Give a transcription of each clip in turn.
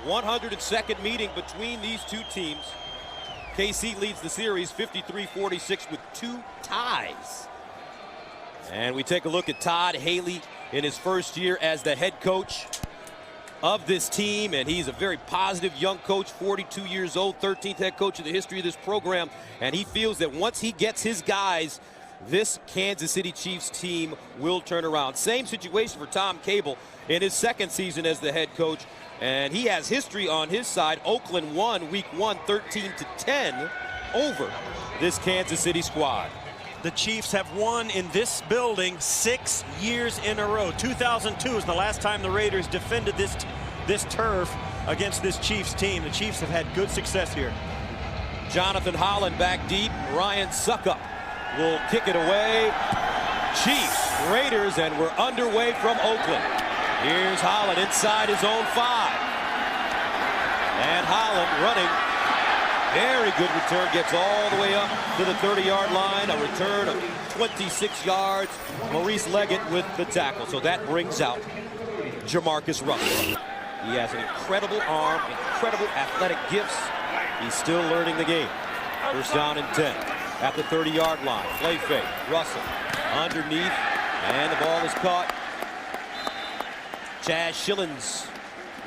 102nd meeting between these two teams. KC leads the series 53-46 with 2 ties. And we take a look at Todd Haley in his first year as the head coach of this team, and he's a very positive young coach, 42 years old, 13th head coach in the history of this program, and he feels that once he gets his guys, this Kansas City Chiefs team will turn around. Same situation for Tom Cable in his second season as the head coach, and he has history on his side. Oakland won week 1 13-10 over this Kansas City squad. The Chiefs have won in this building 6 years in a row. 2002 is the last time the Raiders defended this turf against this Chiefs team. The Chiefs have had good success here. Jonathan Holland back deep. Ryan Suckup will kick it away. Chiefs, Raiders, and we're underway from Oakland. Here's Holland inside his own 5. And Holland running. Very good return, gets all the way up to the 30-yard line. A return of 26 yards. Maurice Leggett with the tackle. So that brings out Jamarcus Russell. He has an incredible arm, incredible athletic gifts. He's still learning the game. First down and 10 at the 30-yard line. Play fake. Russell underneath, and the ball is caught. Chaz Schillens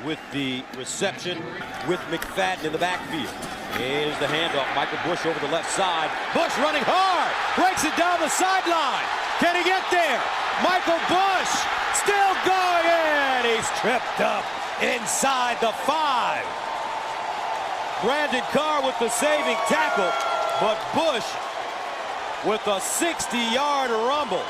with the reception with McFadden in the backfield. Here's the handoff. Michael Bush over the left side. Bush running hard. Breaks it down the sideline. Can he get there? Michael Bush still going. He's tripped up inside the 5. Brandon Carr with the saving tackle, but Bush with a 60-yard rumble.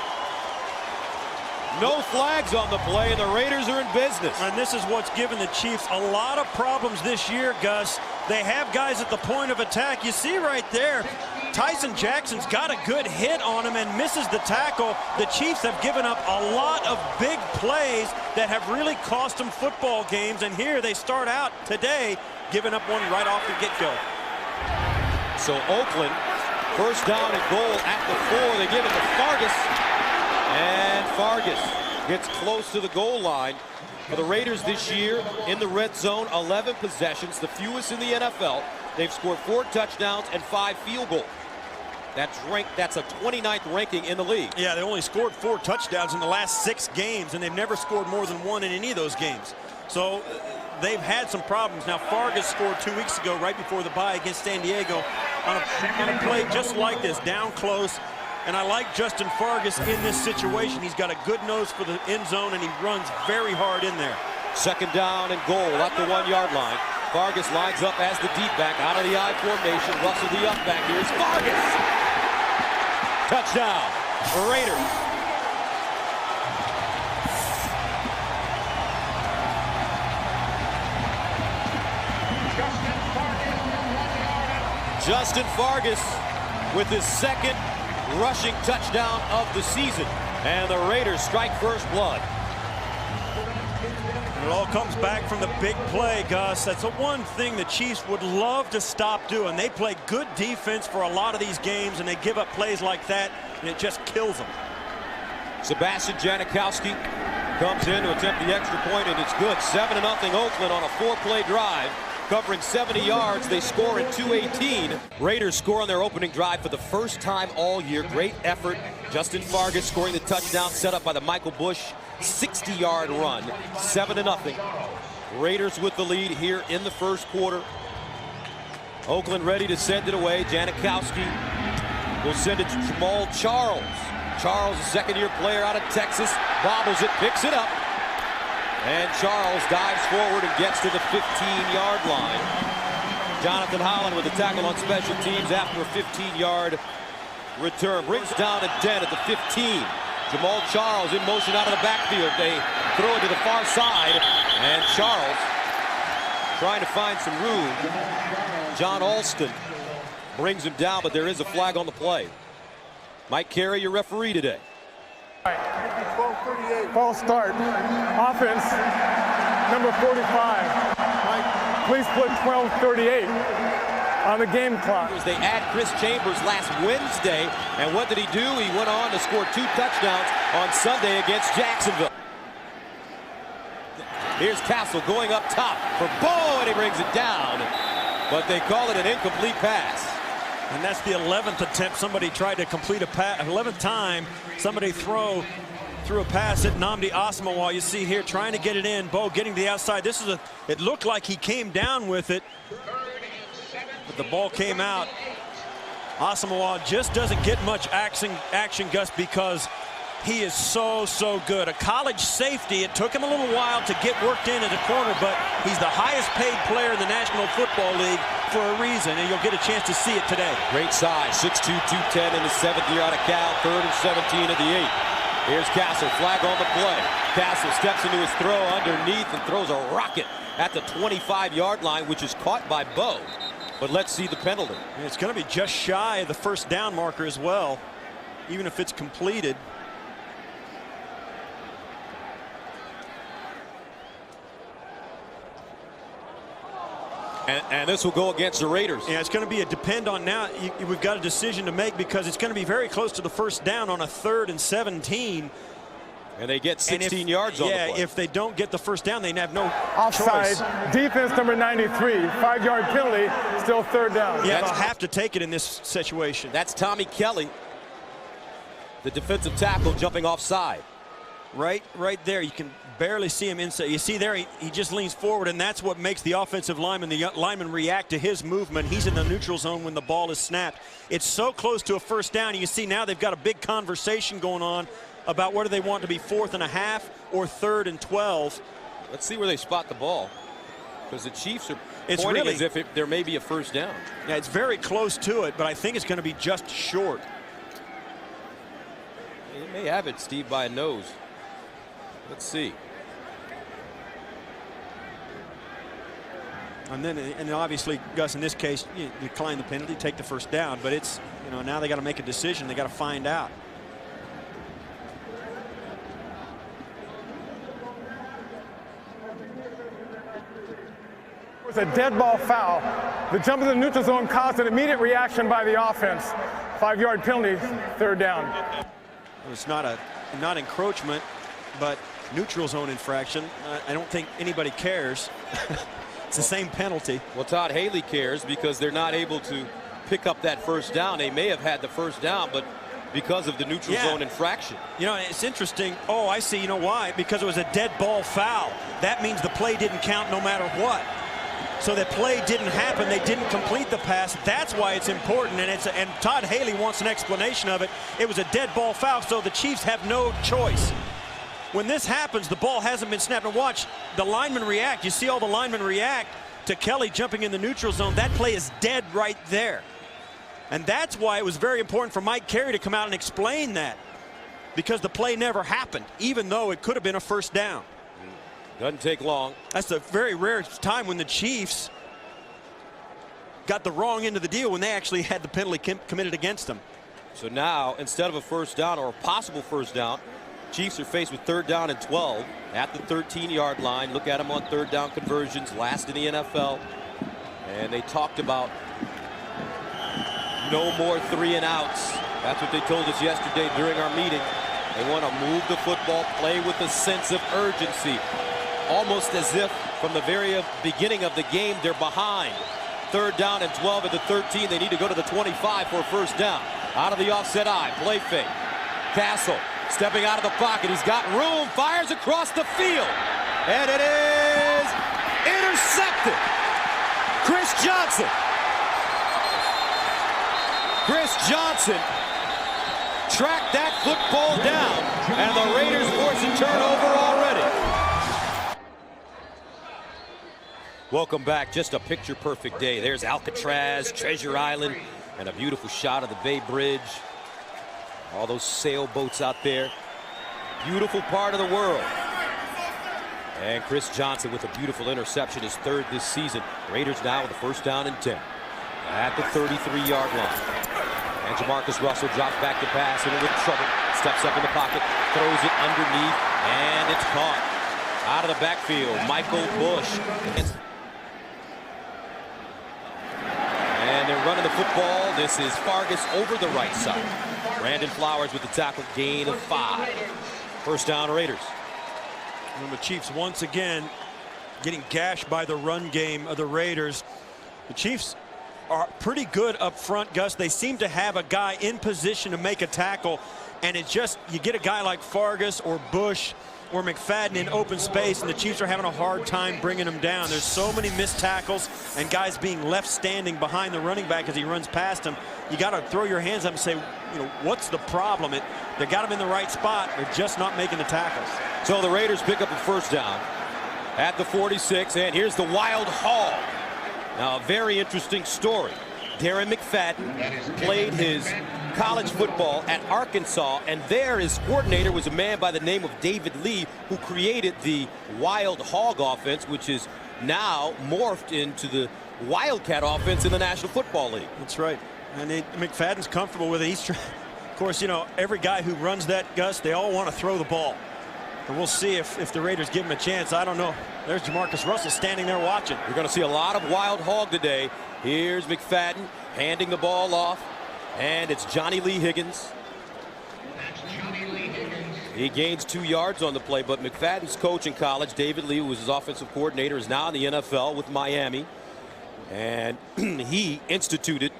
No flags on the play, and the Raiders are in business. And this is what's given the Chiefs a lot of problems this year, Gus. They have guys at the point of attack. You see right there, Tyson Jackson's got a good hit on him and misses the tackle. The Chiefs have given up a lot of big plays that have really cost them football games, and here they start out today giving up one right off the get-go. So Oakland, first down and goal at the 4. They give it to Fargas. And Fargas gets close to the goal line. For the Raiders this year in the red zone, 11 possessions, the fewest in the NFL. They've scored 4 touchdowns and 5 field goals. That's a 29th ranking in the league. Yeah, they only scored 4 touchdowns in the last 6 games, and they've never scored more than 1 in any of those games. So they've had some problems. Now, Fargas scored 2 weeks ago right before the bye against San Diego on a play just like this, down close. And I like Justin Fargas in this situation. He's got a good nose for the end zone, and he runs very hard in there. Second down and goal at the 1-yard line. Fargas lines up as the deep back out of the I formation. Russell the up back. Here's Fargas. Touchdown, Raiders. Justin Fargas with his second rushing touchdown of the season, and the Raiders strike first blood. It all comes back from the big play, Gus. That's the one thing the Chiefs would love to stop doing. They play good defense for a lot of these games, and they give up plays like that, and it just kills them. Sebastian Janikowski comes in to attempt the extra point, and it's good. 7-0 Oakland on a 4-play drive. Covering 70 yards, they score in 2:18. Raiders score on their opening drive for the first time all year. Great effort. Justin Fargas scoring the touchdown set up by the Michael Bush 60-yard run. 7-0. Raiders with the lead here in the first quarter. Oakland ready to send it away. Janikowski will send it to Jamal Charles. Charles, a second-year player out of Texas, bobbles it, picks it up. And Charles dives forward and gets to the 15-yard line. Jonathan Holland with the tackle on special teams after a 15-yard return. Brings down a 10 at the 15. Jamal Charles in motion out of the backfield. They throw it to the far side. And Charles trying to find some room. John Alston brings him down, but there is a flag on the play. Mike Carey, your referee today. False start. Offense, number 45. Please put 12:38 on the game clock. They add Chris Chambers last Wednesday, and what did he do? He went on to score 2 touchdowns on Sunday against Jacksonville. Here's Castle going up top for Bo, and he brings it down. But they call it an incomplete pass. And that's the 11th attempt. Somebody tried to complete a pass. 11th time somebody threw a pass at Nnamdi Asomugha. You see here trying to get it in. Bo getting to the outside. It looked like he came down with it, but the ball came out. Asomugha just doesn't get much action, Gus, because he is so good. A college safety. It took him a little while to get worked in at the corner, but he's the highest paid player in the National Football League for a reason, and you'll get a chance to see it today. Great size, 6'2", 210 in his 7th year out of Cal, 3rd and 17 of the 8. Here's Castle, flag on the play. Castle steps into his throw underneath and throws a rocket at the 25-yard line, which is caught by Bo. But let's see the penalty. And it's going to be just shy of the first down marker as well, even if it's completed. And this will go against the Raiders. Yeah, it's going to be a depend on now. We've got a decision to make because it's going to be very close to the first down on a 3rd and 17. And they get 16 yards on the play. Yeah, if they don't get the first down, they have no Offside, choice. defense number 93, 5-yard penalty, still 3rd down. Yeah, they'll have to take it in this situation. That's Tommy Kelly, the defensive tackle, jumping offside. Right there, you can barely see him inside. You see there, he just leans forward, and that's what makes the offensive lineman, the lineman, react to his movement. He's in the neutral zone when the ball is snapped. It's so close to a first down. You can see now they've got a big conversation going on about whether they want to be 4th and a half or 3rd and 12. Let's see where they spot the ball, because the Chiefs are pointing as if there may be a first down. Yeah, it's very close to it, but I think it's going to be just short. They may have it, Steve, by a nose. Let's see. And obviously, Gus, in this case, you decline the penalty, take the first down, but it's, now they got to make a decision. They got to find out. It was a dead ball foul. The jump in the neutral zone caused an immediate reaction by the offense. 5-yard penalty, 3rd down. It's not encroachment, but neutral zone infraction. I don't think anybody cares. It's the same penalty. Well, Todd Haley cares because they're not able to pick up that first down. They may have had the first down, but because of the neutral zone infraction. It's interesting. Oh, I see. You know why? Because it was a dead ball foul. That means the play didn't count no matter what. So the play didn't happen. They didn't complete the pass. That's why it's important. And Todd Haley wants an explanation of it. It was a dead ball foul, so the Chiefs have no choice. When this happens, the ball hasn't been snapped. And watch the linemen react. You see all the linemen react to Kelly jumping in the neutral zone. That play is dead right there. And that's why it was very important for Mike Carey to come out and explain that, because the play never happened, even though it could have been a first down. Doesn't take long. That's a very rare time when the Chiefs got the wrong end of the deal, when they actually had the penalty committed against them. So now, instead of a first down or a possible first down, Chiefs are faced with 3rd down and 12 at the 13-yard line. Look at them on 3rd down conversions, last in the NFL. And they talked about no more 3 and outs. That's what they told us yesterday during our meeting. They want to move the football, play with a sense of urgency. Almost as if from the very beginning of the game they're behind. 3rd down and 12 at the 13. They need to go to the 25 for a first down. Out of the offset eye, play fake. Castle stepping out of the pocket. He's got room, fires across the field. And it is intercepted. Chris Johnson. Chris Johnson tracked that football down, and the Raiders force a turnover already. Welcome back. Just a picture-perfect day. There's Alcatraz, Treasure Island, and a beautiful shot of the Bay Bridge. All those sailboats out there. Beautiful part of the world. And Chris Johnson with a beautiful interception, his 3rd this season. Raiders now with a first down and 10 at the 33-yard line. And Jamarcus Russell drops back to pass into with trouble. Steps up in the pocket, throws it underneath, and it's caught. Out of the backfield, Michael Bush. And they're running the football. This is Fargas over the right side. Brandon Flowers with the tackle, gain of 5. First down, Raiders. And the Chiefs once again getting gashed by the run game of the Raiders. The Chiefs are pretty good up front, Gus. They seem to have a guy in position to make a tackle, and it's just, you get a guy like Fargas or Bush or McFadden in open space, and the Chiefs are having a hard time bringing them down. There's so many missed tackles and guys being left standing behind the running back as he runs past him. You got to throw your hands up and say, you know, what's the problem? They got him in the right spot. They're just not making the tackles. So the Raiders pick up a first down at the 46, and here's the wild hog. Now, a very interesting story. Darren McFadden played his college football at Arkansas, and there his coordinator was a man by the name of David Lee, who created the Wild Hog offense, which is now morphed into the Wildcat offense in the National Football League. That's right. And McFadden's comfortable with it. Of course, you know, every guy who runs that, Gus, they all want to throw the ball. And we'll see if the Raiders give him a chance. I don't know. There's Jamarcus Russell standing there watching. You're going to see a lot of Wild Hog today. Here's McFadden handing the ball off, and it's Johnny Lee Higgins. He gains 2 yards on the play, but McFadden's coach in college, David Lee, who was his offensive coordinator, is now in the NFL with Miami. And he instituted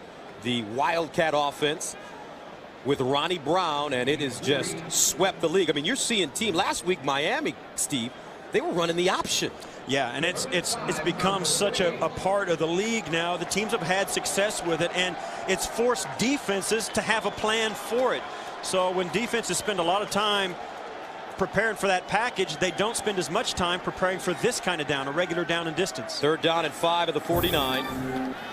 the Wildcat offense with Ronnie Brown, and it has just swept the league. I mean, you're seeing team last week, Miami, Steve, they were running the option. Yeah, and it's become such a part of the league now. The teams have had success with it, and it's forced defenses to have a plan for it. So when defenses spend a lot of time preparing for that package, they don't spend as much time preparing for this kind of down, a regular down and distance. Third down and 5 at the 49.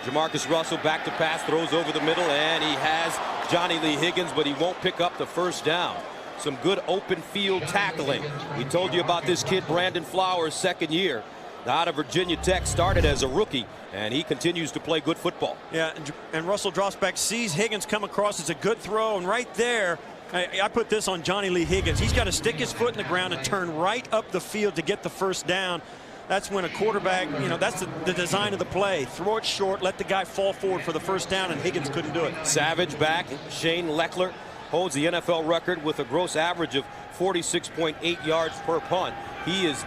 Jamarcus Russell back to pass, throws over the middle, and he has Johnny Lee Higgins, but he won't pick up the first down. Some good open field tackling. We told you about this kid, Brandon Flowers, second year out of Virginia Tech, started as a rookie, and he continues to play good football. Yeah, and Russell drops back, sees Higgins come across. It's a good throw, and right there, I put this on Johnny Lee Higgins. He's got to stick his foot in the ground and turn right up the field to get the first down. That's when a quarterback, you know, that's the design of the play. Throw it short, let the guy fall forward for the first down, and Higgins couldn't do it. Savage back. Shane Leckler holds the NFL record with a gross average of 46.8 yards per punt. He is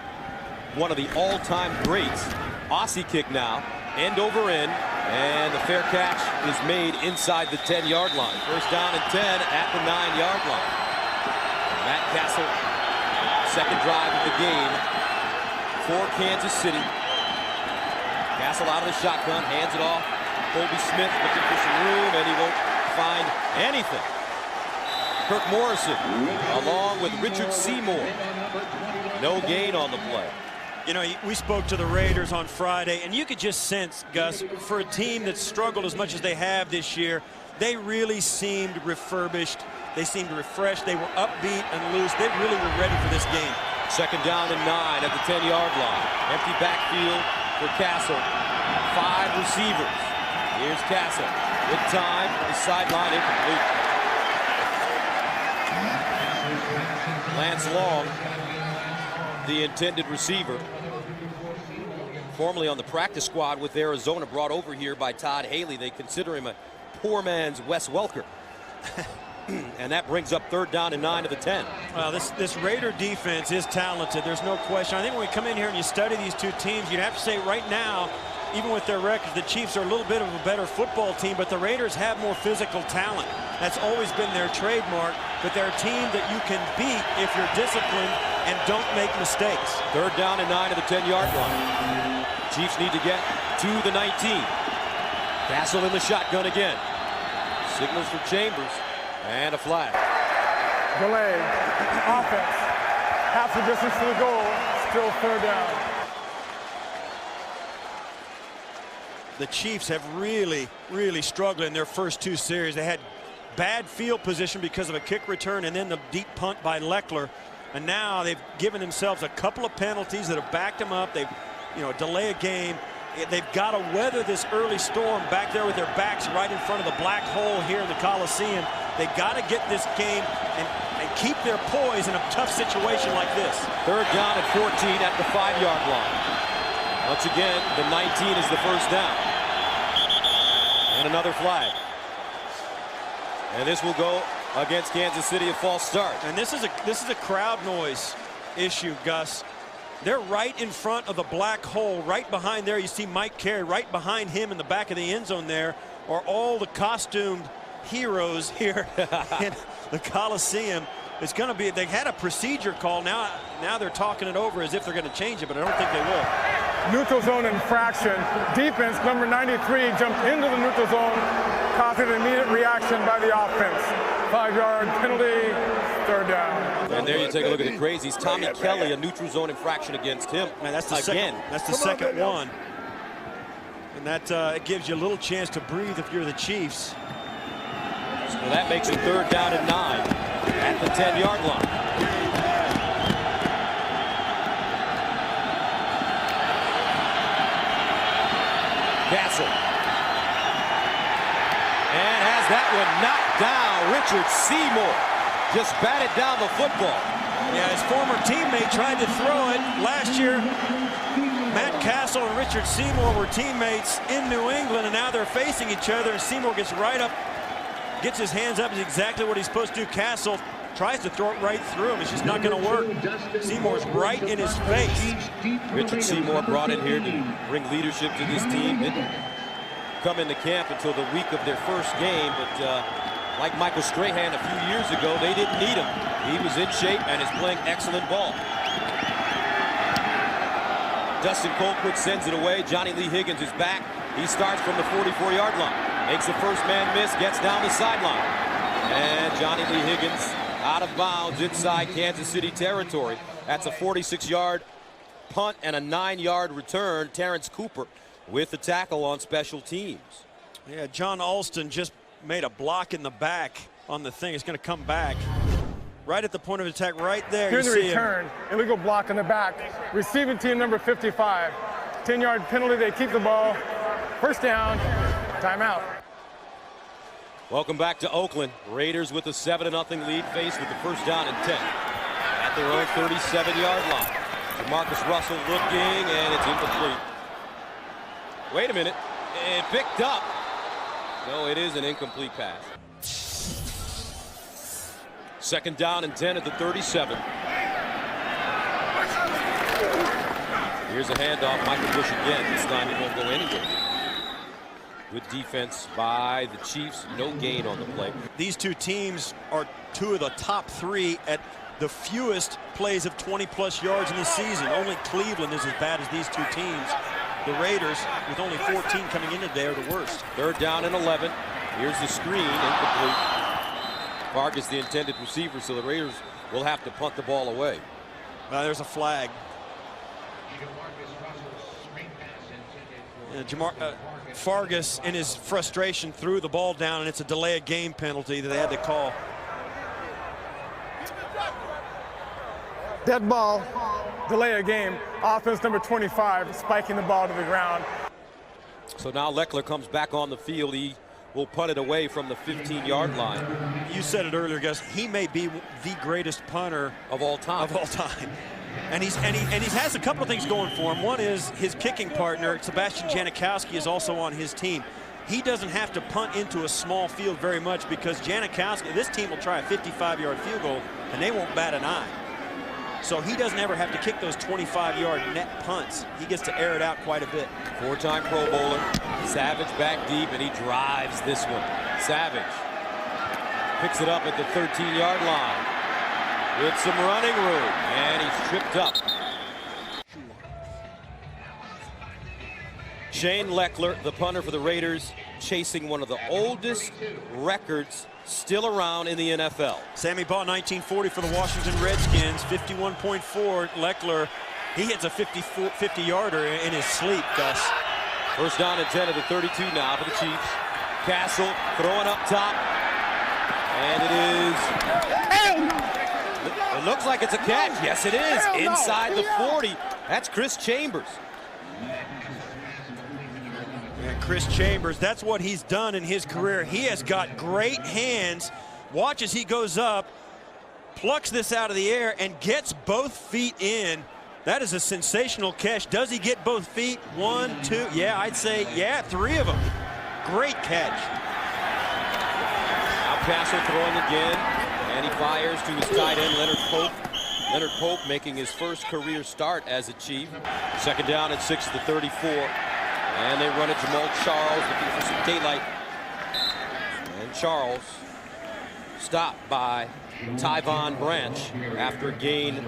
one of the all-time greats. Aussie kick now, end over end, and the fair catch is made inside the 10-yard line. First down and 10 at the 9-yard line. Matt Castle, second drive of the game for Kansas City. Castle out of the shotgun, hands it off. Colby Smith looking for some room, and he won't find anything. Kirk Morrison along with Richard Seymour. No gain on the play. You know, we spoke to the Raiders on Friday, and you could just sense, Gus, for a team that's struggled as much as they have this year, they really seemed refurbished. They seemed refreshed. They were upbeat and loose. They really were ready for this game. Second down and 9 at the 10-yard line. Empty backfield for Castle. 5 receivers. Here's Castle. Good time. The sideline incomplete. Lance Long, the intended receiver, formerly on the practice squad with Arizona, brought over here by Todd Haley. They consider him a poor man's Wes Welker. And that brings up third down and 9 to the 10. Well, this Raider defense is talented. There's no question. I think when we come in here and you study these two teams, you'd have to say right now, even with their records, the Chiefs are a little bit of a better football team, but the Raiders have more physical talent. That's always been their trademark, but they're a team that you can beat if you're disciplined and don't make mistakes. Third down and 9 to the 10-yard line. Chiefs need to get to the 19. Castle in the shotgun again. Signals for Chambers. And a flag. Delay. Offense. Half the distance to the goal. Still third down. The Chiefs have really struggled in their first 2 series. They had bad field position because of a kick return and then the deep punt by Leckler. And now they've given themselves a couple of penalties that have backed them up. They've, delay a game. They've got to weather this early storm back there with their backs right in front of the black hole here in the Coliseum. They've got to get this game and keep their poise in a tough situation like this. Third down at 14 at the 5-yard line. Once again, the 19 is the first down. And another flag. And this will go against Kansas City, a false start. And this is a crowd noise issue, Gus. They're right in front of the black hole. Right behind there, you see Mike Carey. Right behind him in the back of the end zone there are all the costumed heroes here in the Coliseum. It's going to be, they had a procedure call. Now they're talking it over as if they're going to change it, but I don't think they will. Neutral zone infraction. Defense, number 93, jumped into the neutral zone, causing an immediate reaction by the offense. 5-yard penalty, 3rd down. And there you take a look at the crazies. Tommy Kelly, a neutral zone infraction against him. Man, that's the second one. And that it gives you a little chance to breathe if you're the Chiefs. So that makes it 3rd down and 9 at the 10-yard line. Castle. And has that one knocked down. Richard Seymour just batted down the football. Yeah, his former teammate tried to throw it last year. Matt Castle and Richard Seymour were teammates in New England, and now they're facing each other, and Seymour gets right up, gets his hands up, is exactly what he's supposed to do. Castle tries to throw it right through him. It's just not going to work. Seymour's right in his face. Richard Seymour brought in here to bring leadership to this team. Didn't come into camp until the week of their first game, but like Michael Strahan a few years ago, they didn't need him. He was in shape and is playing excellent ball. Dustin Colquitt sends it away. Johnny Lee Higgins is back. He starts from the 44-yard line. Makes the first man miss, gets down the sideline. And Johnny Lee Higgins out of bounds inside Kansas City territory. That's a 46-yard punt and a 9-yard return. Terrence Cooper with the tackle on special teams. Yeah, John Alston just made a block in the back on the thing. It's going to come back right at the point of attack right there. Here's the return. Illegal block in the back. Receiving team number 55. 10-yard penalty. They keep the ball. First down. Timeout. Welcome back to Oakland. Raiders with a 7-0 lead, faced with the first down and 10 at their own 37-yard line. Marcus Russell looking, and it's incomplete. Wait a minute. It picked up. No, it is an incomplete pass. 2nd down and 10 at the 37. Here's a handoff. Michael Bush again. This time it won't go anywhere. Good defense by the Chiefs. No gain on the play. These two teams are two of the top 3 at the fewest plays of 20-plus yards in the season. Only Cleveland is as bad as these two teams. The Raiders, with only 14 coming in today, are the worst. 3rd down and 11. Here's the screen, incomplete. Vargas the intended receiver, so the Raiders will have to punt the ball away. There's a flag. Vargas, in his frustration, threw the ball down, and it's a delay of game penalty that they had to call. Dead ball, delay a game. Offense number 25, spiking the ball to the ground. So now Leckler comes back on the field. He will punt it away from the 15-yard line. You said it earlier, Gus. He may be the greatest punter of all time. And he has a couple of things going for him. One is his kicking partner, Sebastian Janikowski, is also on his team. He doesn't have to punt into a small field very much because Janikowski, this team will try a 55-yard field goal, and they won't bat an eye. So he doesn't ever have to kick those 25-yard net punts. He gets to air it out quite a bit. 4-time Pro Bowler. Savage back deep, and he drives this one. Savage picks it up at the 13-yard line with some running room, and he's tripped up. Shane Leckler, the punter for the Raiders, chasing one of the oldest records still around in the NFL. Sammy Baugh, 1940 for the Washington Redskins, 51.4. Leckler, he hits a 50-yarder in his sleep, Gus. 1st down and 10 at the 32 now for the Chiefs. Castle throwing up top, and it looks like it's a catch. Yes, it is. Inside the 40. That's Chris Chambers. And Chris Chambers, that's what he's done in his career. He has got great hands. Watch as he goes up, plucks this out of the air, and gets both feet in. That is a sensational catch. Does he get both feet? 1, 2, yeah, I'd say, yeah, 3 of them. Great catch. Now Castle throwing again, and he fires to his tight end, Leonard Pope. Leonard Pope making his first career start as a Chief. Second down and 6 to 34. And they run it. Jamal Charles looking for some daylight. And Charles stopped by Tyvon Branch after a gain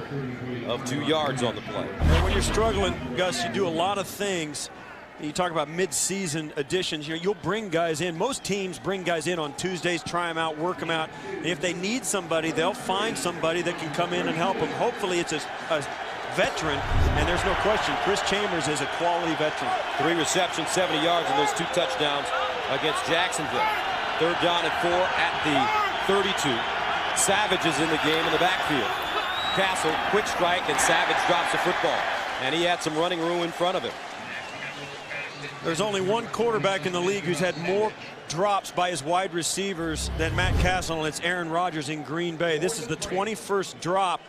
of 2 yards on the play. And when you're struggling, Gus, you do a lot of things. You talk about mid-season additions. You'll bring guys in. Most teams bring guys in on Tuesdays, try them out, work them out. And if they need somebody, they'll find somebody that can come in and help them. Hopefully it's a veteran, and there's no question Chris Chambers is a quality veteran. 3 receptions, 70 yards, and those 2 touchdowns against Jacksonville. Third down and 4 at the 32. Savage is in the game in the backfield. Castle, quick strike, and Savage drops the football. And he had some running room in front of him. There's only one quarterback in the league who's had more drops by his wide receivers than Matt Castle, and it's Aaron Rodgers in Green Bay. This is the 21st drop.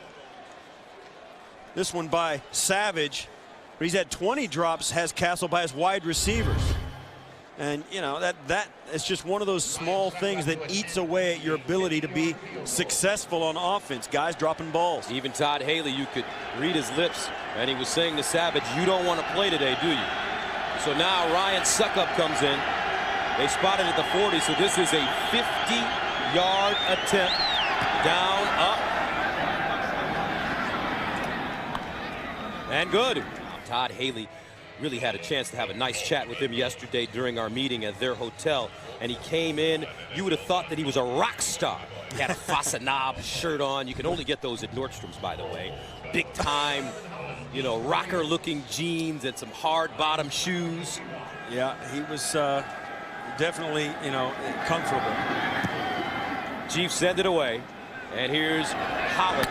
This one by Savage. But he's had 20 drops, has Castle, by his wide receivers. And, you know, that is just one of those small things that eats away at your ability to be successful on offense. Guys dropping balls. Even Todd Haley, you could read his lips, and he was saying to Savage, "You don't want to play today, do you?" So now Ryan Suckup comes in. They spot it at the 40, so this is a 50-yard attempt. Down, up, and good. Todd Haley really had a chance to have a nice chat with him yesterday during our meeting at their hotel, and he came in. You would have thought that he was a rock star. He had a Fasanab shirt on. You can only get those at Nordstrom's, by the way. Big time, you know, rocker-looking jeans and some hard-bottom shoes. Yeah, he was definitely, you know, comfortable. Chiefs send it away, and here's Holland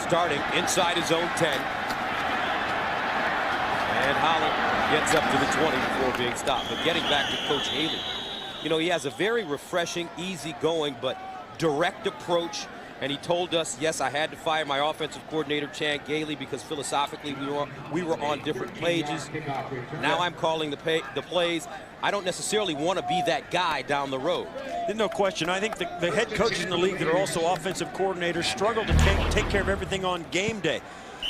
starting inside his own 10. And Holland gets up to the 20 before being stopped. But getting back to Coach Haley, you know, he has a very refreshing, easy-going, but direct approach. And he told us, yes, I had to fire my offensive coordinator, Chan Gailey, because philosophically we were on different pages. Now I'm calling the plays. I don't necessarily want to be that guy down the road. No question. I think the head coaches in the league that are also offensive coordinators struggle to take care of everything on game day.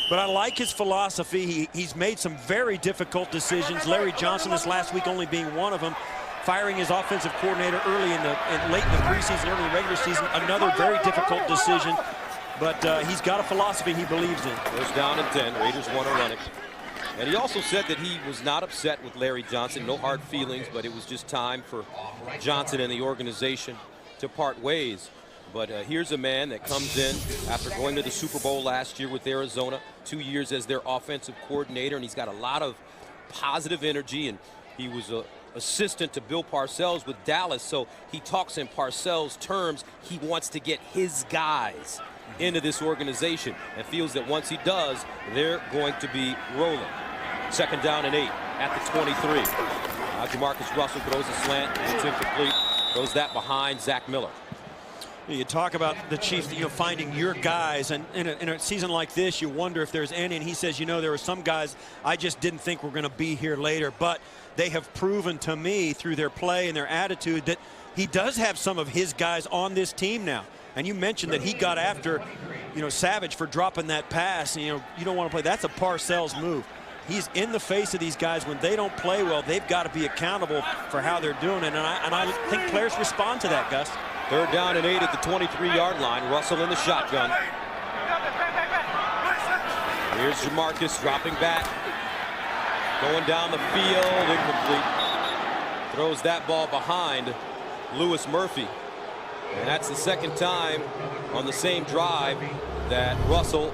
But I like his philosophy. He's made some very difficult decisions. Larry Johnson this last week only being one of them. Firing his offensive coordinator early late in the preseason, early in the regular season, another very difficult decision. But he's got a philosophy he believes in. First down and 10. Raiders want to run it. And he also said that he was not upset with Larry Johnson. No hard feelings, but it was just time for Johnson and the organization to part ways. But here's a man that comes in after going to the Super Bowl last year with Arizona, 2 years as their offensive coordinator, and he's got a lot of positive energy, and he was a assistant to Bill Parcells with Dallas, so he talks in Parcells terms. He wants to get his guys into this organization and feels that once he does, they're going to be rolling. Second down and 8 at the 23. Jamarcus Russell throws a slant, it's incomplete, throws that behind Zach Miller. You talk about the Chiefs, you know, finding your guys, and in a season like this, you wonder if there's any. And he says, you know, there were some guys I just didn't think were going to be here later, but they have proven to me through their play and their attitude that he does have some of his guys on this team now. And you mentioned that he got after, you know, Savage for dropping that pass. And, you know, you don't want to play. That's a Parcells move. He's in the face of these guys. When they don't play well, they've got to be accountable for how they're doing it. And I think players respond to that, Gus. Third down and 8 at the 23-yard line. Russell in the shotgun. Here's Jamarcus dropping back. Going down the field, incomplete. Throws that ball behind Lewis Murphy. And that's the second time on the same drive that Russell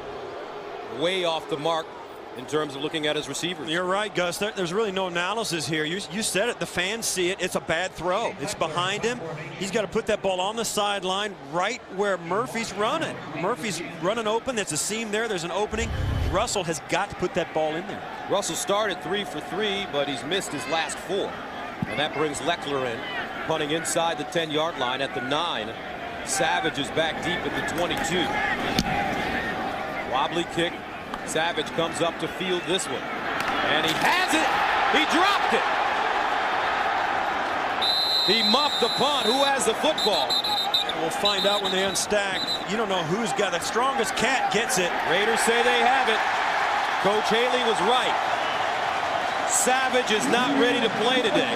way off the mark in terms of looking at his receivers. You're right, Gus. There's really no analysis here. You said it. The fans see it. It's a bad throw. It's behind him. He's got to put that ball on the sideline right where Murphy's running. Murphy's running open. There's a seam there. There's an opening. Russell has got to put that ball in there. Russell started 3 for 3, but he's missed his last 4. And that brings Leckler in, punting inside the 10-yard line at the 9. Savage is back deep at the 22. Wobbly kick. Savage comes up to field this one. And he has it. He dropped it. He muffed the punt. Who has the football? We'll find out when they unstack. You don't know who's got the strongest cat gets it. Raiders say they have it. Coach Haley was right. Savage is not ready to play today.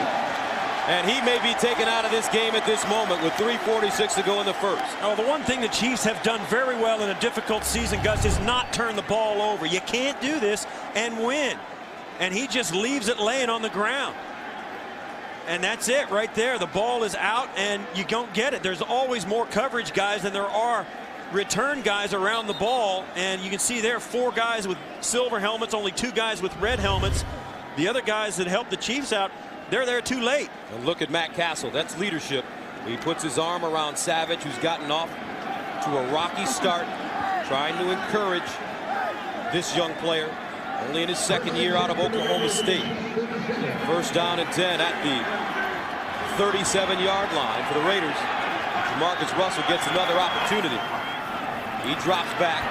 And he may be taken out of this game at this moment with 3:46 to go in the first. Oh, the one thing the Chiefs have done very well in a difficult season, Gus, is not turn the ball over. You can't do this and win. And he just leaves it laying on the ground. And that's it right there. The ball is out and you don't get it. There's always more coverage guys than there are return guys around the ball. And you can see there 4 guys with silver helmets, only 2 guys with red helmets. The other guys that helped the Chiefs out, they're there too late. And look at Matt Castle. That's leadership. He puts his arm around Savage, who's gotten off to a rocky start, trying to encourage this young player. Only in his second year out of Oklahoma State. First down and 10 at the 37-yard line for the Raiders. Marcus Russell gets another opportunity. He drops back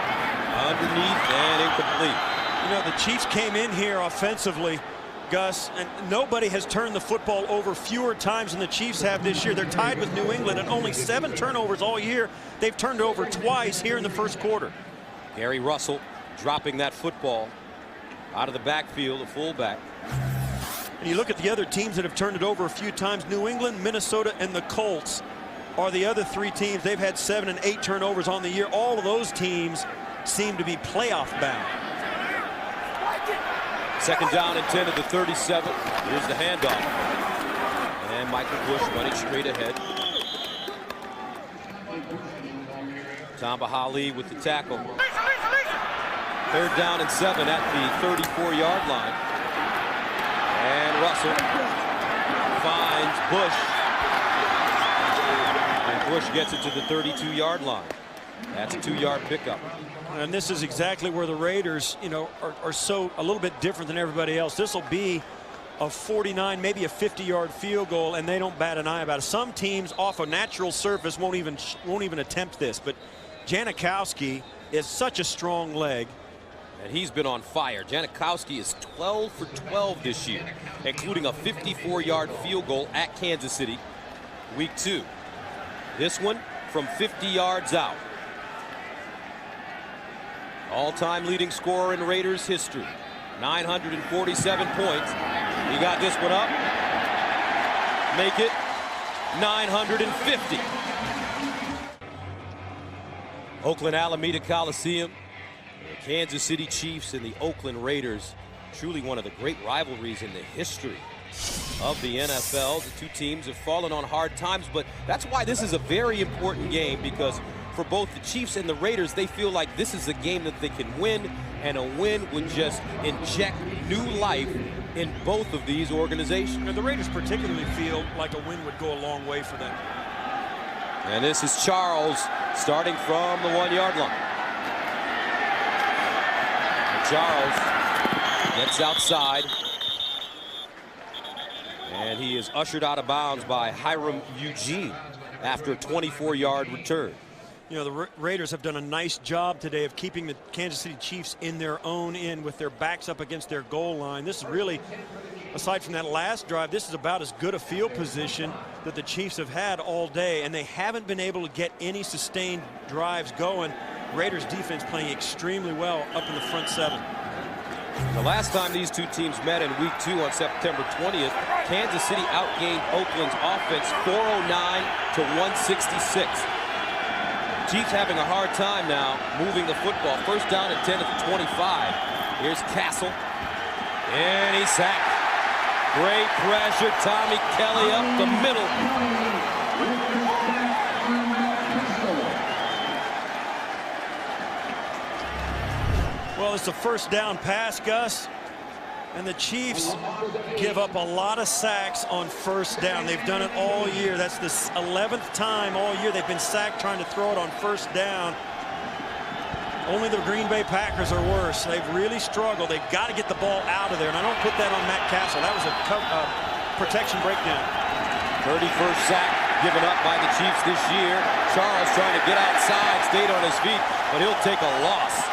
underneath and incomplete. You know, the Chiefs came in here offensively, Gus, and nobody has turned the football over fewer times than the Chiefs have this year. They're tied with New England at only 7 turnovers all year. They've turned over twice here in the first quarter. Gary Russell dropping that football out of the backfield, a fullback. And you look at the other teams that have turned it over a few times. New England, Minnesota, and the Colts are the other 3 teams. They've had 7 and 8 turnovers on the year. All of those teams seem to be playoff bound. Second down and 10 at the 37. Here's the handoff. And Michael Bush running straight ahead. Tom Bahali with the tackle. Third down and 7 at the 34-yard line. And Russell finds Bush. And Bush gets it to the 32-yard line. That's a 2-yard pickup. And this is exactly where the Raiders, you know, are so a little bit different than everybody else. This will be a 49, maybe a 50-yard field goal, and they don't bat an eye about it. Some teams off a natural surface won't even attempt this. But Janikowski is such a strong leg. And he's been on fire. Janikowski is 12 for 12 this year, including a 54-yard field goal at Kansas City, week 2. This one from 50 yards out. All-time leading scorer in Raiders history, 947 points. He got this one up. Make it 950. Oakland Alameda Coliseum. The Kansas City Chiefs and the Oakland Raiders, truly one of the great rivalries in the history of the NFL. The 2 teams have fallen on hard times, but that's why this is a very important game, because for both the Chiefs and the Raiders, they feel like this is a game that they can win, and a win would just inject new life in both of these organizations. And the Raiders particularly feel like a win would go a long way for them. And this is Charles starting from the 1-yard line. Charles gets outside, and he is ushered out of bounds by Hiram Eugene after a 24-yard return. You know, the Raiders have done a nice job today of keeping the Kansas City Chiefs in their own end with their backs up against their goal line. This is really, aside from that last drive, this is about as good a field position that the Chiefs have had all day, and they haven't been able to get any sustained drives going. Raiders defense playing extremely well up in the front 7. The last time these 2 teams met in week 2 on September 20th, Kansas City outgained Oakland's offense 409 to 166. Chiefs having a hard time now moving the football. First down and 10 at the 25. Here's Castle. And he's sacked. Great pressure. Tommy Kelly up the middle. Well, it's a first down pass, Gus, and the Chiefs give up a lot of sacks on first down. They've done it all year. That's the 11th time all year they've been sacked trying to throw it on first down. Only the Green Bay Packers are worse. They've really struggled. They've got to get the ball out of there, and I don't put that on Matt Castle. That was a protection breakdown. 31st sack given up by the Chiefs this year. Charles trying to get outside, stayed on his feet, but he'll take a loss.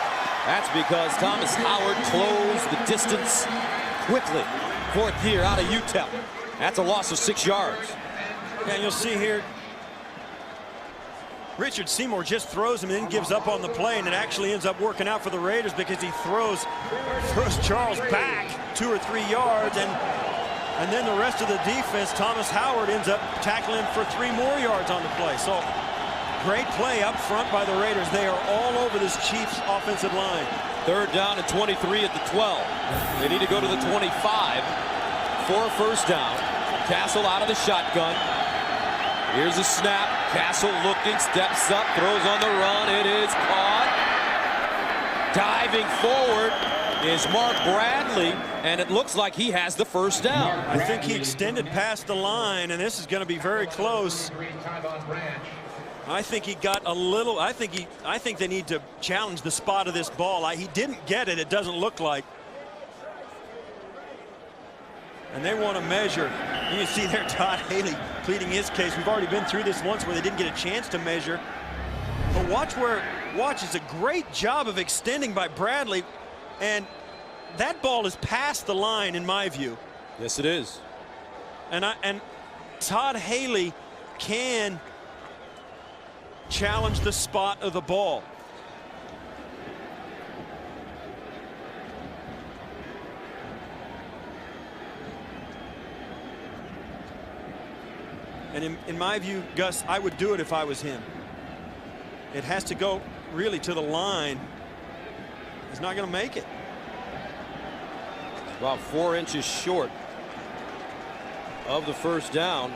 That's because Thomas Howard closed the distance quickly. 4th year out of UTEP. That's a loss of 6 yards. And you'll see here, Richard Seymour just throws him and then gives up on the play, and it actually ends up working out for the Raiders because he throws Charles back 2 or 3 yards, and then the rest of the defense, Thomas Howard ends up tackling for 3 more yards on the play. So great play up front by the Raiders. They are all over this Chiefs offensive line. 3rd down and 23 at the 12. They need to go to the 25 for a first down. Castle out of the shotgun. Here's a snap. Castle looking, steps up, throws on the run. It is caught. Diving forward is Mark Bradley, and it looks like he has the first down. I think he extended past the line, and this is going to be very close. I think he got a little. I think they need to challenge the spot of this ball. He didn't get it. It doesn't look like. And they want to measure. You can see there Todd Haley pleading his case. We've already been through this once where they didn't get a chance to measure. But watch, it's a great job of extending by Bradley, and that ball is past the line in my view. Yes, it is. And Todd Haley can challenge the spot of the ball. And in my view, Gus, I would do it if I was him. It has to go really to the line. He's not going to make it. About 4 inches short of the first down.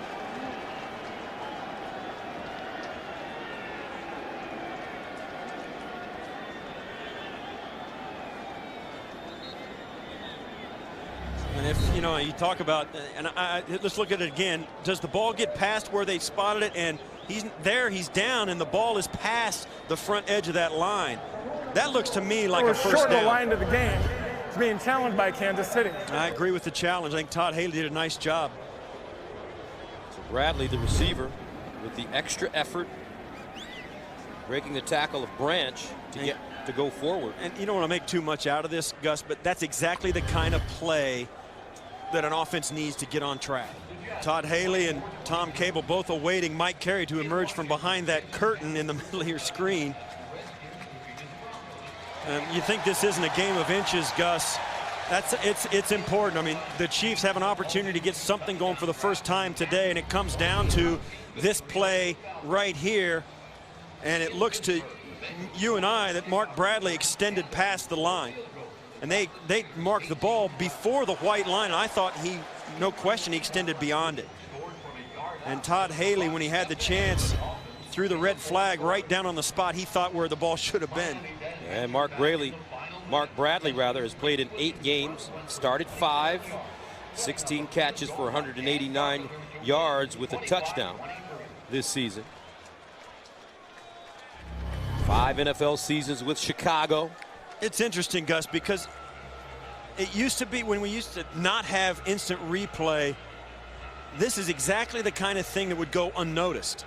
And if, you know, you talk about, and let's look at it again. Does the ball get past where they spotted it? And he's there, he's down, and the ball is past the front edge of that line. That looks to me like a first down. Short of the line of the game. It's being challenged by Kansas City. I agree with the challenge. I think Todd Haley did a nice job. So Bradley, the receiver, with the extra effort, breaking the tackle of Branch to get to go forward. And you don't want to make too much out of this, Gus, but that's exactly the kind of play that an offense needs to get on track. Todd Haley and Tom Cable both awaiting Mike Carey to emerge from behind that curtain in the middle of your screen. You think this isn't a game of inches, Gus. It's important. I mean, the Chiefs have an opportunity to get something going for the first time today, and it comes down to this play right here. And it looks to you and I that Mark Bradley extended past the line. And they marked the ball before the white line. I thought no question, he extended beyond it. And Todd Haley, when he had the chance, threw the red flag right down on the spot he thought where the ball should have been. And Mark Bradley has played in 8 games, started 5, 16 catches for 189 yards with a touchdown this season. 5 NFL seasons with Chicago. It's interesting, Gus, because it used to be when we used to not have instant replay, this is exactly the kind of thing that would go unnoticed.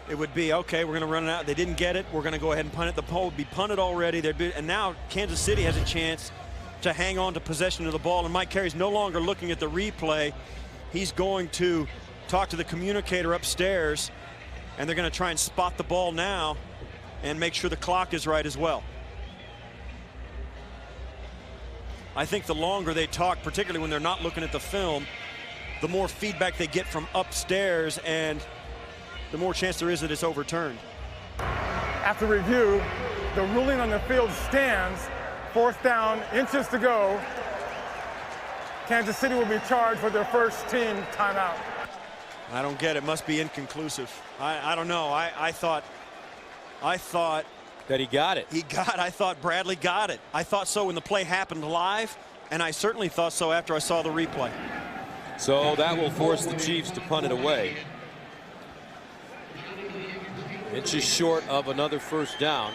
It would be, okay, we're going to run it out. They didn't get it. We're going to go ahead and punt it. The ball would be punted already. And now Kansas City has a chance to hang on to possession of the ball. And Mike Carey's no longer looking at the replay. He's going to talk to the communicator upstairs, and they're going to try and spot the ball now and make sure the clock is right as well. I think the longer they talk, particularly when they're not looking at the film, the more feedback they get from upstairs, and the more chance there is that it's overturned. After review, the ruling on the field stands. 4th down, inches to go. Kansas City will be charged with their first team timeout. I don't get it. Must be inconclusive. I don't know. I thought that he got it. I thought Bradley got it. I thought so when the play happened live, and I certainly thought so after I saw the replay. So that will force the Chiefs to punt it away. Inches short of another first down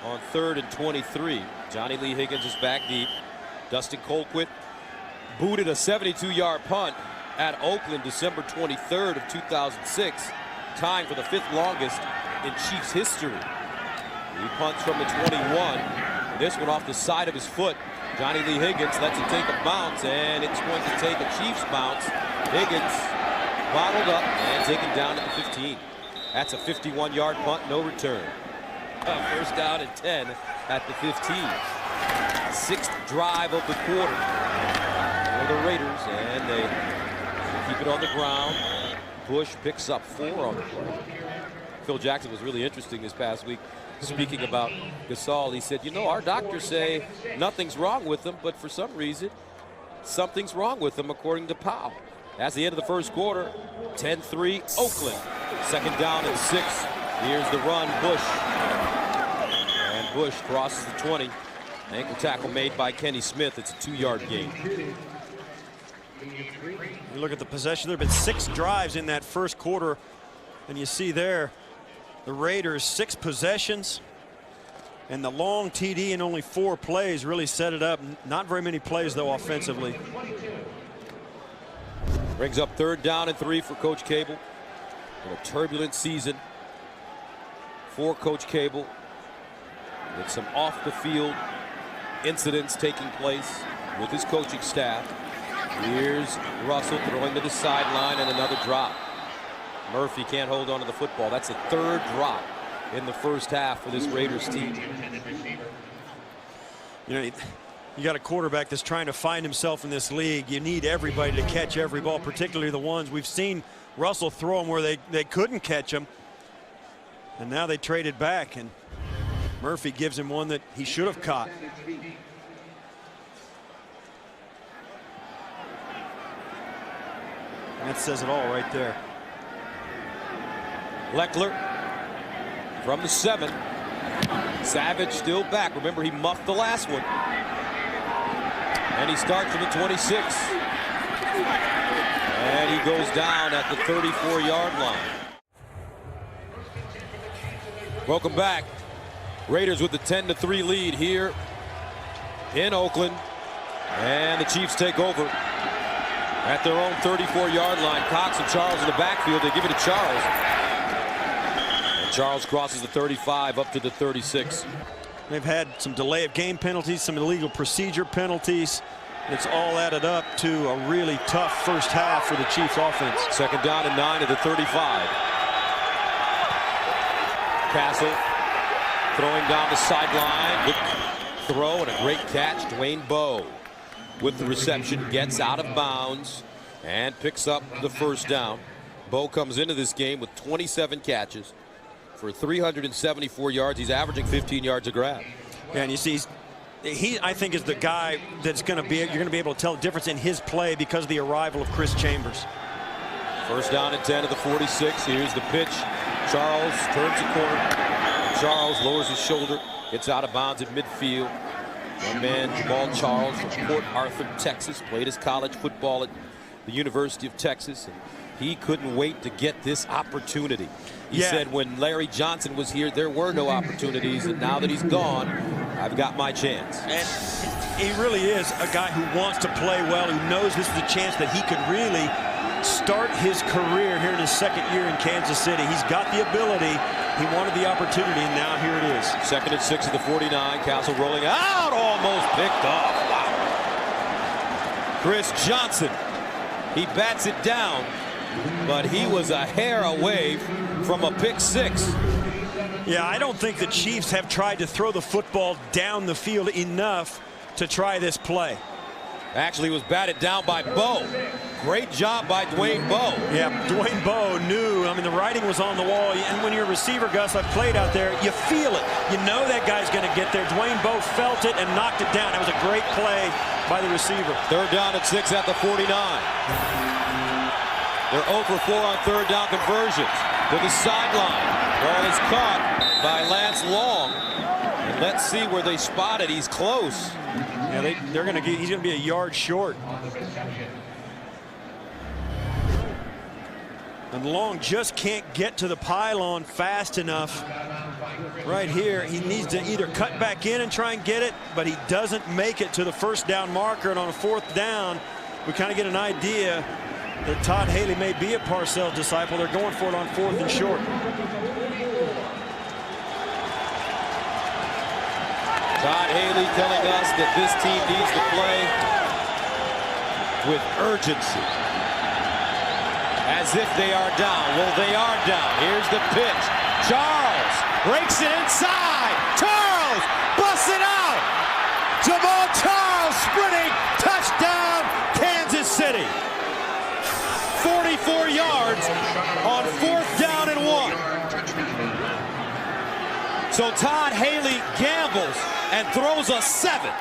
on 3rd and 23. Johnny Lee Higgins is back deep. Dustin Colquitt booted a 72-yard punt at Oakland December 23rd of 2006, tying for the 5th longest in Chiefs history. He punts from the 21. This one off the side of his foot. Johnny Lee Higgins lets it take a bounce, and it's going to take a Chiefs bounce. Higgins bottled up and taken down at the 15. That's a 51-yard punt, no return. First down and 10 at the 15. Sixth drive of the quarter for the Raiders, and they keep it on the ground. Bush picks up 4 on the play. Phil Jackson was really interesting this past week, speaking about Gasol. He said, you know, our doctors say nothing's wrong with him, but for some reason, something's wrong with him, according to Powell. That's the end of the first quarter. 10-3 Oakland. Second down and 6. Here's the run, Bush. And Bush crosses the 20. Ankle tackle made by Kenny Smith. It's a 2-yard gain. You look at the possession. There have been 6 drives in that first quarter. And you see there, the Raiders 6 possessions. And the long TD and only 4 plays really set it up. Not very many plays, though, offensively. Brings up 3rd down and 3 for Coach Cable. In a turbulent season for Coach Cable, with some off-the-field incidents taking place with his coaching staff. Here's Russell throwing to the sideline, and another drop. Murphy can't hold on to the football. That's a 3rd drop in the first half for this Raiders team. You know, you got a quarterback that's trying to find himself in this league. You need everybody to catch every ball, particularly the ones we've seen Russell throw them where they couldn't catch him. And now they traded back, and Murphy gives him one that he should have caught. That says it all right there. Leckler from the 7. Savage still back. Remember, he muffed the last one. And he starts from the 26. And he goes down at the 34-yard line. Welcome back. Raiders with the 10-3 lead here in Oakland. And the Chiefs take over at their own 34-yard line. Cox and Charles in the backfield. They give it to Charles. And Charles crosses the 35 up to the 36. They've had some delay of game penalties, some illegal procedure penalties. It's all added up to a really tough first half for the Chiefs offense. Second down and 9 at the 35. Castle throwing down the sideline. Good throw and a great catch. Dwayne Bowe with the reception, gets out of bounds and picks up the first down. Bowe comes into this game with 27 catches for 374 yards. He's averaging 15 yards a grab. Yeah, and you see, he I think is the guy that's going to be, you're going to be able to tell the difference in his play because of the arrival of Chris Chambers. First down and 10 at the 46. Here's the pitch. Charles turns the corner. Charles lowers his shoulder, gets out of bounds at midfield. Young man Jamal Charles from Port Arthur, Texas, played his college football at the University of Texas, and he couldn't wait to get this opportunity. He said when Larry Johnson was here, there were no opportunities, and now that he's gone, I've got my chance. And he really is a guy who wants to play well, who knows this is a chance that he could really start his career here in his 2nd year in Kansas City. He's got the ability. He wanted the opportunity, and now here it is. 2nd and 6 at the 49. Castle rolling out, almost picked off. Wow. Chris Johnson, he bats it down, but he was a hair away from a pick 6. Yeah, I don't think the Chiefs have tried to throw the football down the field enough to try this play. Actually was batted down by Bowe. Great job by Dwayne Bowe. Yeah, Dwayne Bowe knew. I mean, the writing was on the wall. And when you're a receiver, Gus, I've played out there, you feel it. You know that guy's going to get there. Dwayne Bowe felt it and knocked it down. That was a great play by the receiver. 3rd down and 6 at the 49. They're 0 for 4 on 3rd down conversions. To the sideline. Ball is caught by Lance Long. And let's see where they spot it. He's close. Yeah, they're going to get, he's going to be a yard short. And Long just can't get to the pylon fast enough. Right here, he needs to either cut back in and try and get it, but he doesn't make it to the 1st down marker. And on a 4th down, we kind of get an idea that Todd Haley may be a Parcells disciple. They're going for it on 4th and short. Todd Haley telling us that this team needs to play with urgency. As if they are down. Well, they are down. Here's the pitch. Charles breaks it inside. Charles busts it out. Jamal Charles sprinting. Touchdown, Kansas City. 44 yards on 4th down and 1. So Todd Haley gambles and throws a 7.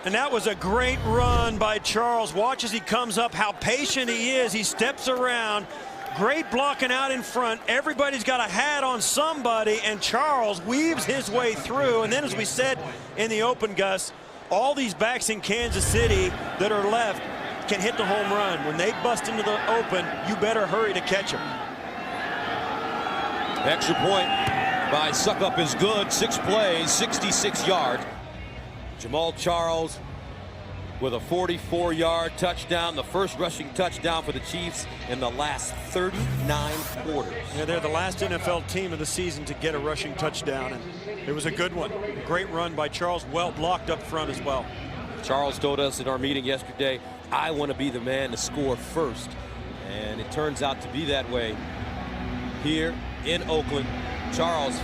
And that was a great run by Charles. Watch as he comes up, how patient he is. He steps around. Great blocking out in front. Everybody's got a hat on somebody, and Charles weaves his way through. And then, as we said in the open, Gus, all these backs in Kansas City that are left can hit the home run. When they bust into the open, you better hurry to catch them. Extra point by Suckup is good. 6 plays, 66 yards. Jamal Charles with a 44-yard touchdown, the first rushing touchdown for the Chiefs in the last 39 quarters. Yeah, they're the last NFL team of the season to get a rushing touchdown, and it was a good one. Great run by Charles, well blocked up front as well. Charles told us in our meeting yesterday, I want to be the man to score first, and it turns out to be that way here in Oakland. Charles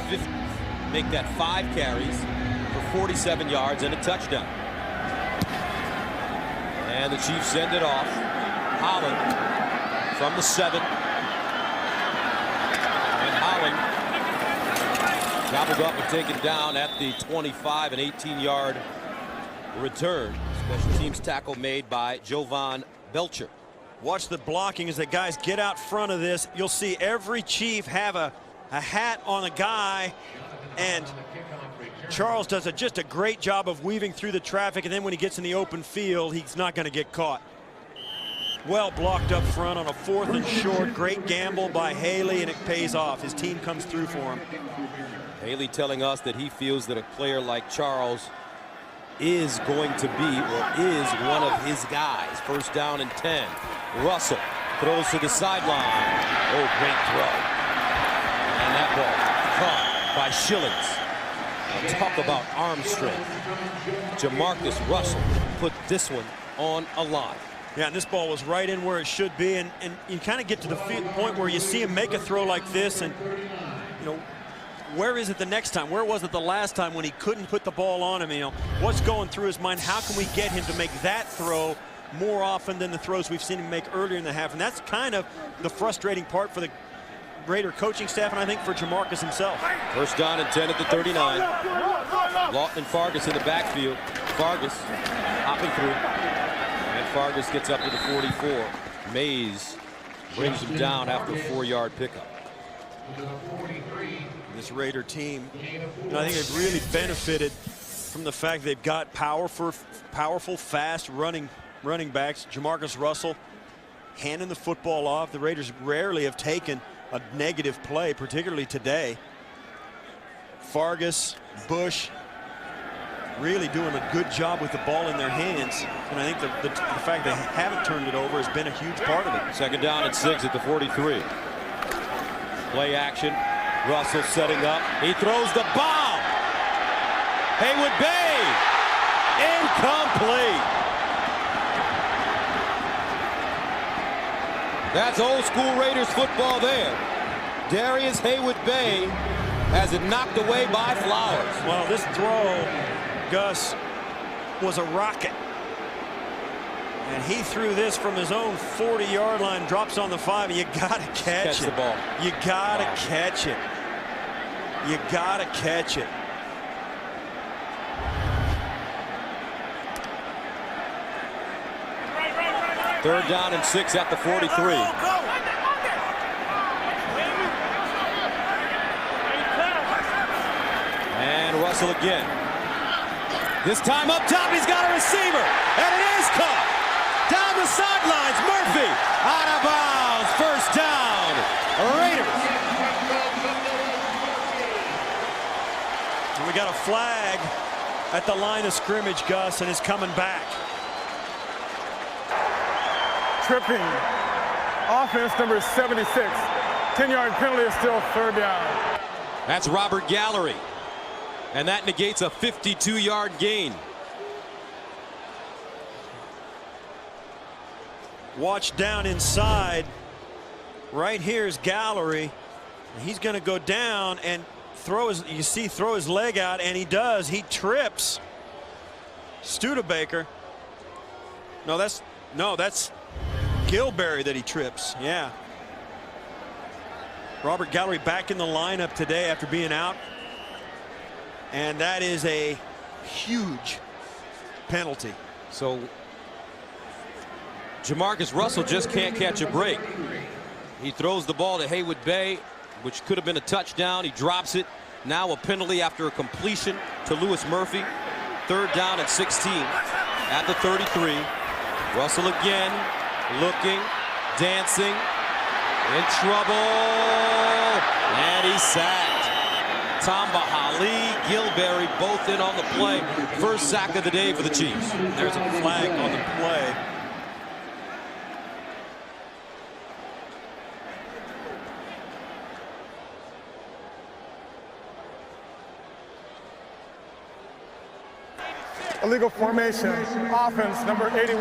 make that 5 carries for 47 yards and a touchdown. And the Chiefs send it off. Holland from the 7. And Holland gobbled up and taken down at the 25, an 18-yard return. Special teams tackle made by Jovan Belcher. Watch the blocking as the guys get out front of this. You'll see every Chief have a hat on a guy, and Charles does just a great job of weaving through the traffic, and then when he gets in the open field, he's not going to get caught. Well blocked up front on a 4th and short. Great gamble by Haley, and it pays off. His team comes through for him. Haley telling us that he feels that a player like Charles is going to be, or is one of his guys. 1st down and 10. Russell throws to the sideline. Oh, great throw. And that ball caught by Schillings. Talk about arm strength. Jamarcus Russell put this one on a line. Yeah, and this ball was right in where it should be, and you kind of get to the point where you see him make a throw like this, and you know, where is it the next time? Where was it the last time when he couldn't put the ball on him? You know, what's going through his mind? How can we get him to make that throw more often than the throws we've seen him make earlier in the half? And that's kind of the frustrating part for the Raider coaching staff, and I think for Jamarcus himself. 1st down and 10 at the 39. Lawton and Fargas in the backfield. Fargas hopping through, and Fargas gets up to the 44. Mays brings him down after a 4-yard pickup. This Raider team, I think they've really benefited from the fact they've got powerful, fast running backs. Jamarcus Russell handing the football off. The Raiders rarely have taken a negative play, particularly today. Fargas, Bush, really doing a good job with the ball in their hands, and I think the fact they haven't turned it over has been a huge part of it. 2nd down and 6 at the 43. Play action. Russell setting up. He throws the bomb. Haywood Bay. Incomplete. That's old school Raiders football there. Darius Haywood Bay has it knocked away by Flowers. Well, this throw, Gus, was a rocket. And he threw this from his own 40-yard line, drops on the 5, and you got to catch it. The ball. You got to catch it. You got to catch it. Third down and 6 at the 43. And Russell again. This time up top, he's got a receiver, and it is caught. Down the sidelines, Murphy out of bounds. 1st down, Raiders. And we got a flag at the line of scrimmage, Gus, and it's coming back. Tripping. Offense number 76. 10-yard penalty is still 3rd down. That's Robert Gallery. And that negates a 52-yard gain. Watch down inside. Right here is Gallery. He's going to go down and throw his leg out, and he does. He trips Studebaker. No, that's Gilberry that he trips. Yeah. Robert Gallery back in the lineup today after being out. And that is a huge penalty. So Jamarcus Russell just can't catch a break. He throws the ball to Haywood Bay, which could have been a touchdown. He drops it. Now a penalty after a completion to Lewis Murphy. 3rd down and 16 at the 33. Russell again, looking, dancing, in trouble, and he's sacked. Tamba Hali, Gilberry both in on the play. First sack of the day for the Chiefs. There's a flag on the play. Illegal formation. Offense, number 81,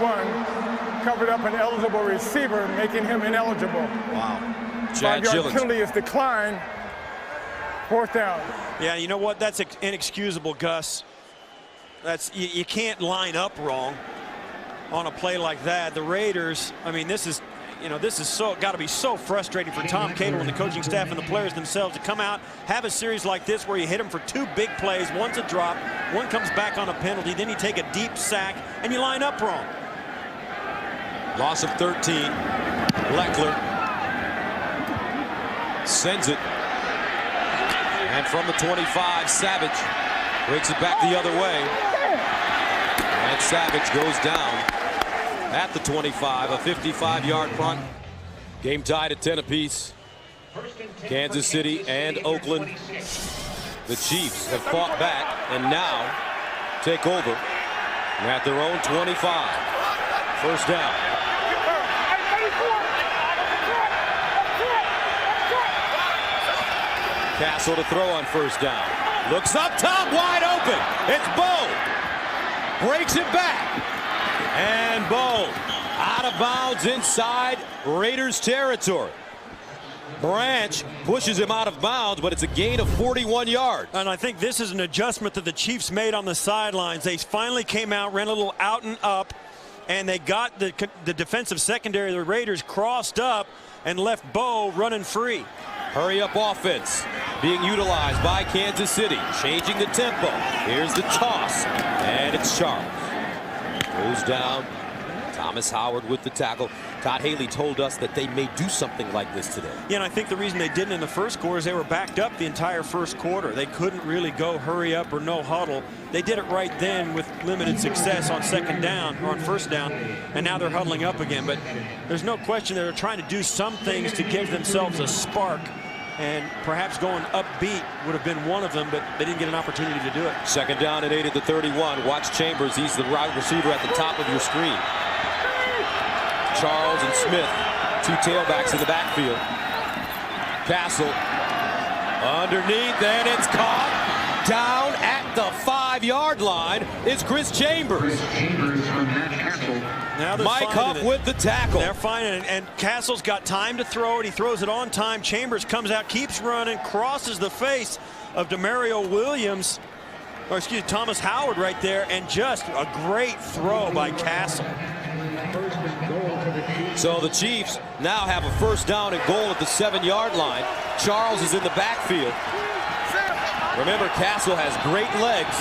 covered up an eligible receiver, making him ineligible. Wow. 5-yard penalty is declined. 4th down. Yeah, you know what? That's inexcusable, Gus. You can't line up wrong on a play like that. The Raiders, I mean, this is got to be so frustrating for Tom Cato and the coaching staff and the players themselves to come out, have a series like this where you hit them for 2 big plays. One's a drop, one comes back on a penalty, then you take a deep sack and you line up wrong. Loss of 13. Leckler sends it. And from the 25, Savage breaks it back the other way. And Savage goes down at the 25, a 55-yard punt. Game tied at 10 apiece. Kansas City and Oakland. The Chiefs have fought back and now take over at their own 25. 1st down. Castle to throw on 1st down. Looks up top, wide open. It's Bo. Breaks it back. And Bo out of bounds inside Raiders territory. Branch pushes him out of bounds, but it's a gain of 41 yards. And I think this is an adjustment that the Chiefs made on the sidelines. They finally came out, ran a little out and up, and they got the defensive secondary of the Raiders crossed up and left Bo running free. Hurry up offense being utilized by Kansas City, changing the tempo. Here's the toss, and it's Charles. Goes down. Thomas Howard with the tackle. Todd Haley told us that they may do something like this today. Yeah, and I think the reason they didn't in the first quarter is they were backed up the entire first quarter. They couldn't really go hurry up or no huddle. They did it right then with limited success on 2nd down or on 1st down, and now they're huddling up again. But there's no question they're trying to do some things to give themselves a spark, and perhaps going upbeat would have been one of them, but they didn't get an opportunity to do it. 2nd down and 8 at the 31. Watch Chambers. He's the wide receiver at the top of your screen. Charles and Smith, 2 tailbacks in the backfield. Castle underneath, and it's caught down at the 5-yard line. It's Chris Chambers. Now Mike Huff with the tackle. They're finding it, and Castle's got time to throw it. He throws it on time. Chambers comes out, keeps running, crosses the face of Demario Williams, or excuse me, Thomas Howard right there, and just a great throw by Castle. So the Chiefs now have a 1st down and goal at the 7-yard line. Charles is in the backfield. Remember, Castle has great legs.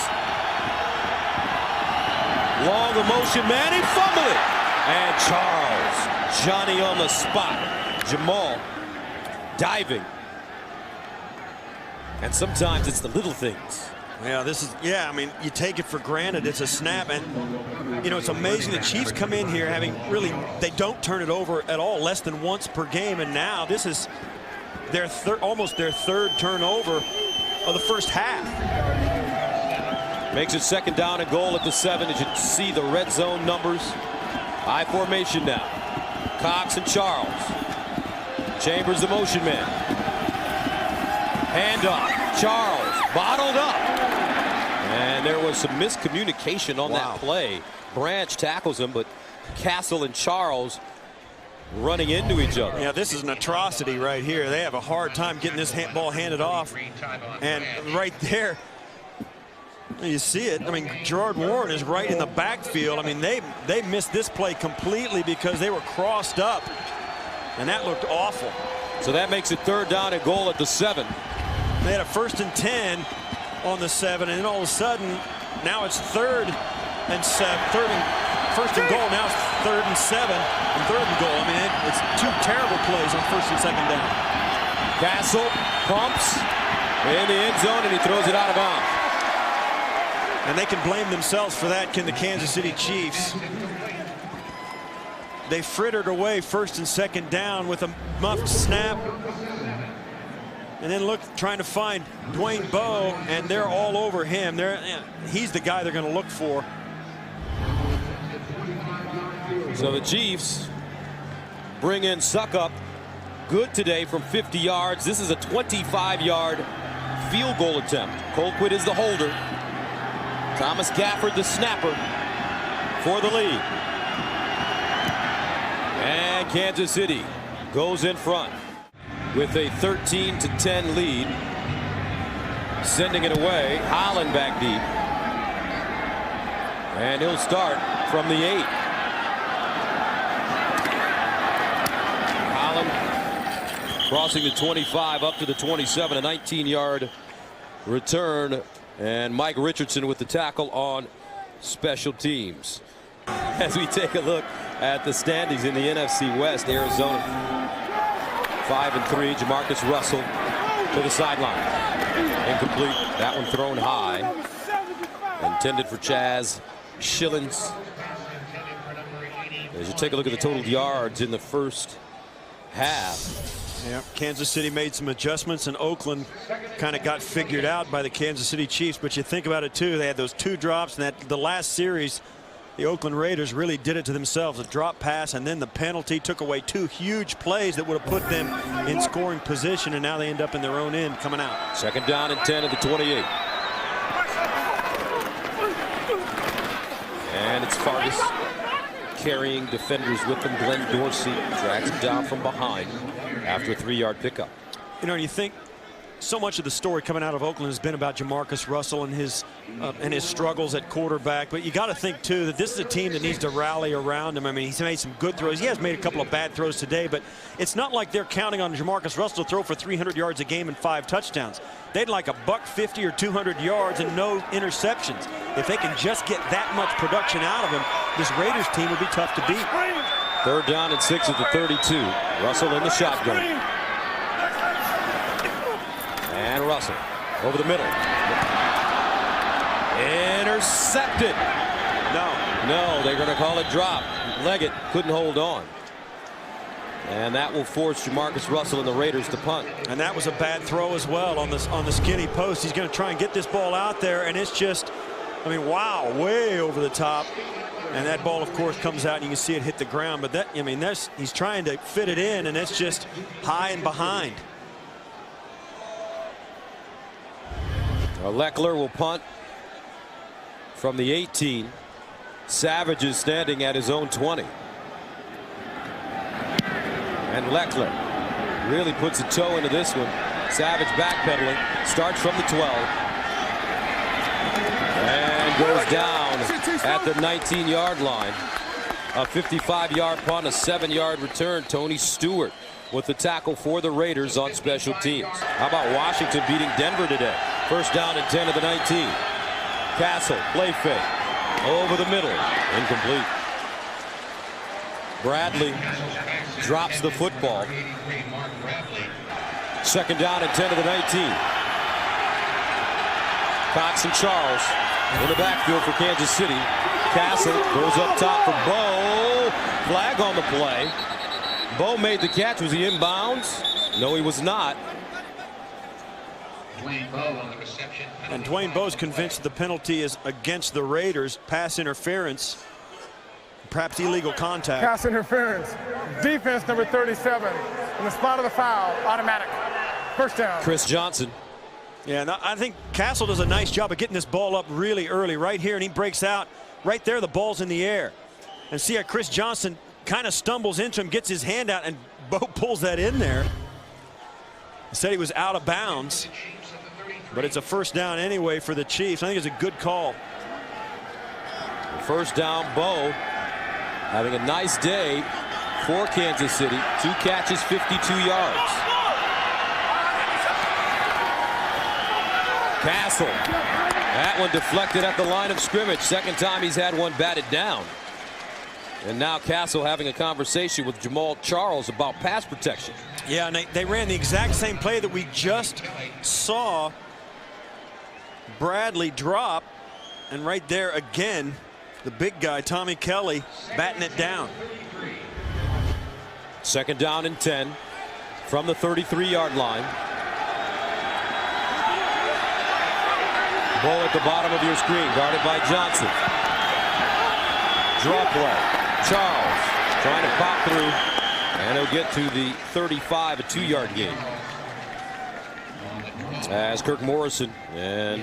Long motion man, he fumbled it. And Charles, Johnny on the spot. Jamal diving. And sometimes it's the little things. Yeah, I mean, you take it for granted. It's a snap, and, you know, it's amazing the Chiefs come in here having really, they don't turn it over at all, less than once per game, and now this is their almost their 3rd turnover of the first half. Makes it 2nd down and goal at the 7. As you can see the red zone numbers. High formation now. Cox and Charles. Chambers the motion man. Handoff. Charles bottled up. And there was some miscommunication on that play. Branch tackles him, but Castle and Charles running into each other. Yeah, this is an atrocity right here. They have a hard time getting this ball handed off. And right there, you see it. I mean, Gerard Warren is right in the backfield. I mean, they missed this play completely because they were crossed up. And that looked awful. So that makes it 3rd down and goal at the 7. They had a 1st and 10 on the 7, and then all of a sudden, now it's 3rd and 7. 1st and goal. Now it's 3rd and 7 and 3rd and goal. I mean, it's 2 terrible plays on 1st and 2nd down. Castle pumps in the end zone, and he throws it out of bounds. And they can blame themselves for that, can the Kansas City Chiefs. They frittered away 1st and 2nd down with a muffed snap. And then look, trying to find Dwayne Bowe, and they're all over him. He's the guy they're going to look for. So the Chiefs bring in Suckup. Good today from 50 yards. This is a 25-yard field goal attempt. Colquitt is the holder. Thomas Gafford the snapper for the lead. And Kansas City goes in front with a 13-10 lead. Sending it away. Holland back deep. And he'll start from the 8. Holland crossing the 25 up to the 27. A 19-yard return. And Mike Richardson with the tackle on special teams. As we take a look at the standings in the NFC West, Arizona 5-3. Jamarcus Russell to the sideline. Incomplete. That one thrown high. Intended for Chaz Schillens. As you take a look at the total yards in the first half. Yeah, Kansas City made some adjustments, and Oakland kind of got figured out by the Kansas City Chiefs. But you think about it too, they had those 2 drops, and the last series, the Oakland Raiders really did it to themselves. A drop pass and then the penalty took away 2 huge plays that would have put them in scoring position, and now they end up in their own end coming out. 2nd down and 10 at the 28. And it's Fargas carrying defenders with them. Glenn Dorsey drags him down from behind after a 3-yard pickup. You know, you think so much of the story coming out of Oakland has been about Jamarcus Russell and his struggles at quarterback, but you got to think too that this is a team that needs to rally around him. I mean, he's made some good throws. He has made a couple of bad throws today, but it's not like they're counting on Jamarcus Russell to throw for 300 yards a game and 5 touchdowns. They'd like a $150 or 200 yards and no interceptions. If they can just get that much production out of him, this Raiders team will be tough to beat. 3rd down and 6 at the 32. Russell in the shotgun. And Russell over the middle. Intercepted. No, they're going to call it drop. Leggett couldn't hold on. And that will force Jamarcus Russell and the Raiders to punt. And that was a bad throw as well on the skinny post. He's going to try and get this ball out there, and it's just, I mean, wow, way over the top. And that ball, of course, comes out and you can see it hit the ground. But that, I mean, he's trying to fit it in, and it's just high and behind. Leckler will punt from the 18. Savage is standing at his own 20. And Leckler really puts a toe into this one. Savage backpedaling, starts from the 12. And goes down at the 19-yard line. A 55-yard punt, a 7-yard return. Tony Stewart with the tackle for the Raiders on special teams. How about Washington beating Denver today? 1st down and 10 of the 19. Castle, play fake. Over the middle. Incomplete. Bradley drops the football. 2nd down and 10 of the 19. Cox and Charles in the backfield for Kansas City. Castle goes up top for Bowe. Flag on the play. Bowe made the catch. Was he inbounds? No, he was not. And Dwayne Bowe's convinced the penalty is against the Raiders. Pass interference. Perhaps illegal contact. Pass interference. Defense number 37. In the spot of the foul. Automatic. 1st down. Chris Johnson. Yeah, and I think Castle does a nice job of getting this ball up really early right here, and he breaks out right there. The ball's in the air. And see how Chris Johnson kind of stumbles into him, gets his hand out, and Bo pulls that in there. He said he was out of bounds, but it's a first down anyway for the Chiefs. I think it's a good call. First down, Bo having a nice day for Kansas City. 2 catches, 52 yards. Castle. That one deflected at the line of scrimmage. Second time he's had one batted down. And now Castle having a conversation with Jamal Charles about pass protection. Yeah, and they ran the exact same play that we just saw Bradley drop. And right there again, the big guy, Tommy Kelly, batting it down. Second down and 10 from the 33-yard line. Ball at the bottom of your screen, guarded by Johnson. Draw play. Charles trying to pop through, and he'll get to the 35, a 2-yard gain. As Kirk Morrison and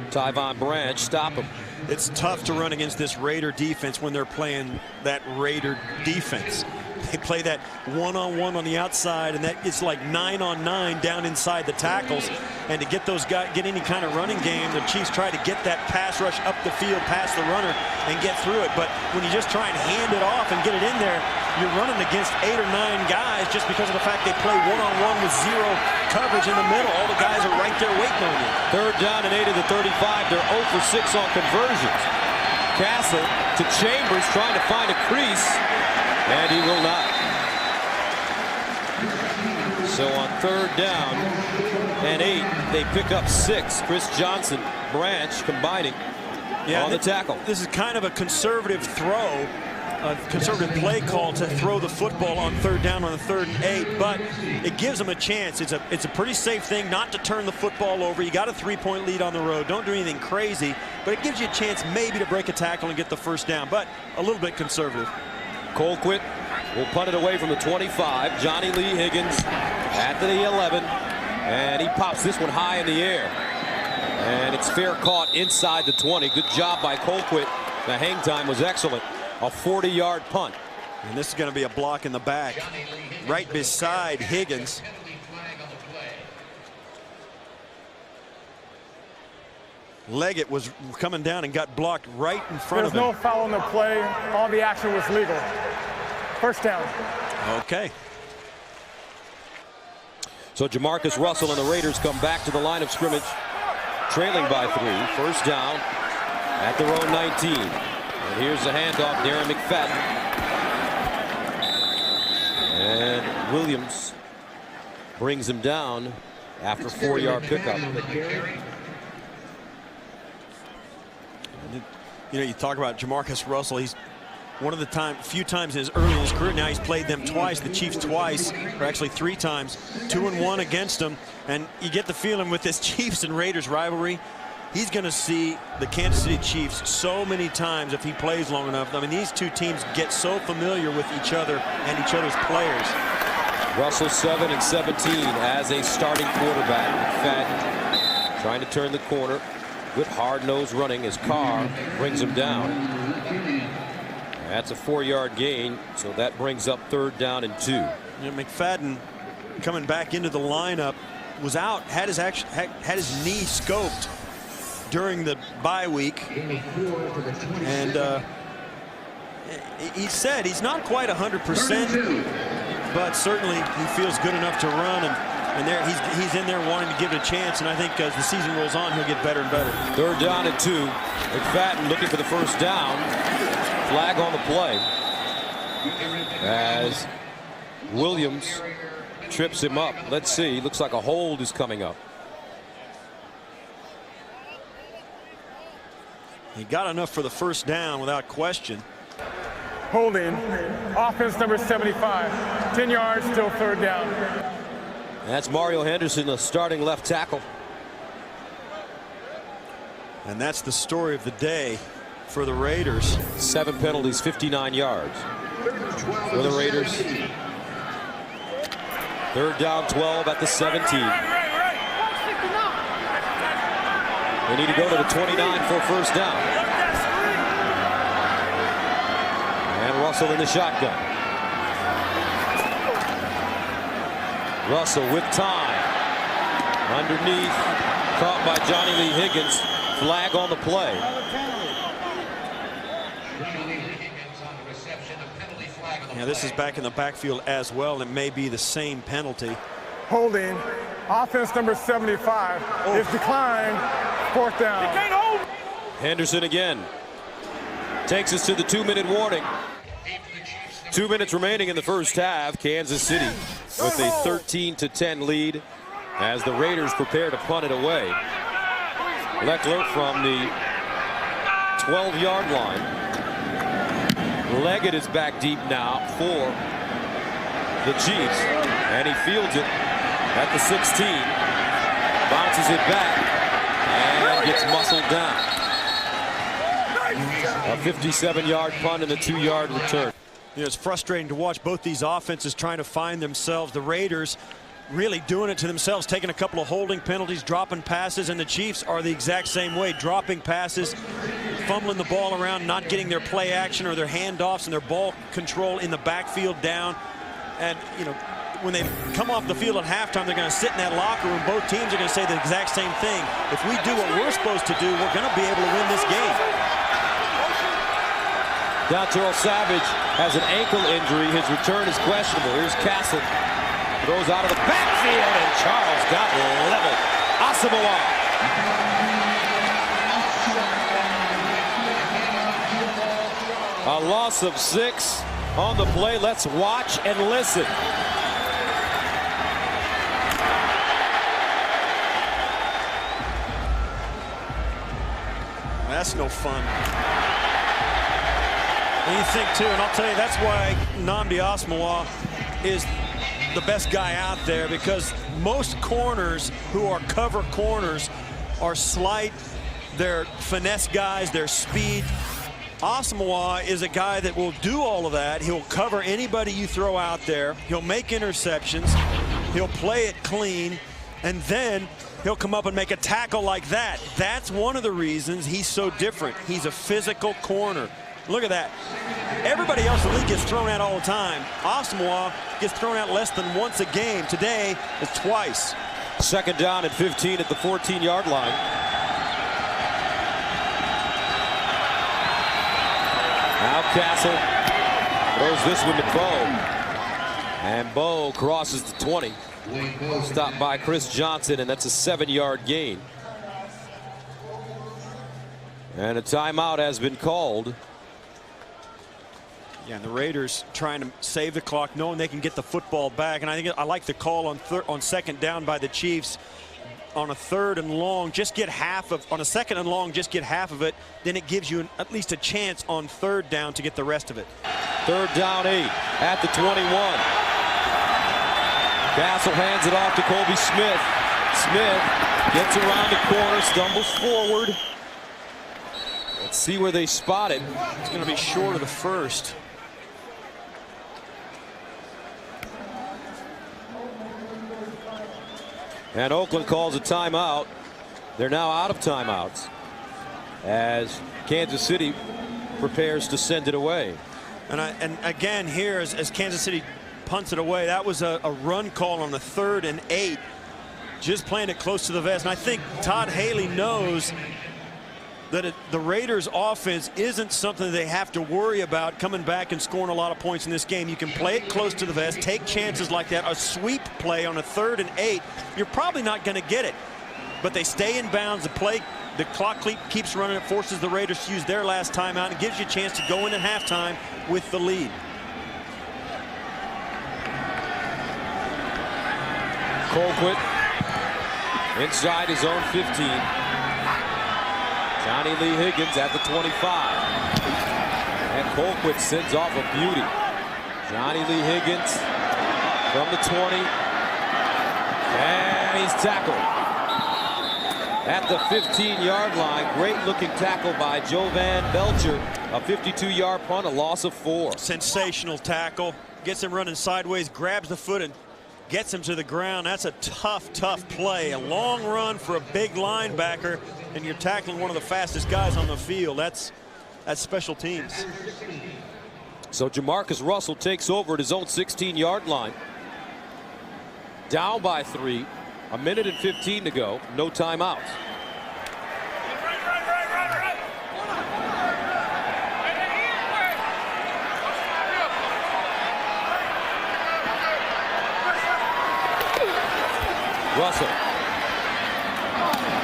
Tyvon Branch stop him. It's tough to run against this Raider defense when they're playing that Raider defense. They play that one-on-one on the outside, and that it's like 9-on-9 down inside the tackles. And to get those guys, get any kind of running game, the Chiefs try to get that pass rush up the field past the runner and get through it. But when you just try and hand it off and get it in there, you're running against 8 or 9 guys just because of the fact they play one-on-one with 0 coverage in the middle. All the guys are right there waiting on you. Third down and 8 of the 35. They're 0 for 6 on conversions. Castle to Chambers trying to find a crease, and he will not. So on third down and 8, they pick up 6. Chris Johnson, Branch combining on the tackle. This is kind of a conservative throw, a conservative play call to throw the football on third down on the 3rd and 8, but it gives them a chance. It's a pretty safe thing not to turn the football over. You got a 3-point lead on the road. Don't do anything crazy, but it gives you a chance maybe to break a tackle and get the first down, but a little bit conservative. Colquitt will punt it away from the 25. Johnny Lee Higgins at the 11, and he pops this one high in the air, and it's fair caught inside the 20. Good job by Colquitt. The hang time was excellent. A 40-yard punt. And this is going to be a block in the back right beside Higgins. Leggett was coming down and got blocked right in front of him. There's no foul on the play. All the action was legal. First down. Okay. So Jamarcus Russell and the Raiders come back to the line of scrimmage, trailing by 3. First down at their own 19. And here's the handoff, Darren McFadden. And Williams brings him down after 4-yard pickup. You know, you talk about Jamarcus Russell. He's one of the few times early in his career now he's played them twice, the Chiefs twice, or actually 3 times, 2-1 against them. And you get the feeling with this Chiefs and Raiders rivalry, he's going to see the Kansas City Chiefs so many times if he plays long enough. I mean, these two teams get so familiar with each other and each other's players. Russell 7 and 17 as a starting quarterback. McFadden trying to turn the corner. Good hard-nosed running as Carr brings him down. That's a 4-yard gain, so that brings up third down and 2. You know, McFadden coming back into the lineup was out, had his knee scoped during the bye week, and he said he's not quite 100%, but certainly he feels good enough to run, and there he's in there wanting to give it a chance, and I think as the season rolls on he'll get better and better. Third down and 2. McFadden looking for the first down. Flag on the play as Williams trips him up. Let's see, looks like a hold is coming up. He got enough for the first down without question. Holding. Offense number 75. 10 yards, still third down. That's Mario Henderson, the starting left tackle. And that's the story of the day for the Raiders. 7 penalties, 59 yards for the Raiders. Third down, 12 at the 17. They need to go to the 29 for a first down. And Russell Russell in the shotgun. Russell with time. Underneath. Caught by Johnny Lee Higgins. Flag on the play. Yeah, this is back in the backfield as well. It may be the same penalty. Holding. Offense number 75 is declined. 4th down. Henderson again. Takes us to the 2-minute warning. 2 minutes remaining in the first half. Kansas City with a 13-10 lead as the Raiders prepare to punt it away. Leckler from the 12-yard line. Leggett is back deep now for the Chiefs, and he fields it at the 16. Bounces it back and gets muscled down. A 57-yard punt and a 2-yard return. You know, it's frustrating to watch both these offenses trying to find themselves. The Raiders really doing it to themselves, taking a couple of holding penalties, dropping passes, and the Chiefs are the exact same way, dropping passes, fumbling the ball around, not getting their play action or their handoffs and their ball control in the backfield down. And, you know, when they come off the field at halftime, they're going to sit in that locker room. Both teams are going to say the exact same thing. If we do what we're supposed to do, we're going to be able to win this game. Dontrell Savage has an ankle injury. His return is questionable. Here's Castle. Throws out of the backfield, and Charles got leveled. Asamoah. A loss of 6 on the play. Let's watch and listen. That's no fun. And you think, too, and I'll tell you, that's why Nnamdi Asamoah is the best guy out there, because most corners who are cover corners are slight. They're finesse guys, they're speed. Asamoah is a guy that will do all of that. He'll cover anybody you throw out there. He'll make interceptions. He'll play it clean. And then he'll come up and make a tackle like that. That's one of the reasons he's so different. He's a physical corner. Look at that. Everybody else in the league gets thrown out all the time. Asamoah gets thrown out less than once a game. Today is twice. 2nd down and 15 at the 14-yard line. Now Castle throws this one to Bo. And Bo crosses the 20. Stopped by Chris Johnson, and that's a 7-yard gain. And a timeout has been called. Yeah, and the Raiders trying to save the clock, knowing they can get the football back. And I like the call on 2nd down by the Chiefs. On a 3rd and long, just get half of, on a 2nd and long, just get half of it. Then it gives you at least a chance on 3rd down to get the rest of it. 3rd down 8 at the 21. Castle hands it off to Colby Smith. Smith gets around the corner, stumbles forward. Let's see where they spot it. It's going to be short of the 1st. And Oakland calls a timeout. They're now out of timeouts as Kansas City prepares to send it away. And again here, as Kansas City punts it away, that was a run call on the 3rd and 8, just playing it close to the vest. And I think Todd Haley knows that the Raiders offense isn't something they have to worry about coming back and scoring a lot of points in this game. You can play it close to the vest, take chances like that. A sweep play on a 3rd and 8, you're probably not going to get it. But they stay in bounds. The clock keeps running. It forces the Raiders to use their last timeout and gives you a chance to go into halftime with the lead. Colquitt inside his own 15. Johnny Lee Higgins at the 25. And Colquitt sends off a beauty. Johnny Lee Higgins from the 20. And he's tackled at the 15-yard line. Great looking tackle by Jovan Belcher. A 52-yard punt, a loss of 4. Sensational tackle. Gets him running sideways, grabs the foot and gets him to the ground. That's a tough play. A long run for a big linebacker, and you're tackling one of the fastest guys on the field. That's special teams. So Jamarcus Russell takes over at his own 16-yard line. Down by 3. 1 minute and 15 to go. No timeouts. Russell.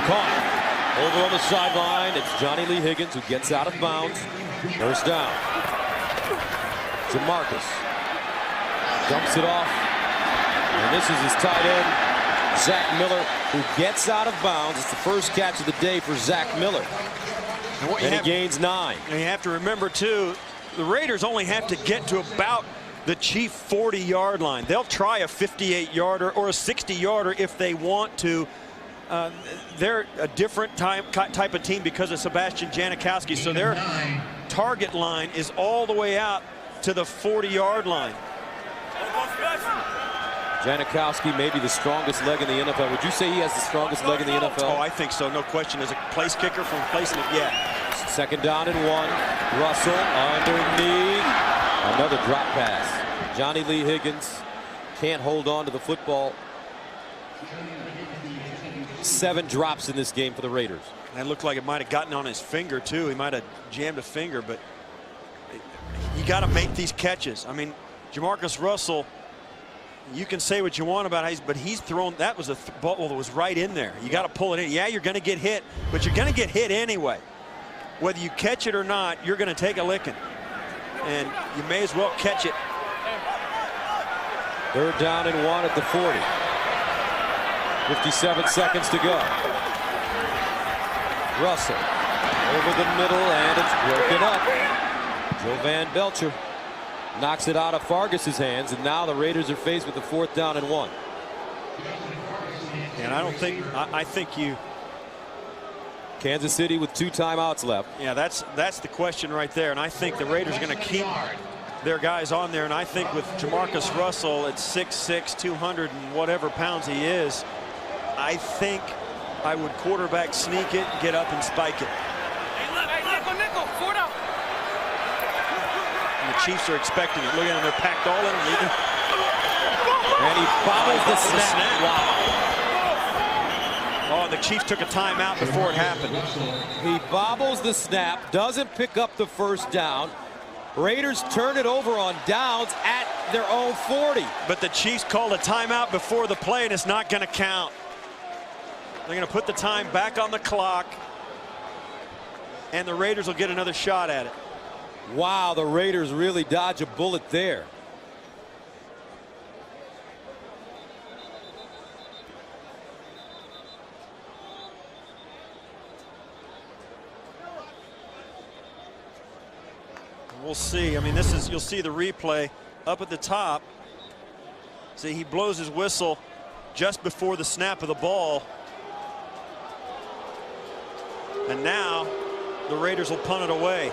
Caught. Over on the sideline. It's Johnny Lee Higgins who gets out of bounds. First down. Jamarcus dumps it off. And this is his tight end, Zach Miller, who gets out of bounds. It's the first catch of the day for Zach Miller. And he gains 9. And you have to remember, too, the Raiders only have to get to about the Chief 40-yard line. They'll try a 58-yarder or a 60-yarder if they want to. They're a different type of team because of Sebastian Janikowski. So their target line is all the way out to the 40-yard line. Janikowski may be the strongest leg in the NFL. Would you say he has the strongest leg in the NFL? Oh, I think so, no question. As a place kicker from placing it, yeah. Second down and 1. Russell underneath. Another drop pass. Johnny Lee Higgins can't hold on to the football. 7 drops in this game for the Raiders. That looked like it might have gotten on his finger, too. He might have jammed a finger, but you got to make these catches. I mean, Jamarcus Russell, you can say what you want about him, but he's thrown. That was a ball that was right in there. You got to pull it in. Yeah, you're going to get hit, but you're going to get hit anyway. Whether you catch it or not, you're going to take a licking. And you may as well catch it. Third down and 1 at the 40. 57 seconds to go. Russell over the middle, and it's broken up. Jovan Belcher knocks it out of Fargas's hands, and now the Raiders are faced with a 4th down and 1. And I think you. Kansas City with 2 timeouts left. Yeah, that's the question right there, and I think the Raiders are going to keep their guys on there, and I think with Jamarcus Russell at 6'6", 200 and whatever pounds he is, I think I would quarterback sneak it, get up and spike it. And the Chiefs are expecting it. Look at them, they're packed all in. And he bobbles the snap. Wow. Oh, the Chiefs took a timeout before it happened. He bobbles the snap, doesn't pick up the first down. Raiders turn it over on downs at their own 40. But the Chiefs called a timeout before the play, and it's not going to count. They're going to put the time back on the clock, and the Raiders will get another shot at it. Wow, the Raiders really dodge a bullet there. We'll see. I mean, you'll see the replay up at the top. See, he blows his whistle just before the snap of the ball. And now the Raiders will punt it away.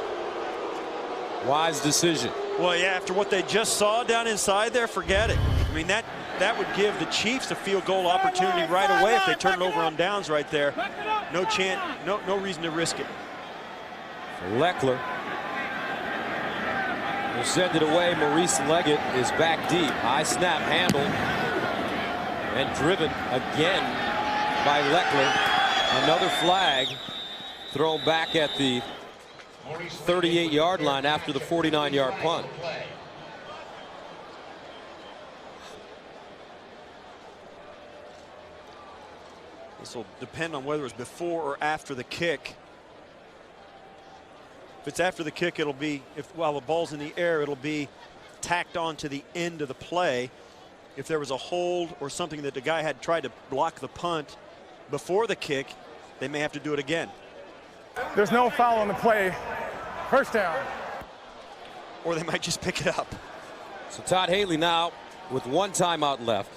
Wise decision. Well, yeah, after what they just saw down inside there, forget it. I mean, that would give the Chiefs a field goal opportunity right away if they turn it over on downs right there. No chance, no reason to risk it. Leckler will send it away. Maurice Leggett is back deep. High snap handle and driven again by Leckler. Another flag thrown back at the 38-yard line after the 49-yard punt. This will depend on whether it's before or after the kick. If it's after the kick, it'll be, while the ball's in the air, it'll be tacked on to the end of the play. If there was a hold or something that the guy had tried to block the punt before the kick, they may have to do it again. There's no foul on the play. First down. Or they might just pick it up. So Todd Haley now with 1 timeout left.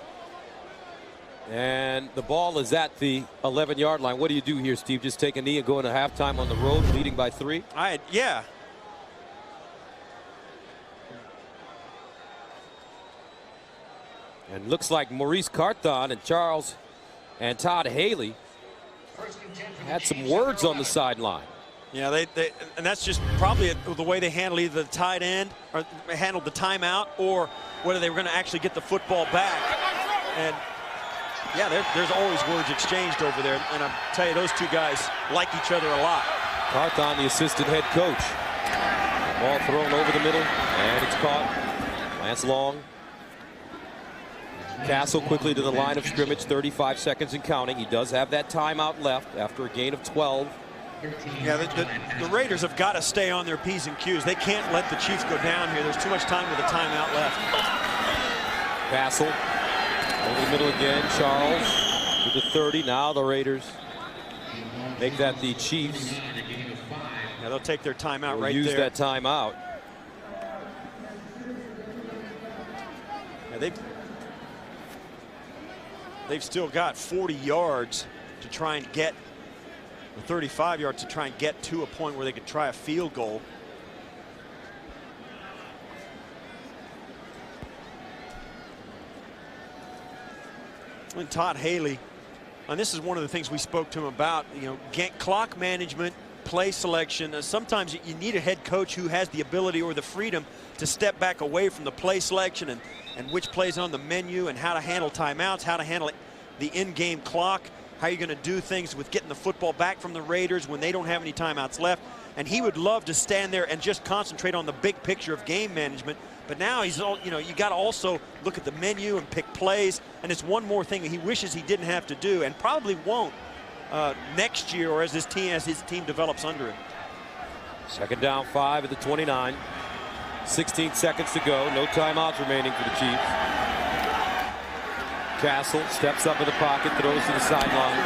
And the ball is at the 11-yard line. What do you do here, Steve? Just take a knee and go into halftime on the road, leading by 3? Yeah. And looks like Maurice Carthon and Charles and Todd Haley had some words on the sideline. Yeah, and that's just probably the way they handled either the tight end or handled the timeout, or whether they were going to actually get the football back. And yeah, there's always words exchanged over there. And I'll tell you, those two guys like each other a lot. Carthon, the assistant head coach. Ball thrown over the middle, and it's caught. Lance Long. Castle quickly to the line of scrimmage, 35 seconds and counting. He does have that timeout left after a gain of 12. Yeah, the Raiders have got to stay on their P's and Q's. They can't let the Chiefs go down here. There's too much time with a timeout left. Castle over the middle again. Charles to the 30. Now the Raiders make that the Chiefs. Yeah, they'll take their timeout right use there. That timeout. Yeah, they've still got 40 yards to try and get, 35 yards to try and get to a point where they could try a field goal. And Todd Haley, and this is one of the things we spoke to him about, you know, clock management, play selection. Sometimes you need a head coach who has the ability or the freedom to step back away from the play selection and which plays on the menu and how to handle timeouts, how to handle the in-game clock, how you're going to do things with getting the football back from the Raiders when they don't have any timeouts left. And he would love to stand there and just concentrate on the big picture of game management. But now he's all, you know, you got to also look at the menu and pick plays. And it's one more thing that he wishes he didn't have to do, and probably won't next year or as his team develops under him. Second down, 5 at the 29. 16 seconds to go. No timeouts remaining for the Chiefs. Castle steps up in the pocket, throws to the sideline.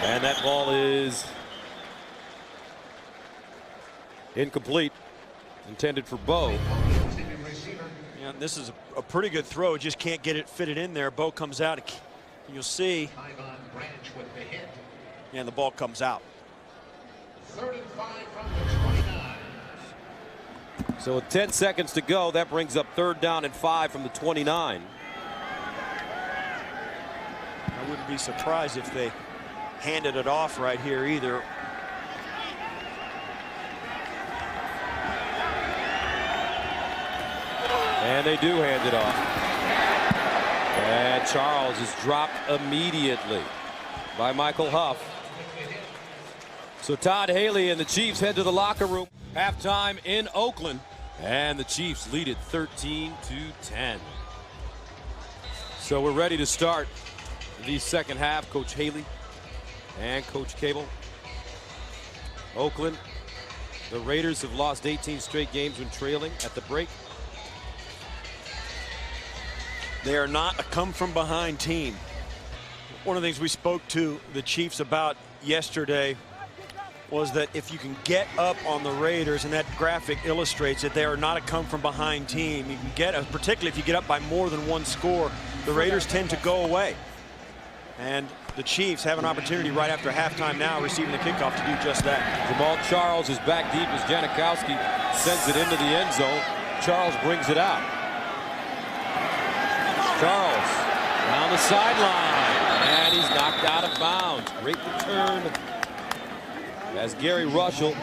And that ball is incomplete. Intended for Bo. Yeah, this is a pretty good throw. Just can't get it fitted in there. Bo comes out. And you'll see. And the ball comes out. 3rd and 5 from the 29. So with 10 seconds to go, that brings up 3rd down and 5 from the 29. I wouldn't be surprised if they handed it off right here either. And they do hand it off. And Charles is dropped immediately by Michael Huff. So Todd Haley and the Chiefs head to the locker room. Halftime in Oakland. And the Chiefs lead it 13-10. So we're ready to start the second half. Coach Haley and Coach Cable. Oakland, the Raiders have lost 18 straight games when trailing at the break. They are not a come-from-behind team. One of the things we spoke to the Chiefs about yesterday was that if you can get up on the Raiders, and that graphic illustrates it, they are not a come-from-behind team. You can get, particularly if you get up by more than one score, the Raiders tend to go away. And the Chiefs have an opportunity right after halftime now, receiving the kickoff, to do just that. Jamal Charles is back deep as Janikowski sends it into the end zone. Charles brings it out. Charles down the sideline, and he's knocked out of bounds. Great return as Gary Russell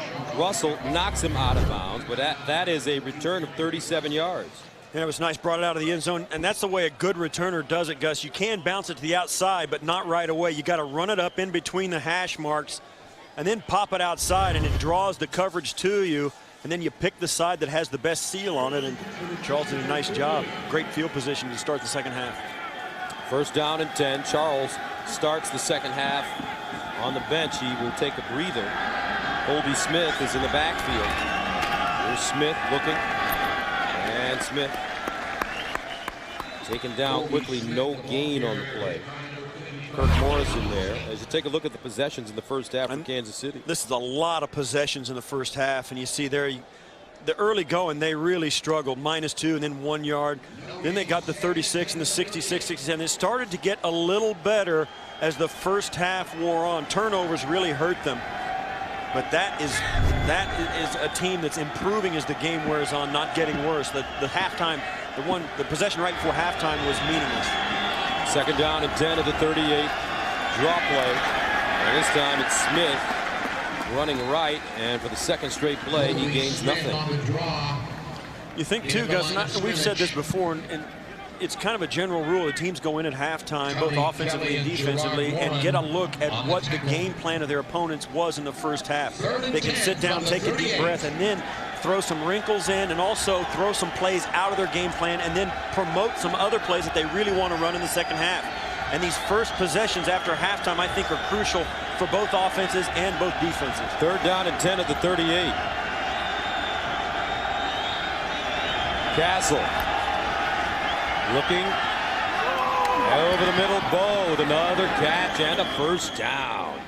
knocks him out of bounds, but that is a return of 37 yards. Yeah, it was nice, brought it out of the end zone, and that's the way a good returner does it, Gus. You can bounce it to the outside, but not right away. You got to run it up in between the hash marks and then pop it outside, and it draws the coverage to you, and then you pick the side that has the best seal on it, and Charles did a nice job. Great field position to start the second half. 1st down and 10. Charles starts the second half on the bench. He will take a breather. Colby Smith is in the backfield. Here's Smith looking. And Smith taken down quickly. No gain on the play. Kirk Morrison there. As you take a look at the possessions in the first half for Kansas City. This is a lot of possessions in the first half, and you see there the early going, they really struggled. -2 and then 1 yard. Then they got the 36 and the 66, 67. It started to get a little better as the first half wore on. Turnovers really hurt them. But that is a team that's improving as the game wears on, not getting worse. The halftime, the possession right before halftime was meaningless. 2nd down and 10 at the 38. Draw play. And this time it's Smith running right, and for the second straight play, he gains nothing. You think too, Gus, and we've said this before, and it's kind of a general rule. The teams go in at halftime, both offensively and defensively, and get a look at what the game plan of their opponents was in the first half. They can sit down, take a deep breath, and then throw some wrinkles in, and also throw some plays out of their game plan, and then promote some other plays that they really want to run in the second half. And these first possessions after halftime, I think, are crucial for both offenses and both defenses. 3rd down and 10 at the 38. Castle looking over the middle. Bowe with another catch and a first down.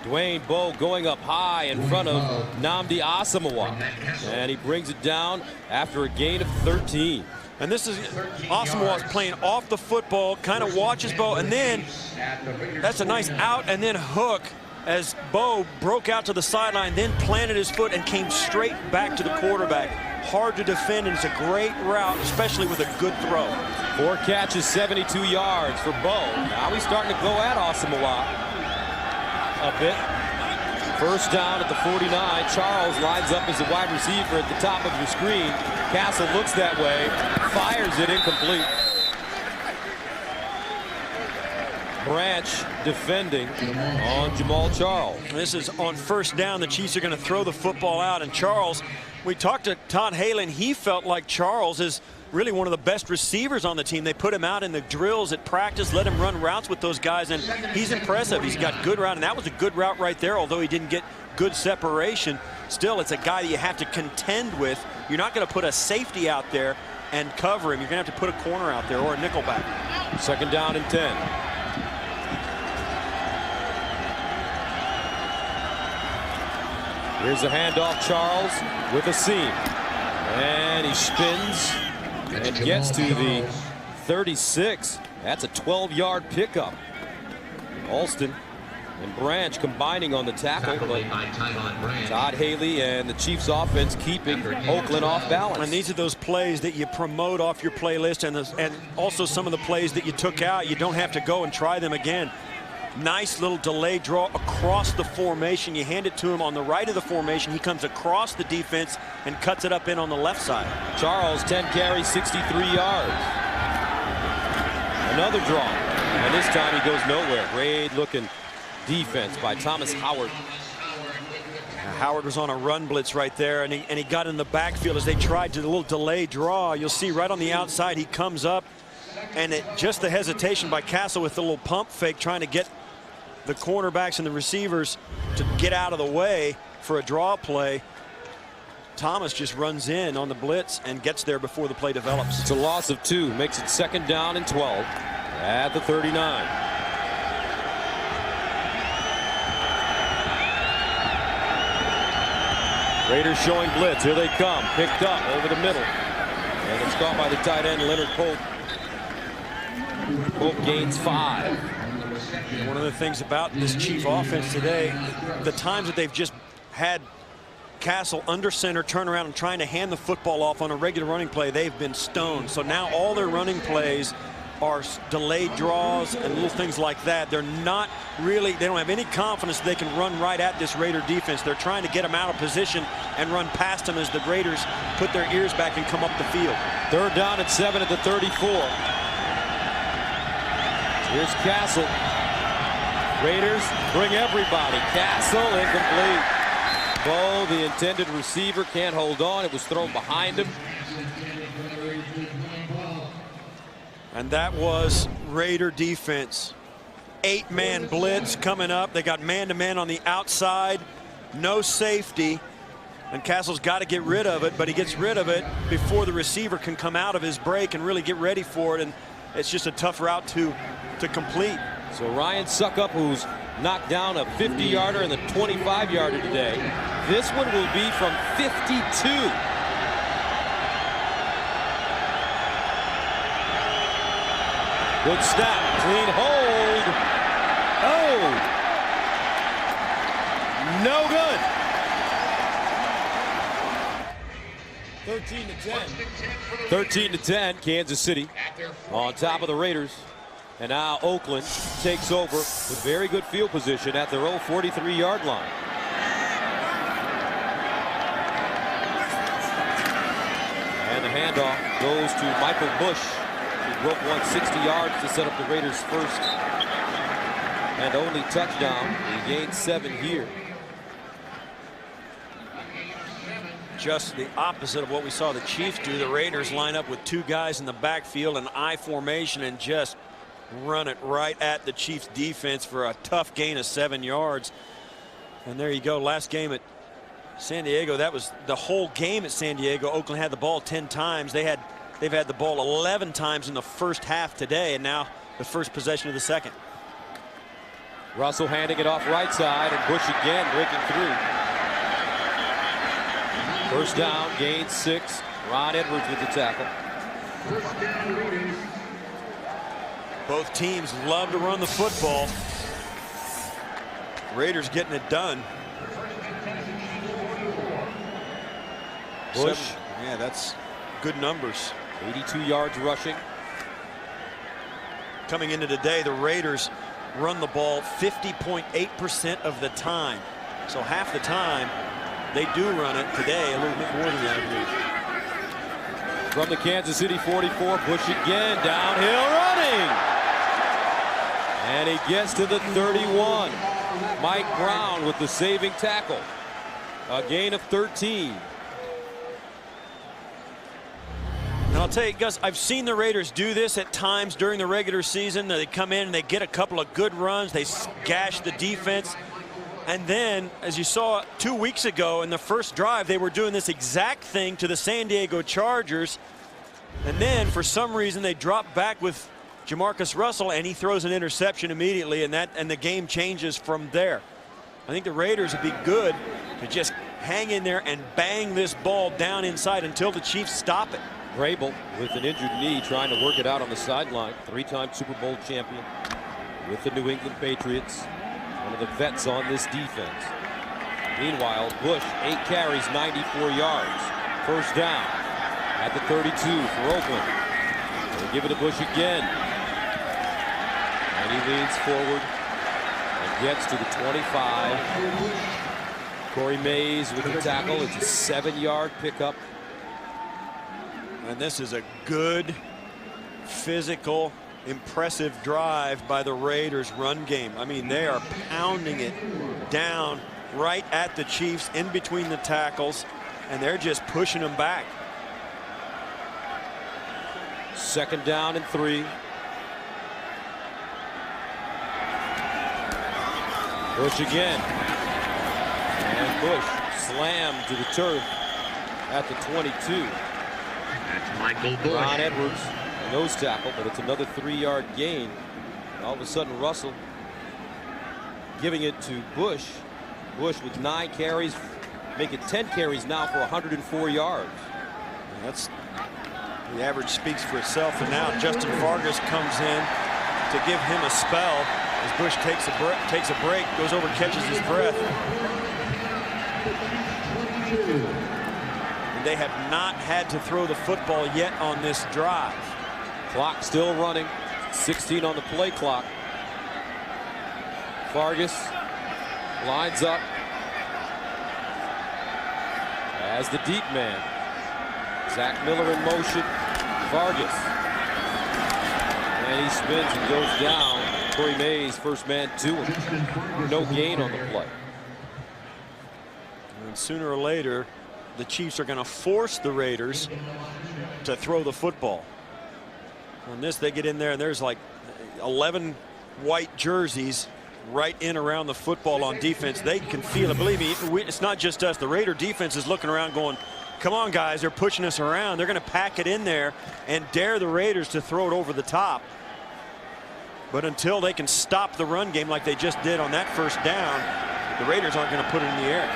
Dwayne Bowe going up high in front of Nnamdi Asamoah, and he brings it down after a gain of 13. And this is Asamoah's playing off the football, kind of watches Bowe, and then that's a nice out and then hook as Bowe broke out to the sideline, then planted his foot and came straight back to the quarterback. Hard to defend, and it's a great route, especially with a good throw. 4 catches, 72 yards for Bowe. Now he's starting to go at Asamoah a bit. First down at the 49. Charles lines up as a wide receiver at the top of your screen. Castle looks that way, fires it incomplete. Branch defending on Jamal Charles. This is on first down. The Chiefs are going to throw the football out, and Charles, we talked to Todd Haley, and he felt like Charles is really one of the best receivers on the team. They put him out in the drills at practice, let him run routes with those guys, and he's impressive. He's got good route, and that was a good route right there, although he didn't get good separation. Still, it's a guy that you have to contend with. You're not going to put a safety out there and cover him. You're going to have to put a corner out there or a nickel back. 2nd down and 10. Here's a handoff. Charles with a seam, and he spins and gets to the 36. That's a 12-yard pickup. Alston and Branch combining on the tackle, but Todd Haley and the Chiefs offense keeping Oakland off balance. And these are those plays that you promote off your playlist, and also some of the plays that you took out. You don't have to go and try them again. Nice little delay draw across the formation. You hand it to him on the right of the formation. He comes across the defense and cuts it up in on the left side. Charles, 10 carries, 63 yards. Another draw, and this time he goes nowhere. Great looking defense by Thomas Howard. Howard was on a run blitz right there, and he got in the backfield as they tried to do a little delay draw. You'll see right on the outside he comes up, and just the hesitation by Castle with the little pump fake, trying to get the cornerbacks and the receivers to get out of the way for a draw play. Thomas just runs in on the blitz and gets there before the play develops. It's a loss of 2, makes it 2nd down and 12 at the 39. Raiders showing blitz. Here they come. Picked up over the middle. And it's caught by the tight end, Leonard Pope. Pope gains 5. One of the things about this Chief offense today, the times that they've just had Castle under center, turn around and trying to hand the football off on a regular running play, they've been stoned. So now all their running plays are delayed draws and little things like that. They're not really, they don't have any confidence they can run right at this Raider defense. They're trying to get them out of position and run past them as the Raiders put their ears back and come up the field. 3rd down and 7 at the 34. Here's Castle. Raiders bring everybody. Castle incomplete. Bowe, the intended receiver, can't hold on. It was thrown behind him. And that was Raider defense. 8-man blitz coming up. They got man-to-man on the outside. No safety. And Castle's got to get rid of it, but he gets rid of it before the receiver can come out of his break and really get ready for it. And it's just a tough route to complete. So Ryan Suckup, who's knocked down a 50-yarder and the 25-yarder today. This one will be from 52. Good snap, clean hold. Oh, no good. 13 to 10. 13 to 10, Kansas City on top of the Raiders. And now Oakland takes over with very good field position at their own 43-yard line. And the handoff goes to Michael Bush, who broke 160 yards to set up the Raiders' first and only touchdown. He gained 7 here. Just the opposite of what we saw the Chiefs do. The Raiders line up with 2 guys in the backfield, an I formation, and just run it right at the Chiefs defense for a tough gain of 7 yards. And there you go. Last game at San Diego, that was the whole game at San Diego. Oakland had the ball 10 times. They've had the ball 11 times in the first half today, and now the first possession of the second. Russell handing it off right side, and Bush again breaking through. First down, gain 6. Ron Edwards with the tackle. Both teams love to run the football. Raiders getting it done. Bush. Yeah, that's good numbers. 82 yards rushing. Coming into today, the Raiders run the ball 50.8% of the time. So half the time they do run it. Today a little bit more than that. From the Kansas City 44, Bush again downhill running. And he gets to the 31. Mike Brown with the saving tackle. A gain of 13. And I'll tell you, Gus, I've seen the Raiders do this at times during the regular season. They come in and they get a couple of good runs. They gash the defense. And then, as you saw 2 weeks ago in the first drive, they were doing this exact thing to the San Diego Chargers. And then, for some reason, they drop back with Jamarcus Russell, and he throws an interception immediately, and the game changes from there. I think the Raiders would be good to just hang in there and bang this ball down inside until the Chiefs stop it. Vrabel with an injured knee trying to work it out on the sideline. 3-time Super Bowl champion with the New England Patriots. One of the vets on this defense. Meanwhile, Bush, 8 carries, 94 yards. First down at the 32 for Oakland. They give it to Bush again. And he leans forward and gets to the 25. Corey Mays with the tackle. It's a 7-yard pickup. And this is a good, physical, impressive drive by the Raiders run game. I mean, they are pounding it down right at the Chiefs in between the tackles, and they're just pushing them back. Second down and 3. Bush again. And Bush slammed to the turf at the 22. That's Michael Bush. Ron Edwards, a nose tackle, but it's another 3-yard gain. And all of a sudden, Russell giving it to Bush. Bush with 9 carries, make it 10 carries now for 104 yards. And that's the average speaks for itself. And now Justin Fargas comes in to give him a spell as Bush takes a break, goes over, catches his breath. And they have not had to throw the football yet on this drive. Clock still running. 16 on the play clock. Fargas lines up as the deep man. Zach Miller in motion. Fargas. And he spins and goes down. Corey Mays, first man to him. No gain on the play. And sooner or later, the Chiefs are going to force the Raiders to throw the football. On this, they get in there, and there's like 11 white jerseys right in around the football on defense. They can feel it. Believe me, it's not just us. The Raider defense is looking around going, come on, guys, they're pushing us around. They're going to pack it in there and dare the Raiders to throw it over the top. But until they can stop the run game like they just did on that first down, the Raiders aren't going to put it in the air.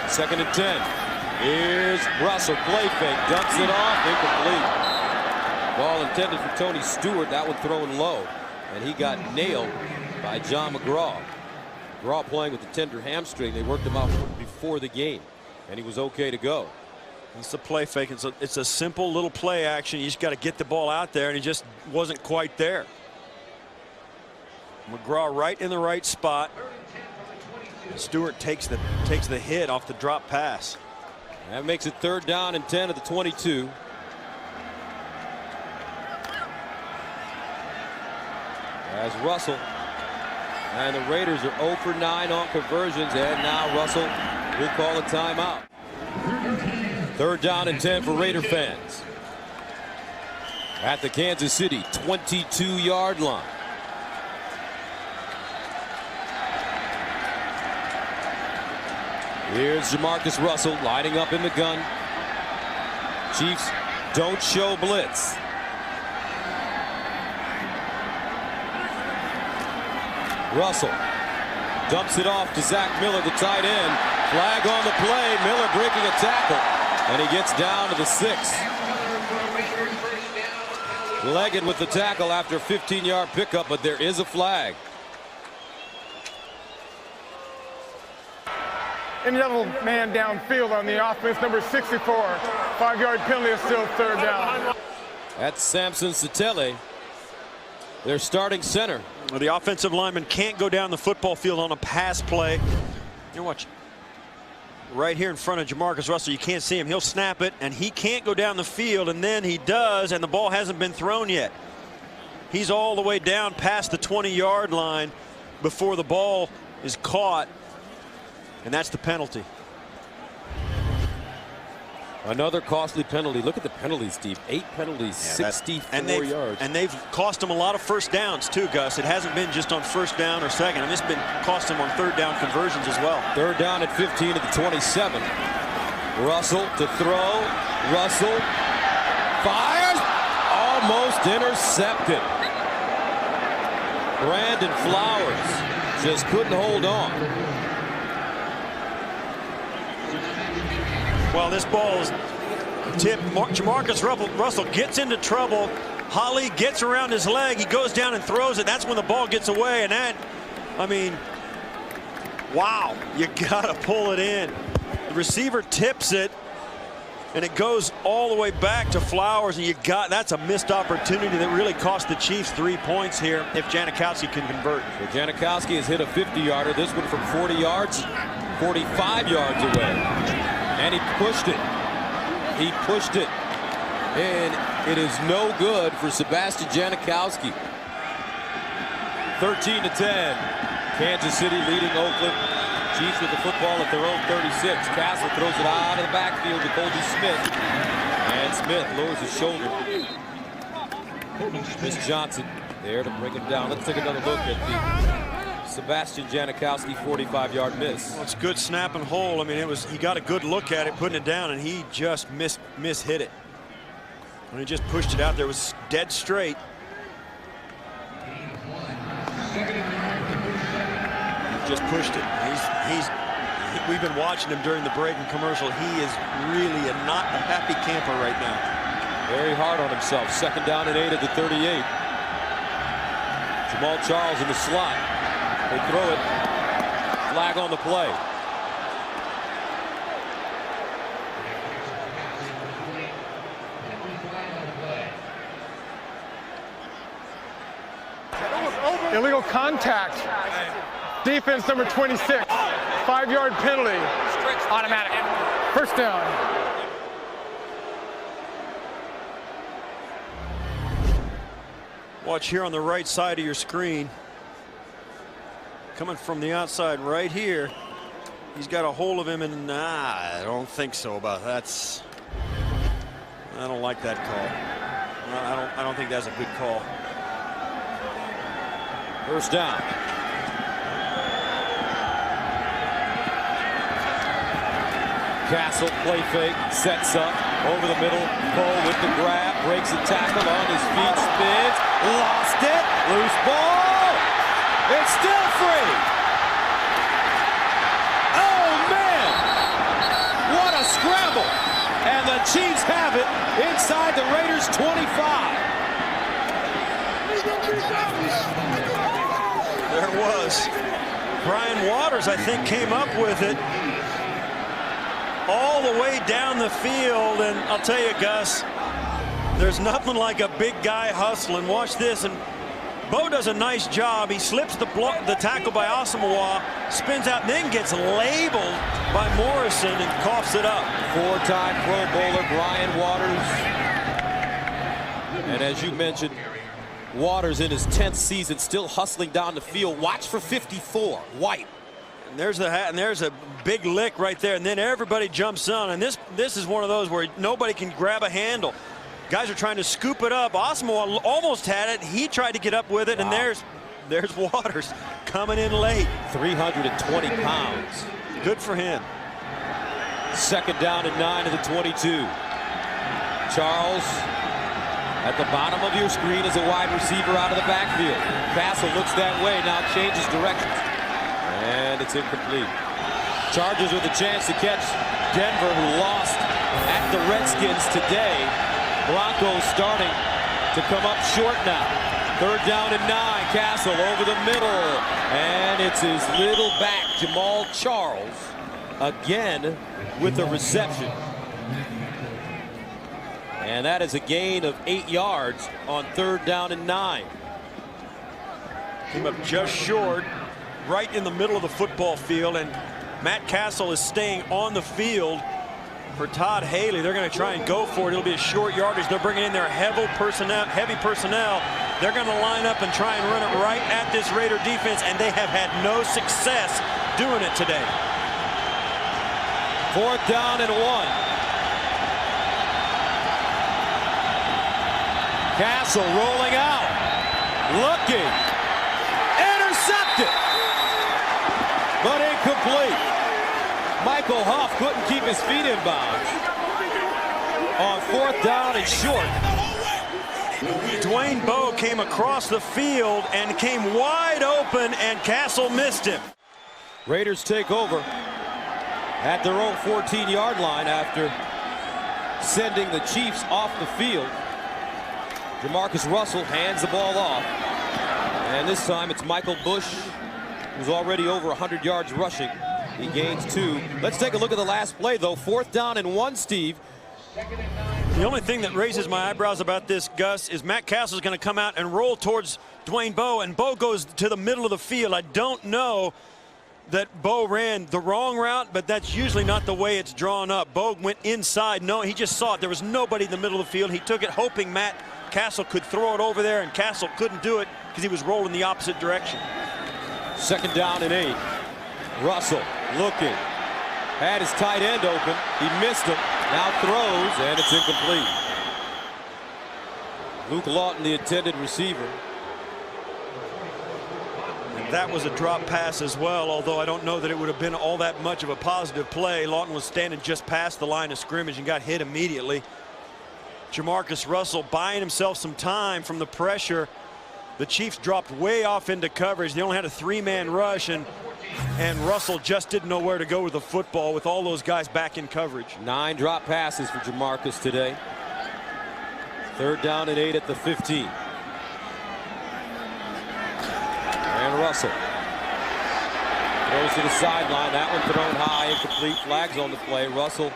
Second and 10. Here's Russell, play fake, dumps it off, incomplete. Ball intended for Tony Stewart, that one thrown low. And he got nailed by John McGraw. McGraw playing with the tender hamstring. They worked him out before the game, and he was okay to go. It's a play fake. It's a simple little play action. You just got to get the ball out there, and he just wasn't quite there. McGraw right in the right spot. Stewart takes the hit off the drop pass. That makes it third down and 10 at the 22. as Russell. And the Raiders are 0 for 9 on conversions, and now Russell will call a timeout. 3rd down and 10 for Raider fans. At the Kansas City 22-yard line. Here's Jamarcus Russell lining up in the gun. Chiefs don't show blitz. Russell dumps it off to Zach Miller, the tight end. Flag on the play. Miller breaking a tackle, and he gets down to the 6. Leggett with the tackle after a 15-yard pickup, but there is a flag. Any other man downfield on the offense, number 64. 5-yard penalty is still 3rd down. That's Samson Satele, their starting center. Well, the offensive lineman can't go down the football field on a pass play. You watch right here in front of Jamarcus Russell. You can't see him. He'll snap it, and he can't go down the field, and then he does, and the ball hasn't been thrown yet. He's all the way down past the 20-yard line before the ball is caught, and that's the penalty. Another costly penalty. Look at the penalties, Steve. 8 penalties, 64 yards. And they've cost him a lot of first downs too, Gus. It hasn't been just on 1st down or 2nd. And this has been cost him on 3rd down conversions as well. 3rd down at 15 at the 27. Russell to throw. Russell fires. Almost intercepted. Brandon Flowers just couldn't hold on. Well, this ball is tipped. Jamarcus Russell gets into trouble. Holly gets around his leg. He goes down and throws it. That's when the ball gets away. And that, I mean, wow, you got to pull it in. The receiver tips it, and it goes all the way back to Flowers. And that's a missed opportunity that really cost the Chiefs 3 points here if Janikowski can convert. So Janikowski has hit a 50-yarder. This one from 40 yards, 45 yards away. And he pushed it. He pushed it. And it is no good for Sebastian Janikowski. 13-10. Kansas City leading Oakland. Chiefs with the football at their own 36. Castle throws it out of the backfield to Colby Smith. And Smith lowers his shoulder. Chris Johnson there to bring him down. Let's take another look at the Sebastian Janikowski 45-yard miss. Well, it's good snap and hole. I mean, he got a good look at it, putting it down, and he just mishit it. When he just pushed it out there, it was dead straight. He just pushed it. We've been watching him during the break and commercial. He is really not a happy camper right now. Very hard on himself. 2nd down and 8 at the 38. Jamal Charles in the slot. They throw it. Flag on the play. Illegal contact. Defense number 26. 5-yard penalty. Automatic. 1st down. Watch here on the right side of your screen. Coming from the outside right here. He's got a hold of him, and I don't think so about that. I don't like that call. I don't think that's a good call. 1st down. Castle play fake, sets up over the middle. Cole with the grab, breaks the tackle on his feet, spins, lost it, loose ball. It's still free. Oh man, what a scramble. And the Chiefs have it inside the Raiders 25. There it was. Brian Waters, I think, came up with it all the way down the field. And I'll tell you, Gus, there's nothing like a big guy hustling. Watch this. And Bo does a nice job. He slips the tackle by Asamoah, spins out, and then gets labeled by Morrison and coughs it up. 4-time Pro Bowler Brian Waters. And as you mentioned, Waters in his 10th season, still hustling down the field. Watch for 54, White. And there's the hat, and there's a big lick right there, and then everybody jumps on. And this is one of those where nobody can grab a handle. Guys are trying to scoop it up. Osmo almost had it. He tried to get up with it, and there's Waters coming in late. 320 pounds. Good for him. 2nd down and 9 to the 22. Charles at the bottom of your screen is a wide receiver out of the backfield. Castle looks that way, now changes directions. And it's incomplete. Chargers with a chance to catch Denver, who lost at the Redskins today. Broncos starting to come up short now. 3rd down and 9. Castle over the middle. And it's his little back, Jamal Charles, again with the reception. And that is a gain of 8 yards on 3rd down and 9. Came up just short, right in the middle of the football field, and Matt Castle is staying on the field for Todd Haley. They're going to try and go for it. It'll be a short yardage. They're bringing in their heavy personnel. They're going to line up and try and run it right at this Raider defense, and they have had no success doing it today. 4th down and 1. Castle rolling out, looking, intercepted, but incomplete. Michael Huff couldn't keep his feet in bounds on 4th down and short. Dwayne Bowe came across the field and came wide open, and Castle missed him. Raiders take over at their own 14-yard line after sending the Chiefs off the field. Jamarcus Russell hands the ball off, and this time it's Michael Bush, who's already over 100 yards rushing. He gains 2. Let's take a look at the last play, though. 4th down and 1, Steve. The only thing that raises my eyebrows about this, Gus, is Matt Castle's going to come out and roll towards Dwayne Bowe, and Bowe goes to the middle of the field. I don't know that Bowe ran the wrong route, but that's usually not the way it's drawn up. Bowe went inside. No, he just saw it. There was nobody in the middle of the field. He took it hoping Matt Castle could throw it over there, and Castle couldn't do it because he was rolling the opposite direction. 2nd down and 8. Russell looking. Had his tight end open. He missed him. Now throws, and it's incomplete. Luke Lawton, the intended receiver. And that was a drop pass as well, although I don't know that it would have been all that much of a positive play. Lawton was standing just past the line of scrimmage and got hit immediately. Jamarcus Russell buying himself some time from the pressure. The Chiefs dropped way off into coverage. They only had a 3-man rush, and Russell just didn't know where to go with the football with all those guys back in coverage. 9 drop passes for Jamarcus today. 3rd down and 8 at the 15. And Russell throws to the sideline. That one thrown high, incomplete. Flags on the play. Russell.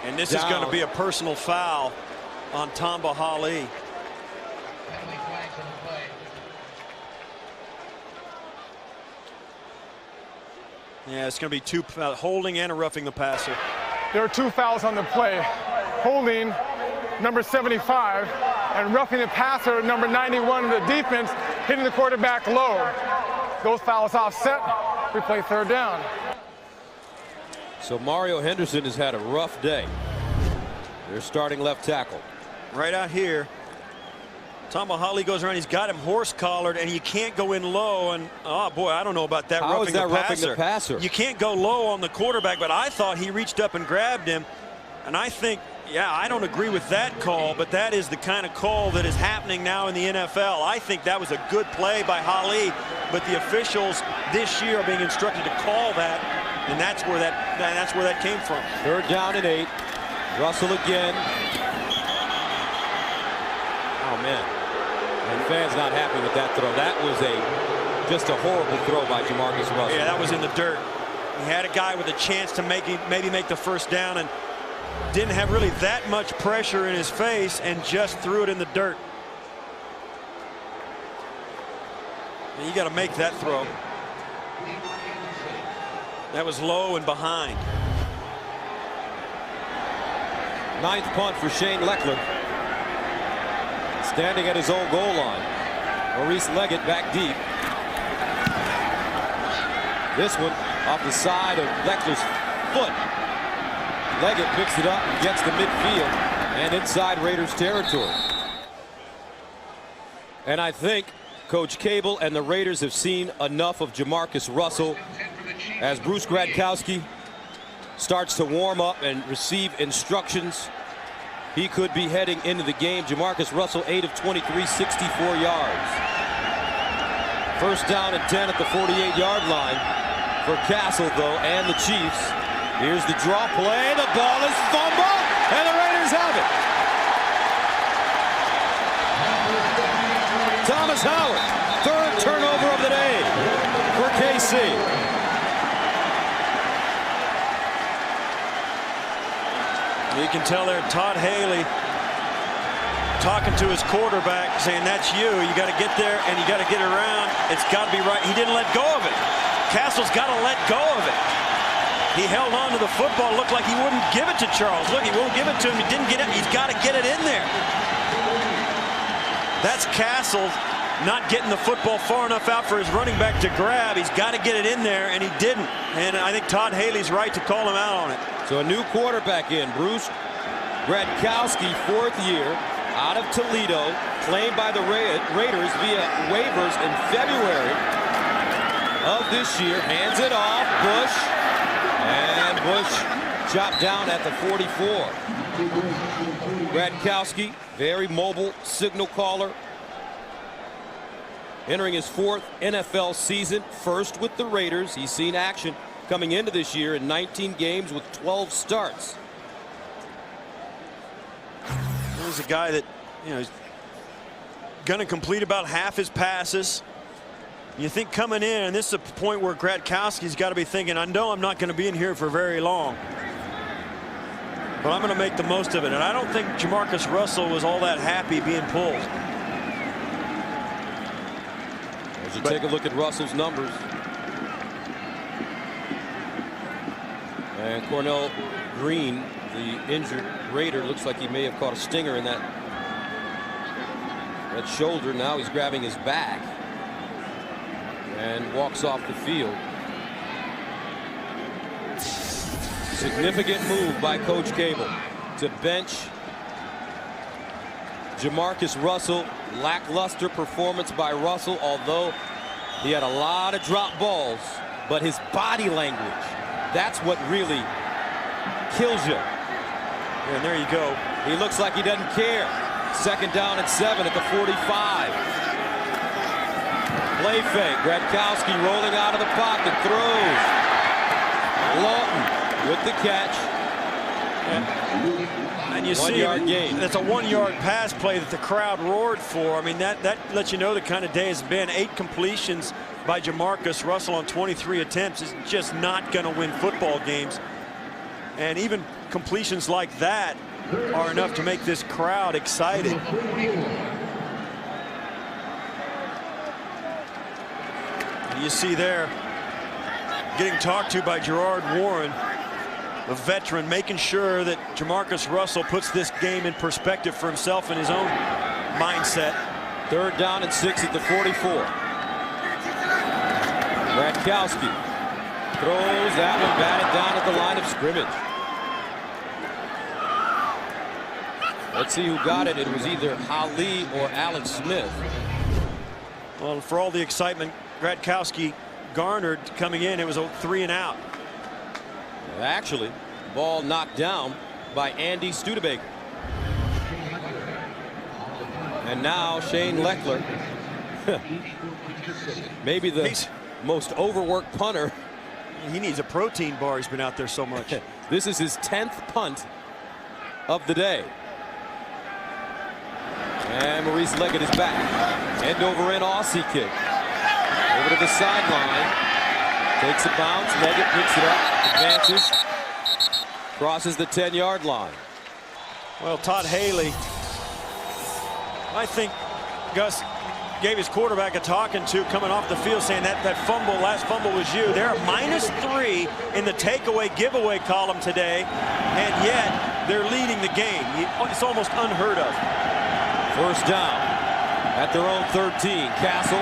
And this is going to be a personal foul on Tamba Hali. Yeah, it's going to be 2 holding and a roughing the passer. There are 2 fouls on the play. Holding, number 75, and roughing the passer, number 91 of the defense, hitting the quarterback low. Those fouls offset. We play 3rd down. So Mario Henderson has had a rough day. They're starting left tackle. Right out here. Tamba Hali goes around. He's got him horse collared, and you can't go in low. And oh boy, I don't know about that. How is that roughing the passer? You can't go low on the quarterback, but I thought he reached up and grabbed him. And I think, yeah, I don't agree with that call, but that is the kind of call that is happening now in the NFL. I think that was a good play by Hali, but the officials this year are being instructed to call that, and that's where that came from. 3rd down and 8. Russell again. Oh man. And fans not happy with that throw. That was just a horrible throw by Jamarcus Russell. Yeah, that was in the dirt. He had a guy with a chance to maybe make the 1st down, and didn't have really that much pressure in his face, and just threw it in the dirt. And you got to make that throw. That was low and behind. 9th punt for Shane Leckler. Standing at his own goal line. Maurice Leggett back deep. This one off the side of Leckler's foot. Leggett picks it up and gets to midfield and inside Raiders territory. And I think Coach Cable and the Raiders have seen enough of Jamarcus Russell as Bruce Gradkowski starts to warm up and receive instructions. He could be heading into the game. Jamarcus Russell, 8 of 23, 64 yards. First down and 10 at the 48-yard line for Castle, though, and the Chiefs. Here's the draw play. The ball is fumbled, and the Raiders have it. Thomas Howard, third turnover of the day for KC. You can tell there Todd Haley talking to his quarterback, saying, that's you. You got to get there and you got to get around. It's got to be right. He didn't let go of it. Castle's got to let go of it. He held on to the football. Looked like he wouldn't give it to Charles. Look, he won't give it to him. He didn't get it. He's got to get it in there. That's Castle not getting the football far enough out for his running back to grab. He's got to get it in there, and he didn't. And I think Todd Haley's right to call him out on it. So a new quarterback in. Bruce Gradkowski, fourth year, out of Toledo, claimed by the Raiders via waivers in February of this year. Hands it off. Bush. And Bush chopped down at the 44. Gradkowski, very mobile signal caller. Entering his fourth NFL season, first with the Raiders. He's seen action coming into this year in 19 games with 12 starts. He's a guy that, you know, is going to complete about half his passes. You think coming in, and this is a point where Gradkowski's got to be thinking, I know I'm not going to be in here for very long, but I'm going to make the most of it. And I don't think Jamarcus Russell was all that happy being pulled. As you take a look at Russell's numbers. And Cornell Green, the injured Raider, looks like he may have caught a stinger in that shoulder. Now he's grabbing his back and walks off the field. Significant move by Coach Cable to bench Jamarcus Russell. Lackluster performance by Russell, although he had a lot of drop balls, but his body language, that's what really kills you. And there you go. He looks like he doesn't care. Second down and 7 at the 45. Play fake. Gradkowski rolling out of the pocket. Throws. Lawton with the catch. And you see that's a 1-yard pass play that the crowd roared for. I mean, that lets you know the kind of day it's been. 8 completions by Jamarcus Russell on 23 attempts is just not going to win football games. And even completions like that are enough to make this crowd excited. You see there, getting talked to by Gerard Warren, the veteran, making sure that Jamarcus Russell puts this game in perspective for himself and his own mindset. Third down and 6 at the 44. Gradkowski throws that one, batted down at the line of scrimmage. Let's see who got it. It was either Ali or Alex Smith. Well, for all the excitement Gradkowski garnered coming in, it was a 3 and out. Actually, ball knocked down by Andy Studebaker. And now Shane Leckler, maybe the most overworked punter. He needs a protein bar. He's been out there so much. This is his 10th punt of the day. And Maurice Leggett is back. End over end Aussie kick. Over to the sideline. Takes a bounce. Leggett picks it up. Advances. Crosses the 10-yard line. Well, Todd Haley, I think Gus gave his quarterback a talking to coming off the field, saying that last fumble was you. They're a -3 in the takeaway giveaway column today, and yet they're leading the game. It's almost unheard of. First down. at their own 13. Castle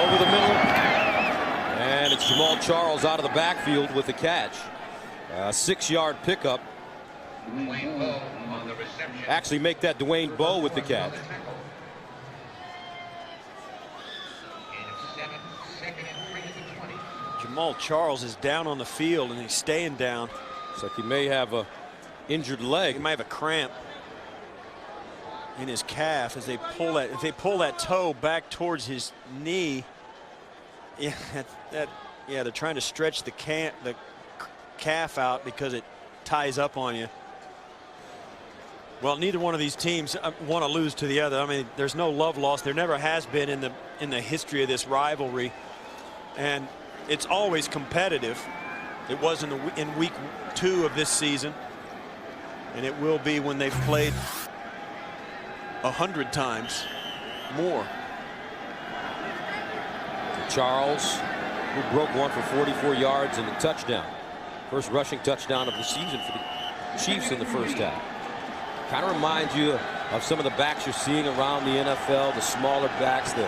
over the middle. And it's Jamal Charles out of the backfield with the catch. 6-yard pickup. Actually make that Dwayne Bowe with the catch. Jamal Charles is down on the field and he's staying down. Looks like he may have a injured leg. He might have a cramp in his calf as they pull that. If they pull that toe back towards his knee, yeah, they're trying to stretch the calf out because it ties up on you. Well, neither one of these teams want to lose to the other. I mean, there's no love lost. There never has been in the history of this rivalry, and it's always competitive. It was in week 2 of this season, and it will be when they've played 100 times more. Charles, who broke one for 44 yards and a touchdown. First rushing touchdown of the season for the Chiefs in the first half. Kind of reminds you of some of the backs you're seeing around the NFL, the smaller backs, the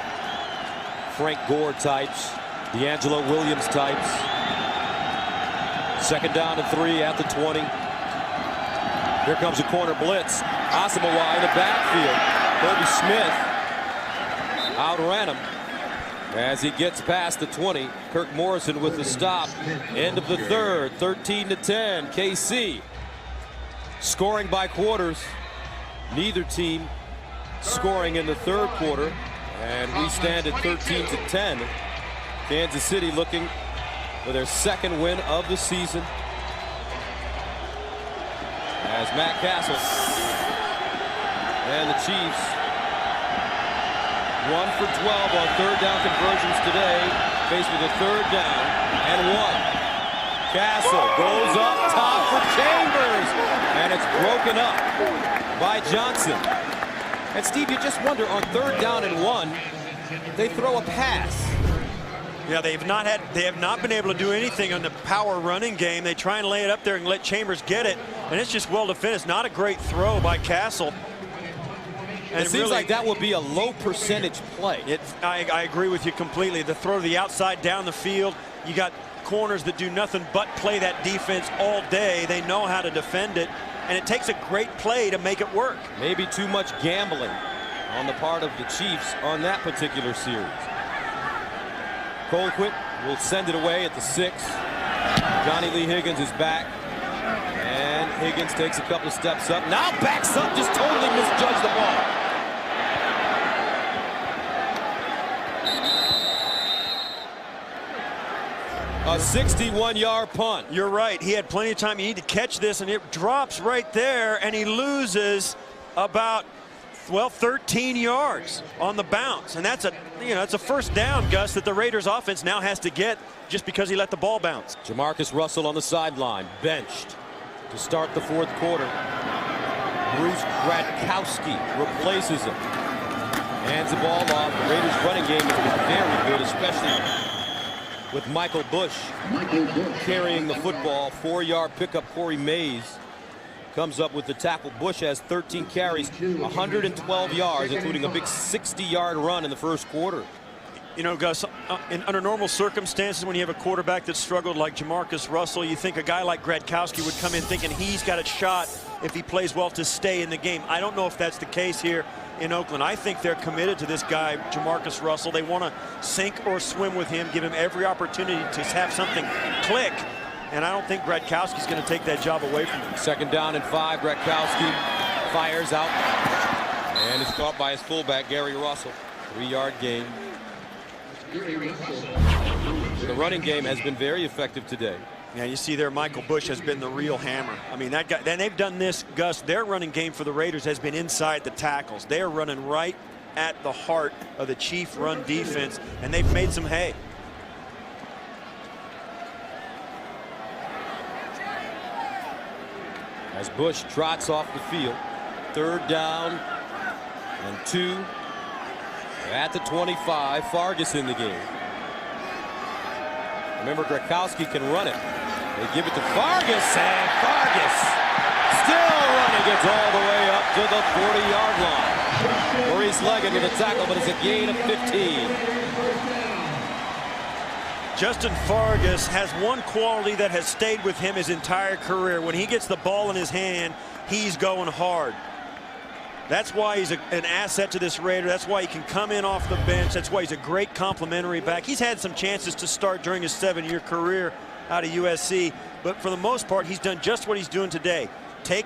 Frank Gore types, D'Angelo Williams types. Second down and 3 at the 20. Here comes a corner blitz. Asamoah in the backfield. Kobe Smith outran him as he gets past the 20. Kirk Morrison with the stop. End of the third. 13-10. KC scoring by quarters. Neither team scoring in the third quarter. And we stand at 13-10. Kansas City looking for their second win of the season. As Matt Castle and the Chiefs 1 for 12 on third down conversions today, faced with a third down and 1. Castle goes up top for Chambers, and it's broken up by Johnson. And Steve, you just wonder, on third down and 1, they throw a pass. Yeah, they have not been able to do anything on the power running game. They try and lay it up there and let Chambers get it, and it's just well defended. Not a great throw by Castle. And it seems like that will be a low percentage play. I agree with you completely. The throw to the outside down the field. You got corners that do nothing but play that defense all day. They know how to defend it, and it takes a great play to make it work. Maybe too much gambling on the part of the Chiefs on that particular series. Colquitt will send it away at the 6. Johnny Lee Higgins is back. And Higgins takes a couple of steps up. Now backs up, just totally misjudged the ball. A 61-yard punt. You're right. He had plenty of time. You need to catch this, and it drops right there, and he loses about, well, 13 yards on the bounce. And that's a first down, Gus, that the Raiders offense now has to get just because he let the ball bounce. Jamarcus Russell on the sideline, benched to start the fourth quarter. Bruce Gradkowski replaces him. Hands the ball off. The Raiders running game has been very good, especially with Michael Bush carrying the football. 4-yard pickup. Corey Mays comes up with the tackle. Bush has 13 carries, 112 yards, including a big 60-yard run in the first quarter. You know, Gus, under normal circumstances, when you have a quarterback that struggled like Jamarcus Russell, you think a guy like Gradkowski would come in thinking he's got a shot if he plays well to stay in the game. I don't know if that's the case here in Oakland. I think they're committed to this guy, Jamarcus Russell. They want to sink or swim with him, give him every opportunity to have something click. And I don't think Gradkowski's going to take that job away from him. Second down and 5. Gradkowski fires out and is caught by his fullback, Gary Russell. 3-yard gain. The running game has been very effective today. Yeah, you see there, Michael Bush has been the real hammer. I mean, that guy, and they've done this, Gus, their running game for the Raiders has been inside the tackles. They are running right at the heart of the Chief run defense, and they've made some hay. As Bush trots off the field. Third down and 2 at the 25. Fargas in the game. Remember, Gradkowski can run it. They give it to Fargas, and Fargas Still running, gets all the way up to the 40-yard line. Maurice Leggett with a tackle, but it's a gain of 15. Justin Fargas has one quality that has stayed with him his entire career. When he gets the ball in his hand, he's going hard. That's why he's an asset to this Raider. That's why he can come in off the bench. That's why he's a great complimentary back. He's had some chances to start during his 7-year career out of USC, but for the most part, he's done just what he's doing today. Take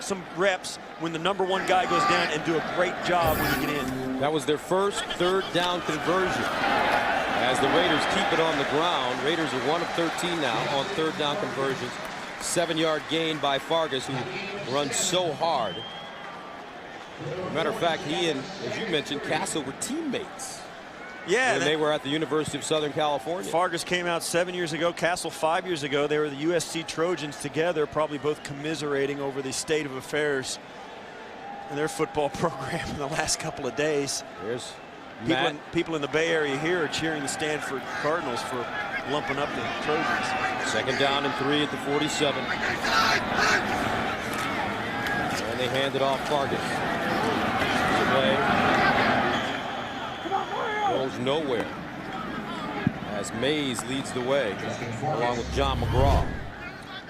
some reps when the #1 guy goes down and do a great job when you get in. That was their first 3rd down conversion. As the Raiders keep it on the ground, Raiders are 1 of 13 now on 3rd down conversions. 7-yard gain by Fargas, who runs so hard. Matter of fact, he and, as you mentioned, Castle were teammates. Yeah, when they were at the University of Southern California. Fargas came out 7 years ago, Castle 5 years ago. They were the USC Trojans together, probably both commiserating over the state of affairs in their football program in the last couple of days. There's people in the Bay Area here are cheering the Stanford Cardinals for lumping up the Trojans. 2nd down and 3 at the 47. And they hand it off Fargas. Play goes nowhere as Mays leads the way along with John McGraw.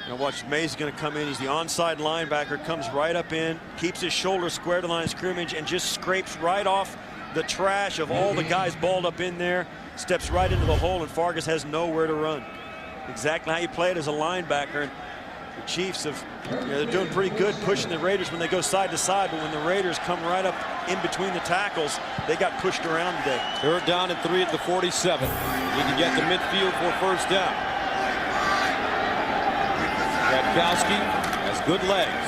Now watch, Mays is going to come in. He's the onside linebacker, comes right up in, keeps his shoulder square to the line of scrimmage, and just scrapes right off the trash of all the guys balled up in there, steps right into the hole, and Fargas has nowhere to run. Exactly how you play it as a linebacker. And the Chiefs have, they're doing pretty good pushing the Raiders when they go side to side, but when the Raiders come right up in between the tackles, they got pushed around today. 3rd down and 3 at the 47. He can get to midfield for 1st down. Radkowski has good legs.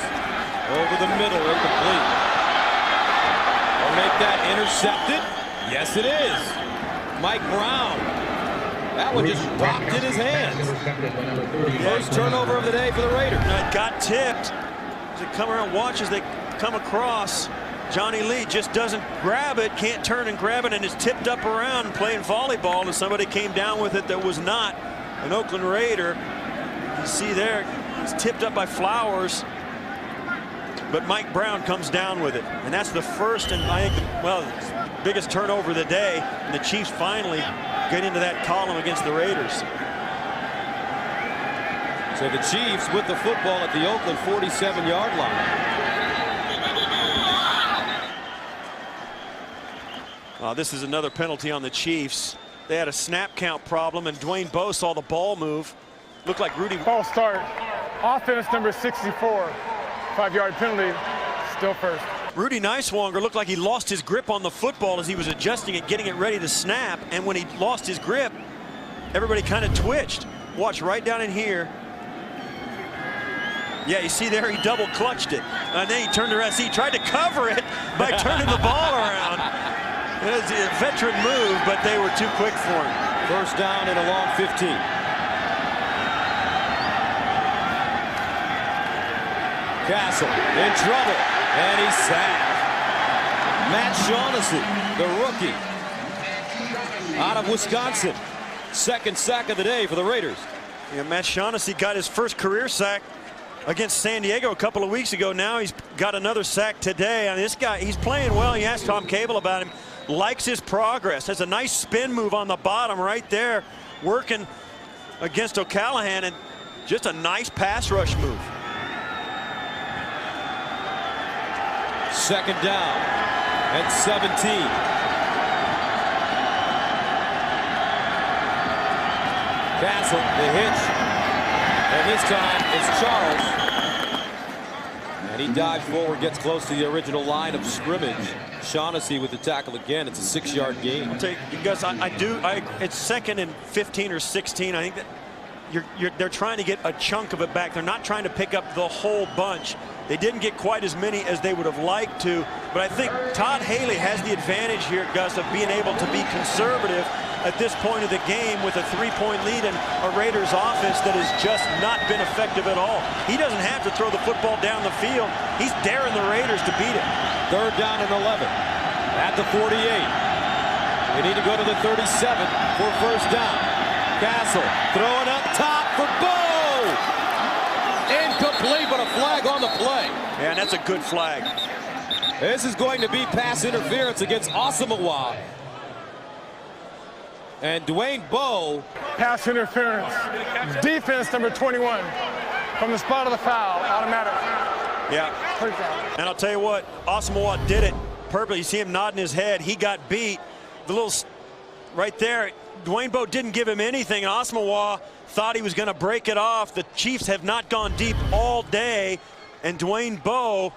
Over the middle, incomplete. They'll make that intercepted. Yes, it is. Mike Brown. That one just popped in his hands. First turnover of the day for the Raiders. It got tipped. As they come around, watch as they come across. Johnny Lee just doesn't grab it, can't turn and grab it, and is tipped up around playing volleyball, and somebody came down with it that was not an Oakland Raider. You see there, it's tipped up by Flowers, but Mike Brown comes down with it. And that's the first and I think, well, biggest turnover of the day, and the Chiefs finally get into that column against the Raiders. So the Chiefs with the football at the Oakland 47-yard line. This is another penalty on the Chiefs. They had a snap count problem, and Dwayne Bowe saw the ball move. Looked like Rudy. Ball start. Offense number 64. 5-yard penalty. Still first. Rudy Nicewanger looked like he lost his grip on the football as he was adjusting it, getting it ready to snap. And when he lost his grip, everybody kind of twitched. Watch right down in here. Yeah, you see there, he double clutched it. And then he turned around. See, he tried to cover it by turning the ball around. It was a veteran move, but they were too quick for him. 1st down and a long 15. Castle in trouble, and he's sacked. Matt Shaughnessy, the rookie, out of Wisconsin. 2nd sack of the day for the Raiders. Yeah, Matt Shaughnessy got his first career sack against San Diego a couple of weeks ago. Now he's got another sack today. I mean, this guy, he's playing well. You asked Tom Cable about him. Likes his progress. Has a nice spin move on the bottom right there, working against O'Callahan, and just a nice pass rush move. 2nd down and 17. Castle, the hitch, and this time it's Charles. And he dives forward, gets close to the original line of scrimmage. Shaughnessy with the tackle again. It's a 6-yard gain. I'll tell you, Gus, it's 2nd and 15 or 16. I think that they're trying to get a chunk of it back. They're not trying to pick up the whole bunch. They didn't get quite as many as they would have liked to, but I think Todd Haley has the advantage here, Gus, of being able to be conservative at this point of the game with a 3-point lead and a Raiders offense that has just not been effective at all. He doesn't have to throw the football down the field. He's daring the Raiders to beat it. 3rd down and 11 at the 48. They need to go to the 37 for 1st down. Castle throwing up top for Bowe. Incomplete, but a flag on the play. Yeah, and that's a good flag. This is going to be pass interference against Asamoah. And Dwayne Bowe. Pass interference. Defense number 21 from the spot of the foul. Automatic. Yeah. And I'll tell you what, Asamoah did it purposely. You see him nodding his head. He got beat. The little right there, Dwayne Bowe didn't give him anything, and Asamoah thought he was going to break it off. The Chiefs have not gone deep all day, and Dwayne Bowe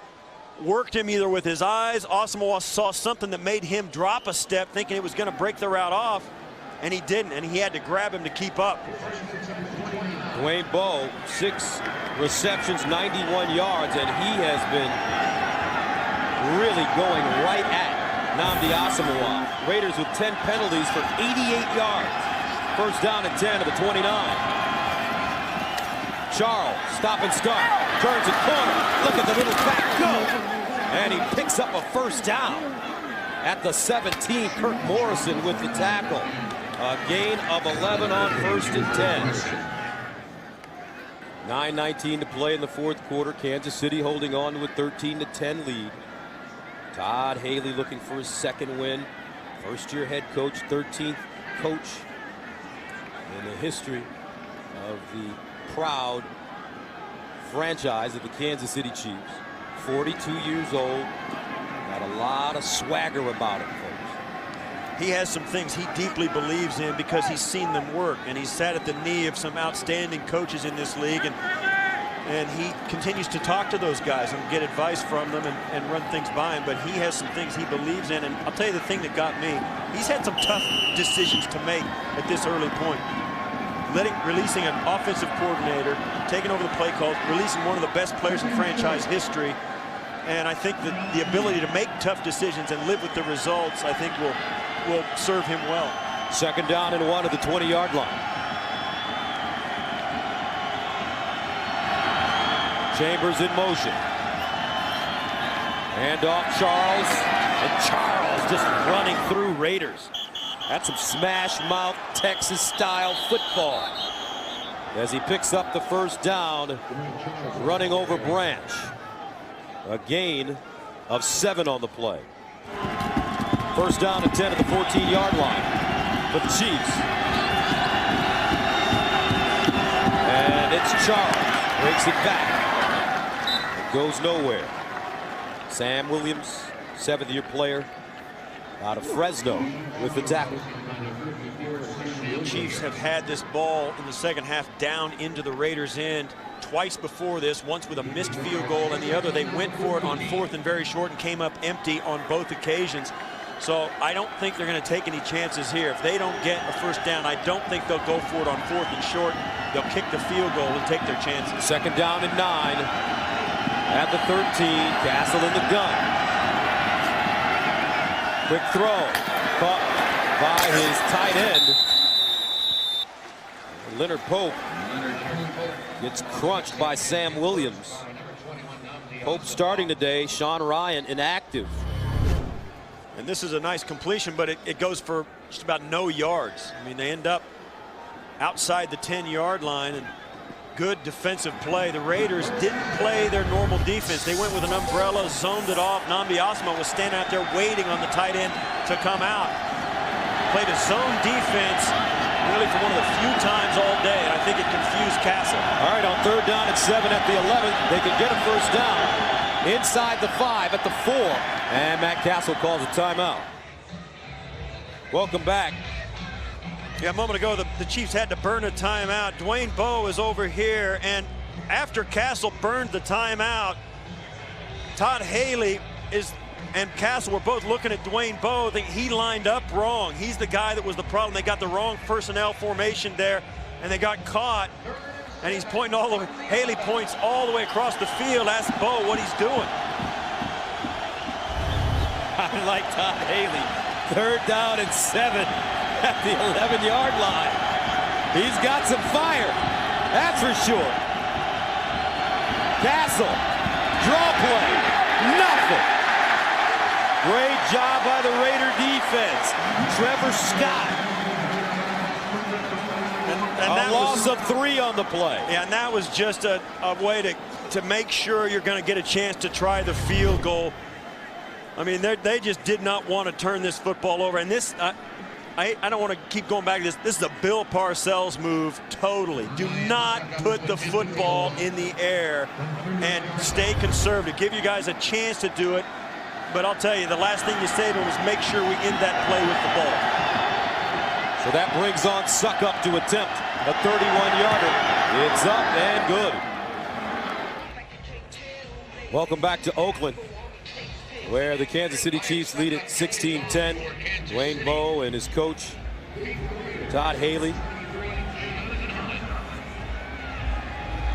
worked him either with his eyes. Asamoah saw something that made him drop a step, thinking it was going to break the route off, and he didn't, and he had to grab him to keep up. Dwayne Bowe, 6 receptions, 91 yards, and he has been really going right at Nnamdi Asamoah. Raiders with 10 penalties for 88 yards. First down and 10 of the 29. Charles, stop and start, turns a corner. Look at the little back go. And he picks up a first down at the 17. Kirk Morrison with the tackle. A gain of 11 on 1st and 10. 9:19 to play in the 4th quarter. Kansas City holding on to a 13-10 lead. Todd Haley looking for his 2nd win. First-year head coach, 13th coach in the history of the proud franchise of the Kansas City Chiefs. 42 years old. Got a lot of swagger about him, folks. He has some things he deeply believes in because he's seen them work, and he's sat at the knee of some outstanding coaches in this league, and he continues to talk to those guys and get advice from them and run things by him. But he has some things he believes in, and I'll tell you the thing that got me, he's had some tough decisions to make at this early point. Releasing an offensive coordinator, taking over the play calls, releasing one of the best players in franchise history. And I think that the ability to make tough decisions and live with the results, I think will serve him well. 2nd down and 1 at the 20-yard line. Chambers in motion. Hand off Charles. And Charles just running through Raiders. That's some smash mouth Texas-style football. As he picks up the first down, running over Branch. A gain of 7 on the play. First down and 10 at the 14-yard line for the Chiefs. And it's Charles. Breaks it back. It goes nowhere. Sam Williams, 7th-year player out of Fresno with the tackle. The Chiefs have had this ball in the 2nd half down into the Raiders' end twice before this, once with a missed field goal, and the other they went for it on 4th and very short and came up empty on both occasions. So I don't think they're going to take any chances here. If they don't get a first down, I don't think they'll go for it on 4th and short. They'll kick the field goal and take their chances. 2nd down and 9 at the 13. Castle in the gun. Quick throw, caught by his tight end. Leonard Pope gets crunched by Sam Williams. Pope starting today, Sean Ryan inactive. And this is a nice completion, but it goes for just about no yards. I mean, they end up outside the 10-yard line, and good defensive play. The Raiders didn't play their normal defense. They went with an umbrella, zoned it off. Nnamdi Asamoah was standing out there waiting on the tight end to come out. Played a zone defense really for one of the few times all day, and I think it confused Castle. All right, on 3rd down and 7 at the 11, they can get a first down. Inside the 5 at the 4, and Matt Castle calls a timeout. Welcome back. Yeah, a moment ago, the Chiefs had to burn a timeout. Dwayne Bowe is over here, and after Castle burned the timeout, Todd Haley and Castle were both looking at Dwayne Bowe. He lined up wrong. He's the guy that was the problem. They got the wrong personnel formation there, and they got caught. And he's pointing all the way. Haley points all the way across the field, asks Bowe what he's doing. I like Todd Haley. 3rd down and 7 at the 11-yard line. He's got some fire, that's for sure. Castle, draw play, nothing. Great job by the Raider defense. Trevor Scott. And a loss of 3 on the play. Yeah, and that was just a way to to make sure you're going to get a chance to try the field goal. I mean, they just did not want to turn this football over. And this, I don't want to keep going back to this. This is a Bill Parcells move, totally. Do not put the football in the air and stay conservative. Give you guys a chance to do it. But I'll tell you, the last thing you say to them is make sure we end that play with the ball. So that brings on Suckup to attempt a 31-yarder. It's up and good. Welcome back to Oakland, where the Kansas City Chiefs lead at 16-10. Wayne Bowe and his coach, Todd Haley,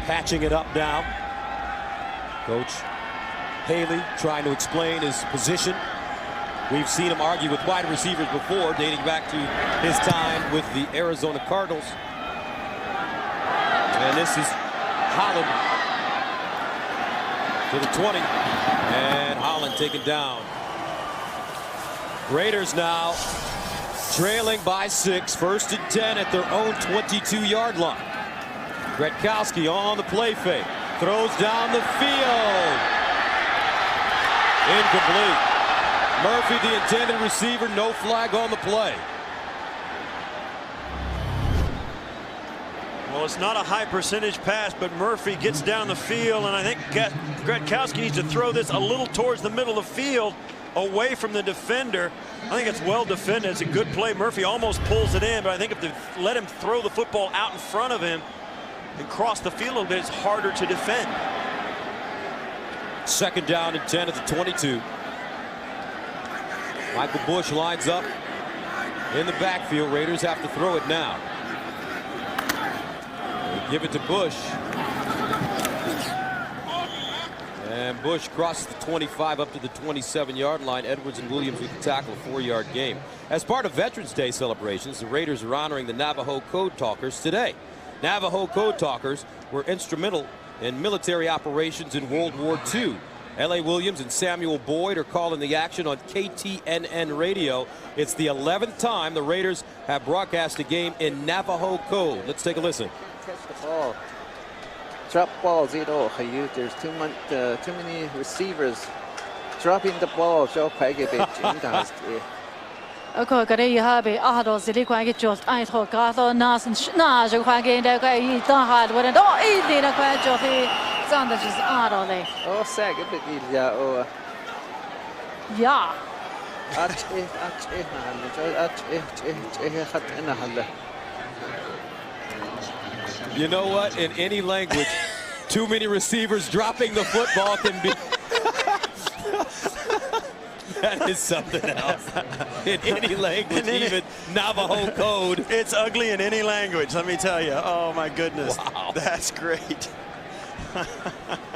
patching it up now. Coach Haley trying to explain his position. We've seen him argue with wide receivers before, dating back to his time with the Arizona Cardinals. And this is Holland to the 20. And Holland taken down. Raiders now trailing by 6. 1st and 10 at their own 22-yard line. Gretkowski on the play fake. Throws down the field. Incomplete. Murphy, the intended receiver, no flag on the play. Well, it's not a high percentage pass, but Murphy gets down the field, and I think Gretkowski needs to throw this a little towards the middle of the field, away from the defender. I think it's well defended. It's a good play. Murphy almost pulls it in, but I think if they let him throw the football out in front of him and cross the field a little bit, it's harder to defend. 2nd down and 10 at the 22. Michael Bush lines up in the backfield. Raiders have to throw it now. They give it to Bush. And Bush crosses the 25 up to the 27-yard line. Edwards and Williams with the tackle, a 4-yard game. As part of Veterans Day celebrations, the Raiders are honoring the Navajo Code Talkers today. Navajo Code Talkers were instrumental in military operations in World War II. L.A. Williams and Samuel Boyd are calling the action on KTNN radio. It's the 11th time the Raiders have broadcast a game in Navajo Code. Let's take a listen. Catch the ball. Drop balls, there's too many receivers dropping the ball. Okay, got it. You have it. Ah, those the quite just. I thought got on Nas and Nas. You quite get that guy. You don't have what it. Oh, he did a quite job. It's on the just out of there. Oh, sag a bit. Yeah. Yeah. You know what? In any language, too many receivers dropping the football can be. That is something else. In any language, even Navajo Code. It's ugly in any language, let me tell you. Oh, my goodness. Wow. That's great.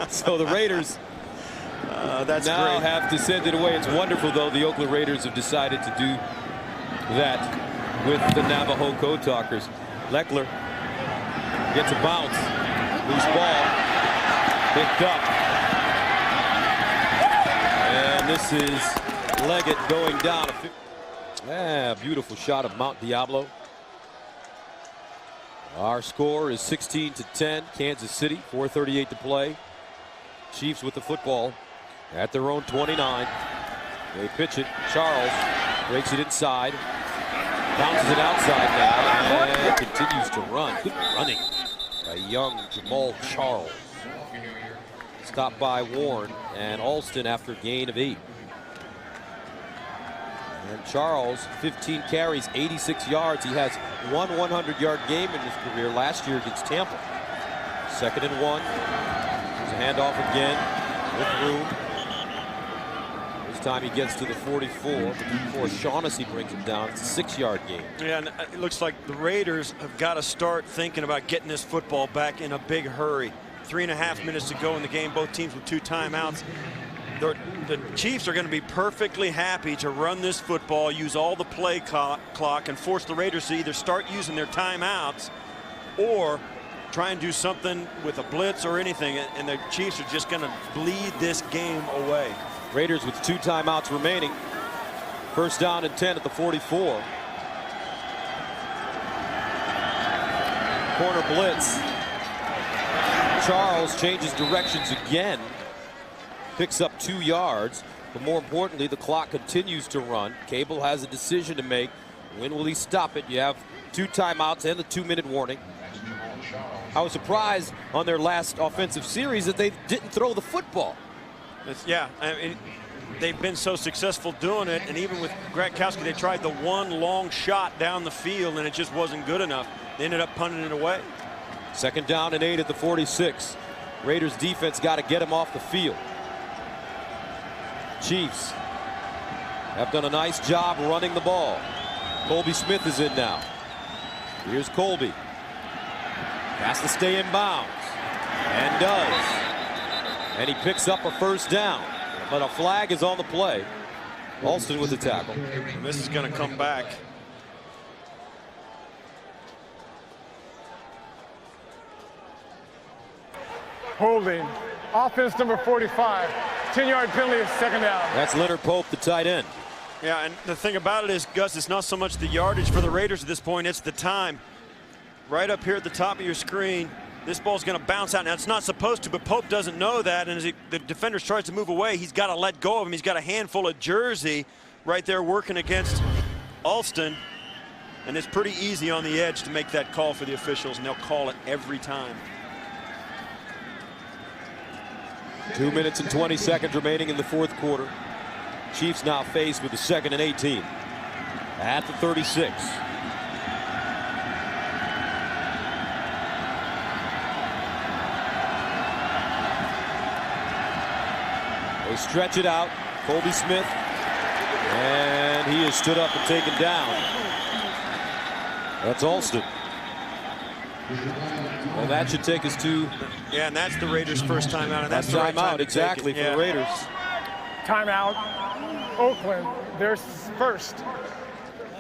So the Raiders that's now great. have to send it away. It's wonderful, though, the Oakland Raiders have decided to do that with the Navajo Code Talkers. Leckler gets a bounce. Loose ball. Picked up. And this is Leggett going down. Beautiful shot of Mount Diablo. Our score is 16-10. Kansas City, 4:38 to play. Chiefs with the football at their own 29. They pitch it. Charles breaks it inside. Bounces it outside now and continues to run. Good running by young Jamal Charles. Stopped by Warren and Alston after a gain of 8. And Charles, 15 carries, 86 yards. He has one 100-yard game in his career last year against Tampa. 2nd and 1. There's a handoff again with room. This time he gets to the 44 before Shaughnessy brings him down. It's a 6-yard game. Yeah, and it looks like the Raiders have got to start thinking about getting this football back in a big hurry. 3.5 minutes to go in the game, both teams with 2 timeouts. The Chiefs are going to be perfectly happy to run this football, use all the play clock, and force the Raiders to either start using their timeouts or try and do something with a blitz or anything, and the Chiefs are just going to bleed this game away. Raiders with 2 timeouts remaining. 1st down and 10 at the 44. Corner blitz. Charles changes directions again. Picks up 2 yards. But more importantly, the clock continues to run. Cable has a decision to make. When will he stop it? You have 2 timeouts and the 2-minute warning. I was surprised on their last offensive series that they didn't throw the football. Yeah, I mean, they've been so successful doing it, and even with Gratkowski, they tried the one long shot down the field, and it just wasn't good enough. They ended up punting it away. 2nd down and 8 at the 46. Raiders defense got to get him off the field. Chiefs have done a nice job running the ball. Colby Smith is in now. Here's Colby. Has to stay in bounds. And does. And he picks up a 1st down. But a flag is on the play. Alston with the tackle. And this is going to come back. Holding. Offense number 45. 10-yard penalty, 2nd down. That's Leonard Pope, the tight end. Yeah, and the thing about it is, Gus, it's not so much the yardage for the Raiders at this point, it's the time. Right up here at the top of your screen, this ball's going to bounce out. Now, it's not supposed to, but Pope doesn't know that, and as the defender tries to move away, he's got to let go of him. He's got a handful of jersey right there working against Alston, and it's pretty easy on the edge to make that call for the officials, and they'll call it every time. 2 minutes and 20 seconds remaining in the 4th quarter. Chiefs now faced with the 2nd and 18 at the 36. They stretch it out. Colby Smith, and he is stood up and taken down. That's Alston. Well, that should take us to. Yeah, and that's the Raiders' first timeout, and that's the right timeout time to exactly take it. for the Raiders. Timeout. Oakland, their first.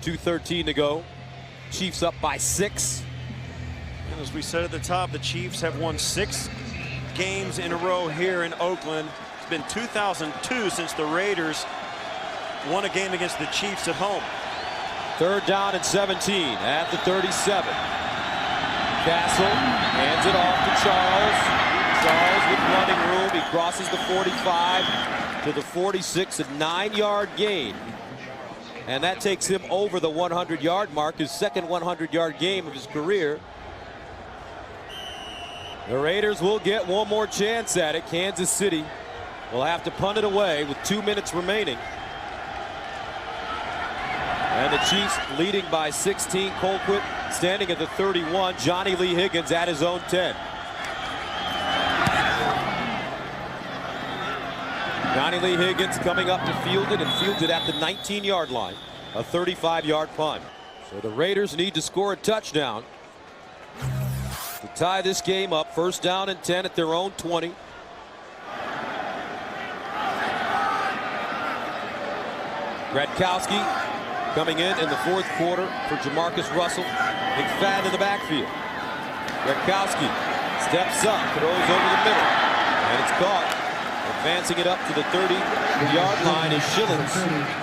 2:13 to go. Chiefs up by 6. And as we said at the top, the Chiefs have won 6 games in a row here in Oakland. It's been 2002 since the Raiders won a game against the Chiefs at home. 3rd down and 17 at the 37. Castle hands it off to Charles. Charles with running room. He crosses the 45 to the 46, a 9-yard gain. And that takes him over the 100-yard mark, his second 100-yard game of his career. The Raiders will get one more chance at it. Kansas City will have to punt it away with 2 minutes remaining. And the Chiefs leading by 16. Colquitt standing at the 31. Johnny Lee Higgins at his own 10. Johnny Lee Higgins coming up to field it, and fields it at the 19-yard line. A 35-yard punt. So the Raiders need to score a touchdown to tie this game up. 1st down and 10 at their own 20. Gratkowski coming in the 4th quarter for Jamarcus Russell. McFadden in the backfield. Gratkowski steps up, throws over the middle, and it's caught. Advancing it up to the 30-yard line is Schillings.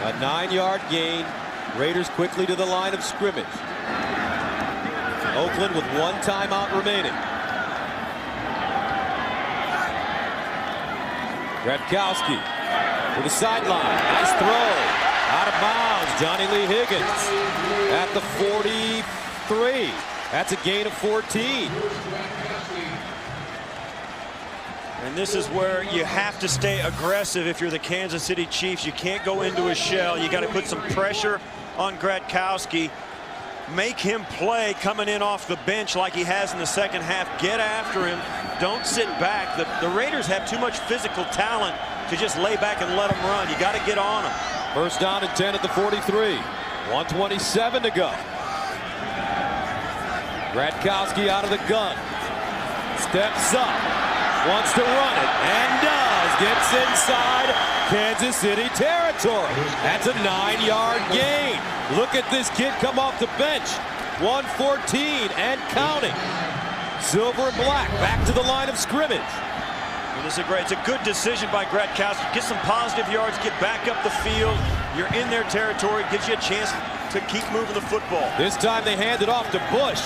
A 9-yard gain. Raiders quickly to the line of scrimmage. Oakland with 1 timeout remaining. Gratkowski to the sideline. Nice throw. Out of bounds. Johnny Lee Higgins at the 43. That's a gain of 14. And this is where you have to stay aggressive if you're the Kansas City Chiefs. You can't go into a shell. You got to put some pressure on Gratkowski. Make him play coming in off the bench like he has in the second half. Get after him. Don't sit back. The Raiders have too much physical talent to just lay back and let them run. You got to get on them. 1st down and 10 at the 43. 1:27 to go. Gratkowski out of the gun. Steps up. Wants to run it, and does. Gets inside Kansas City territory. That's a 9-yard gain. Look at this kid come off the bench. 114 and counting. Silver and black back to the line of scrimmage. And this is great. It's a good decision by Gratkowski. Get some positive yards, get back up the field. You're in their territory. Gives you a chance to keep moving the football. This time they hand it off to Bush.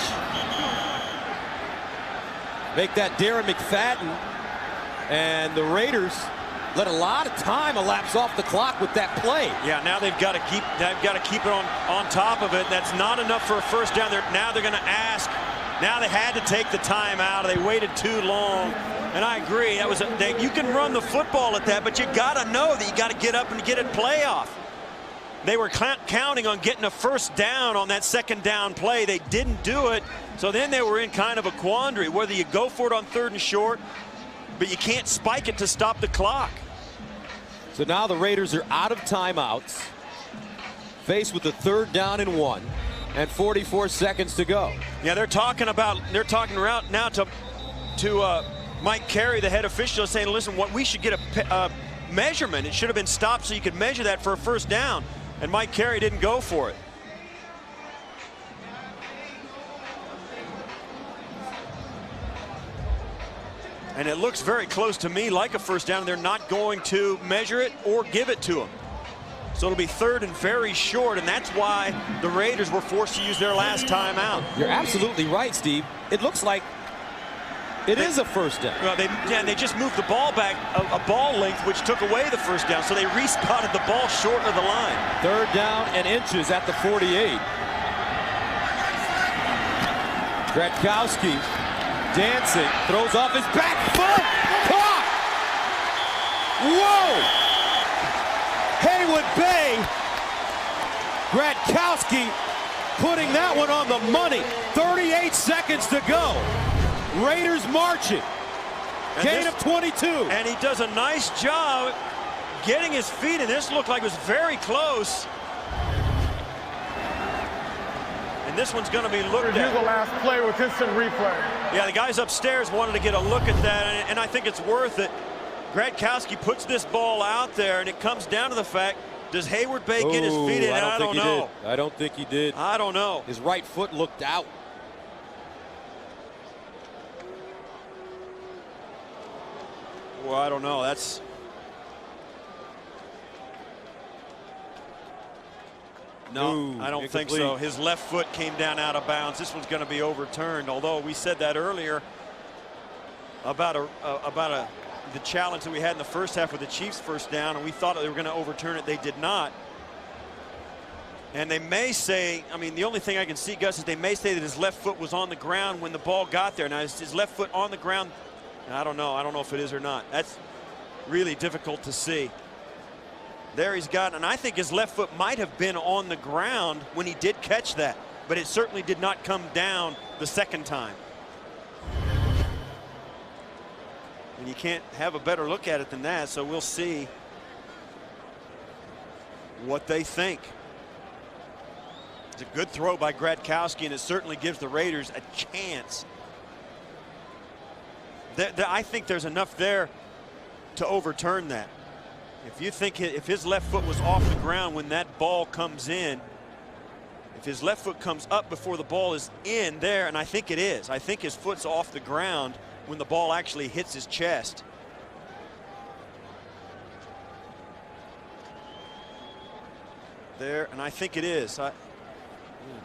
make that Darren McFadden. And the Raiders let a lot of time elapse off the clock with that play. Yeah, now they've got to keep it on top of it. That's not enough for a first down. Now they're going to ask. Now they had to take the time out. They waited too long. And I agree. That was you can run the football at that, but you got to know that you got to get up and get it playoff. They were counting on getting a first down on that second down play. They didn't do it. So then they were in kind of a quandary, whether you go for it on 3rd and short, but you can't spike it to stop the clock. So now the Raiders are out of timeouts, faced with a 3rd down and 1, and 44 seconds to go. Yeah, they're talking around now to Mike Carey, the head official, saying, listen, we should get a measurement. It should have been stopped so you could measure that for a first down. And Mike Carey didn't go for it. And it looks very close to me like a first down. They're not going to measure it or give it to him. So it'll be 3rd and very short, and that's why the Raiders were forced to use their last timeout. You're absolutely right, Steve. It looks like it is a first down. Well, they just moved the ball back a ball length, which took away the first down. So they respotted the ball short of the line. 3rd down and inches at the 48. Gratkowski dancing, throws off his back foot. Caught! Whoa! Haywood Bay. Gratkowski putting that one on the money. 38 seconds to go. Raiders marching. Gain of 22. And he does a nice job getting his feet, and this looked like it was very close. And this one's going to be looked Review at. the last play with instant replay. Yeah, the guys upstairs wanted to get a look at that, and I think it's worth it. Gratkowski puts this ball out there, and it comes down to the fact, does Haywood Bay get his feet in? I don't know. I don't think he did. I don't know. His right foot looked out. Well, I don't know. That's... No, Ooh, I don't think so. His left foot came down out of bounds. This one's going to be overturned, although we said that earlier about the challenge that we had in the first half with the Chiefs' first down, and we thought they were going to overturn it. They did not. And they may say, I mean, the only thing I can see, Gus, is they may say that his left foot was on the ground when the ball got there. Now, is his left foot on the ground? I don't know. I don't know if it is or not. That's really difficult to see. There he's got, and I think his left foot might have been on the ground when he did catch that, but it certainly did not come down the second time. And you can't have a better look at it than that, so we'll see what they think. It's a good throw by Gratkowski, and it certainly gives the Raiders a chance. I think there's enough there to overturn that. If you think if his left foot was off the ground when that ball comes in, if his left foot comes up before the ball is in there, and I think it is, I think his foot's off the ground when the ball actually hits his chest. There, and I think it is. Oh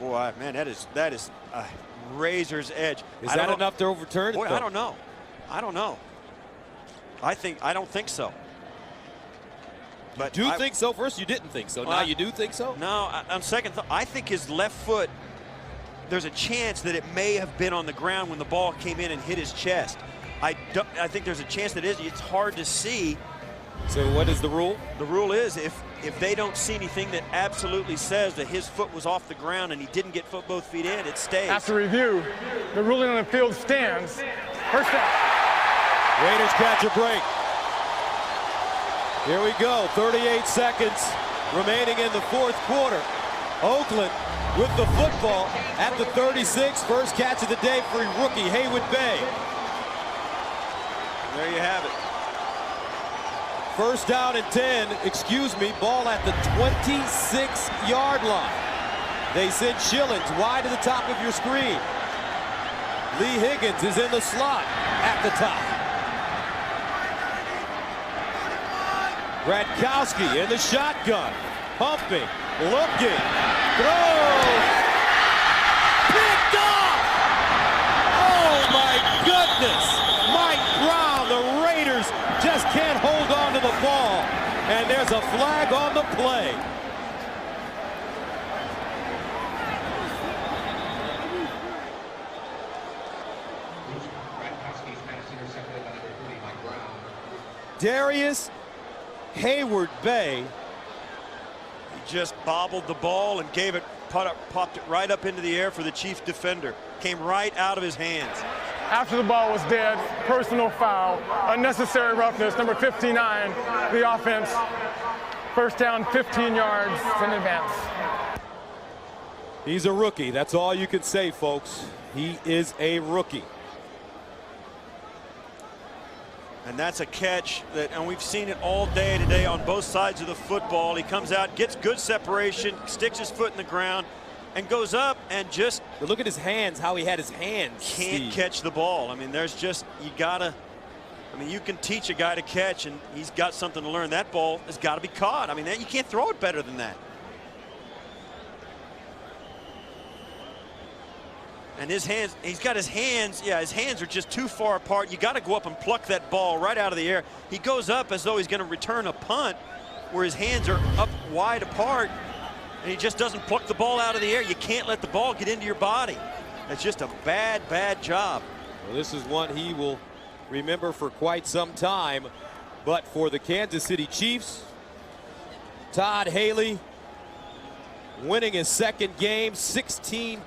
boy, man, that is a razor's edge. Is that enough to overturn it? Boy, I don't know. I don't know. I don't think so. But do you think so? First you didn't think so. Now you do think so? No, on second thought, I think his left foot, there's a chance that it may have been on the ground when the ball came in and hit his chest. I think there's a chance that it's hard to see. So what is the rule? The rule is if they don't see anything that absolutely says that his foot was off the ground and he didn't get both feet in, it stays. After review, the ruling on the field stands. First down. Raiders catch a break. Here we go, 38 seconds remaining in the fourth quarter. Oakland with the football at the 36. First catch of the day for rookie Haywood Bay. There you have it. First down and 10, excuse me, ball at the 26-yard line. They send Schillings wide to the top of your screen. Lee Higgins is in the slot at the top. Gratkowski in the shotgun, pumping, looking, throws, picked off! Oh my goodness! And there's a flag on the play. Darius Hayward-Bay. He just bobbled the ball and gave it, popped it right up into the air for the Chief defender. Came right out of his hands. After the ball was dead, personal foul, unnecessary roughness, number 59, the offense. First down, 15 yards in advance. He's a rookie. That's all you can say, folks. He is a rookie. And that's a catch that, and we've seen it all day today on both sides of the football. He comes out, gets good separation, sticks his foot in the ground, and goes up and just... But look at his hands, how he had his hands. Can't catch the ball. I mean, there's just, you gotta, I mean, you can teach a guy to catch, and he's got something to learn. That ball has got to be caught. I mean, you can't throw it better than that. And his hands, he's got his hands, yeah, his hands are just too far apart. You got to go up and pluck that ball right out of the air. He goes up as though he's going to return a punt where his hands are up wide apart, and he just doesn't pluck the ball out of the air. You can't let the ball get into your body. That's just a bad, bad job. Well, this is one he will remember for quite some time. But for the Kansas City Chiefs, Todd Haley winning his second game, 16-10.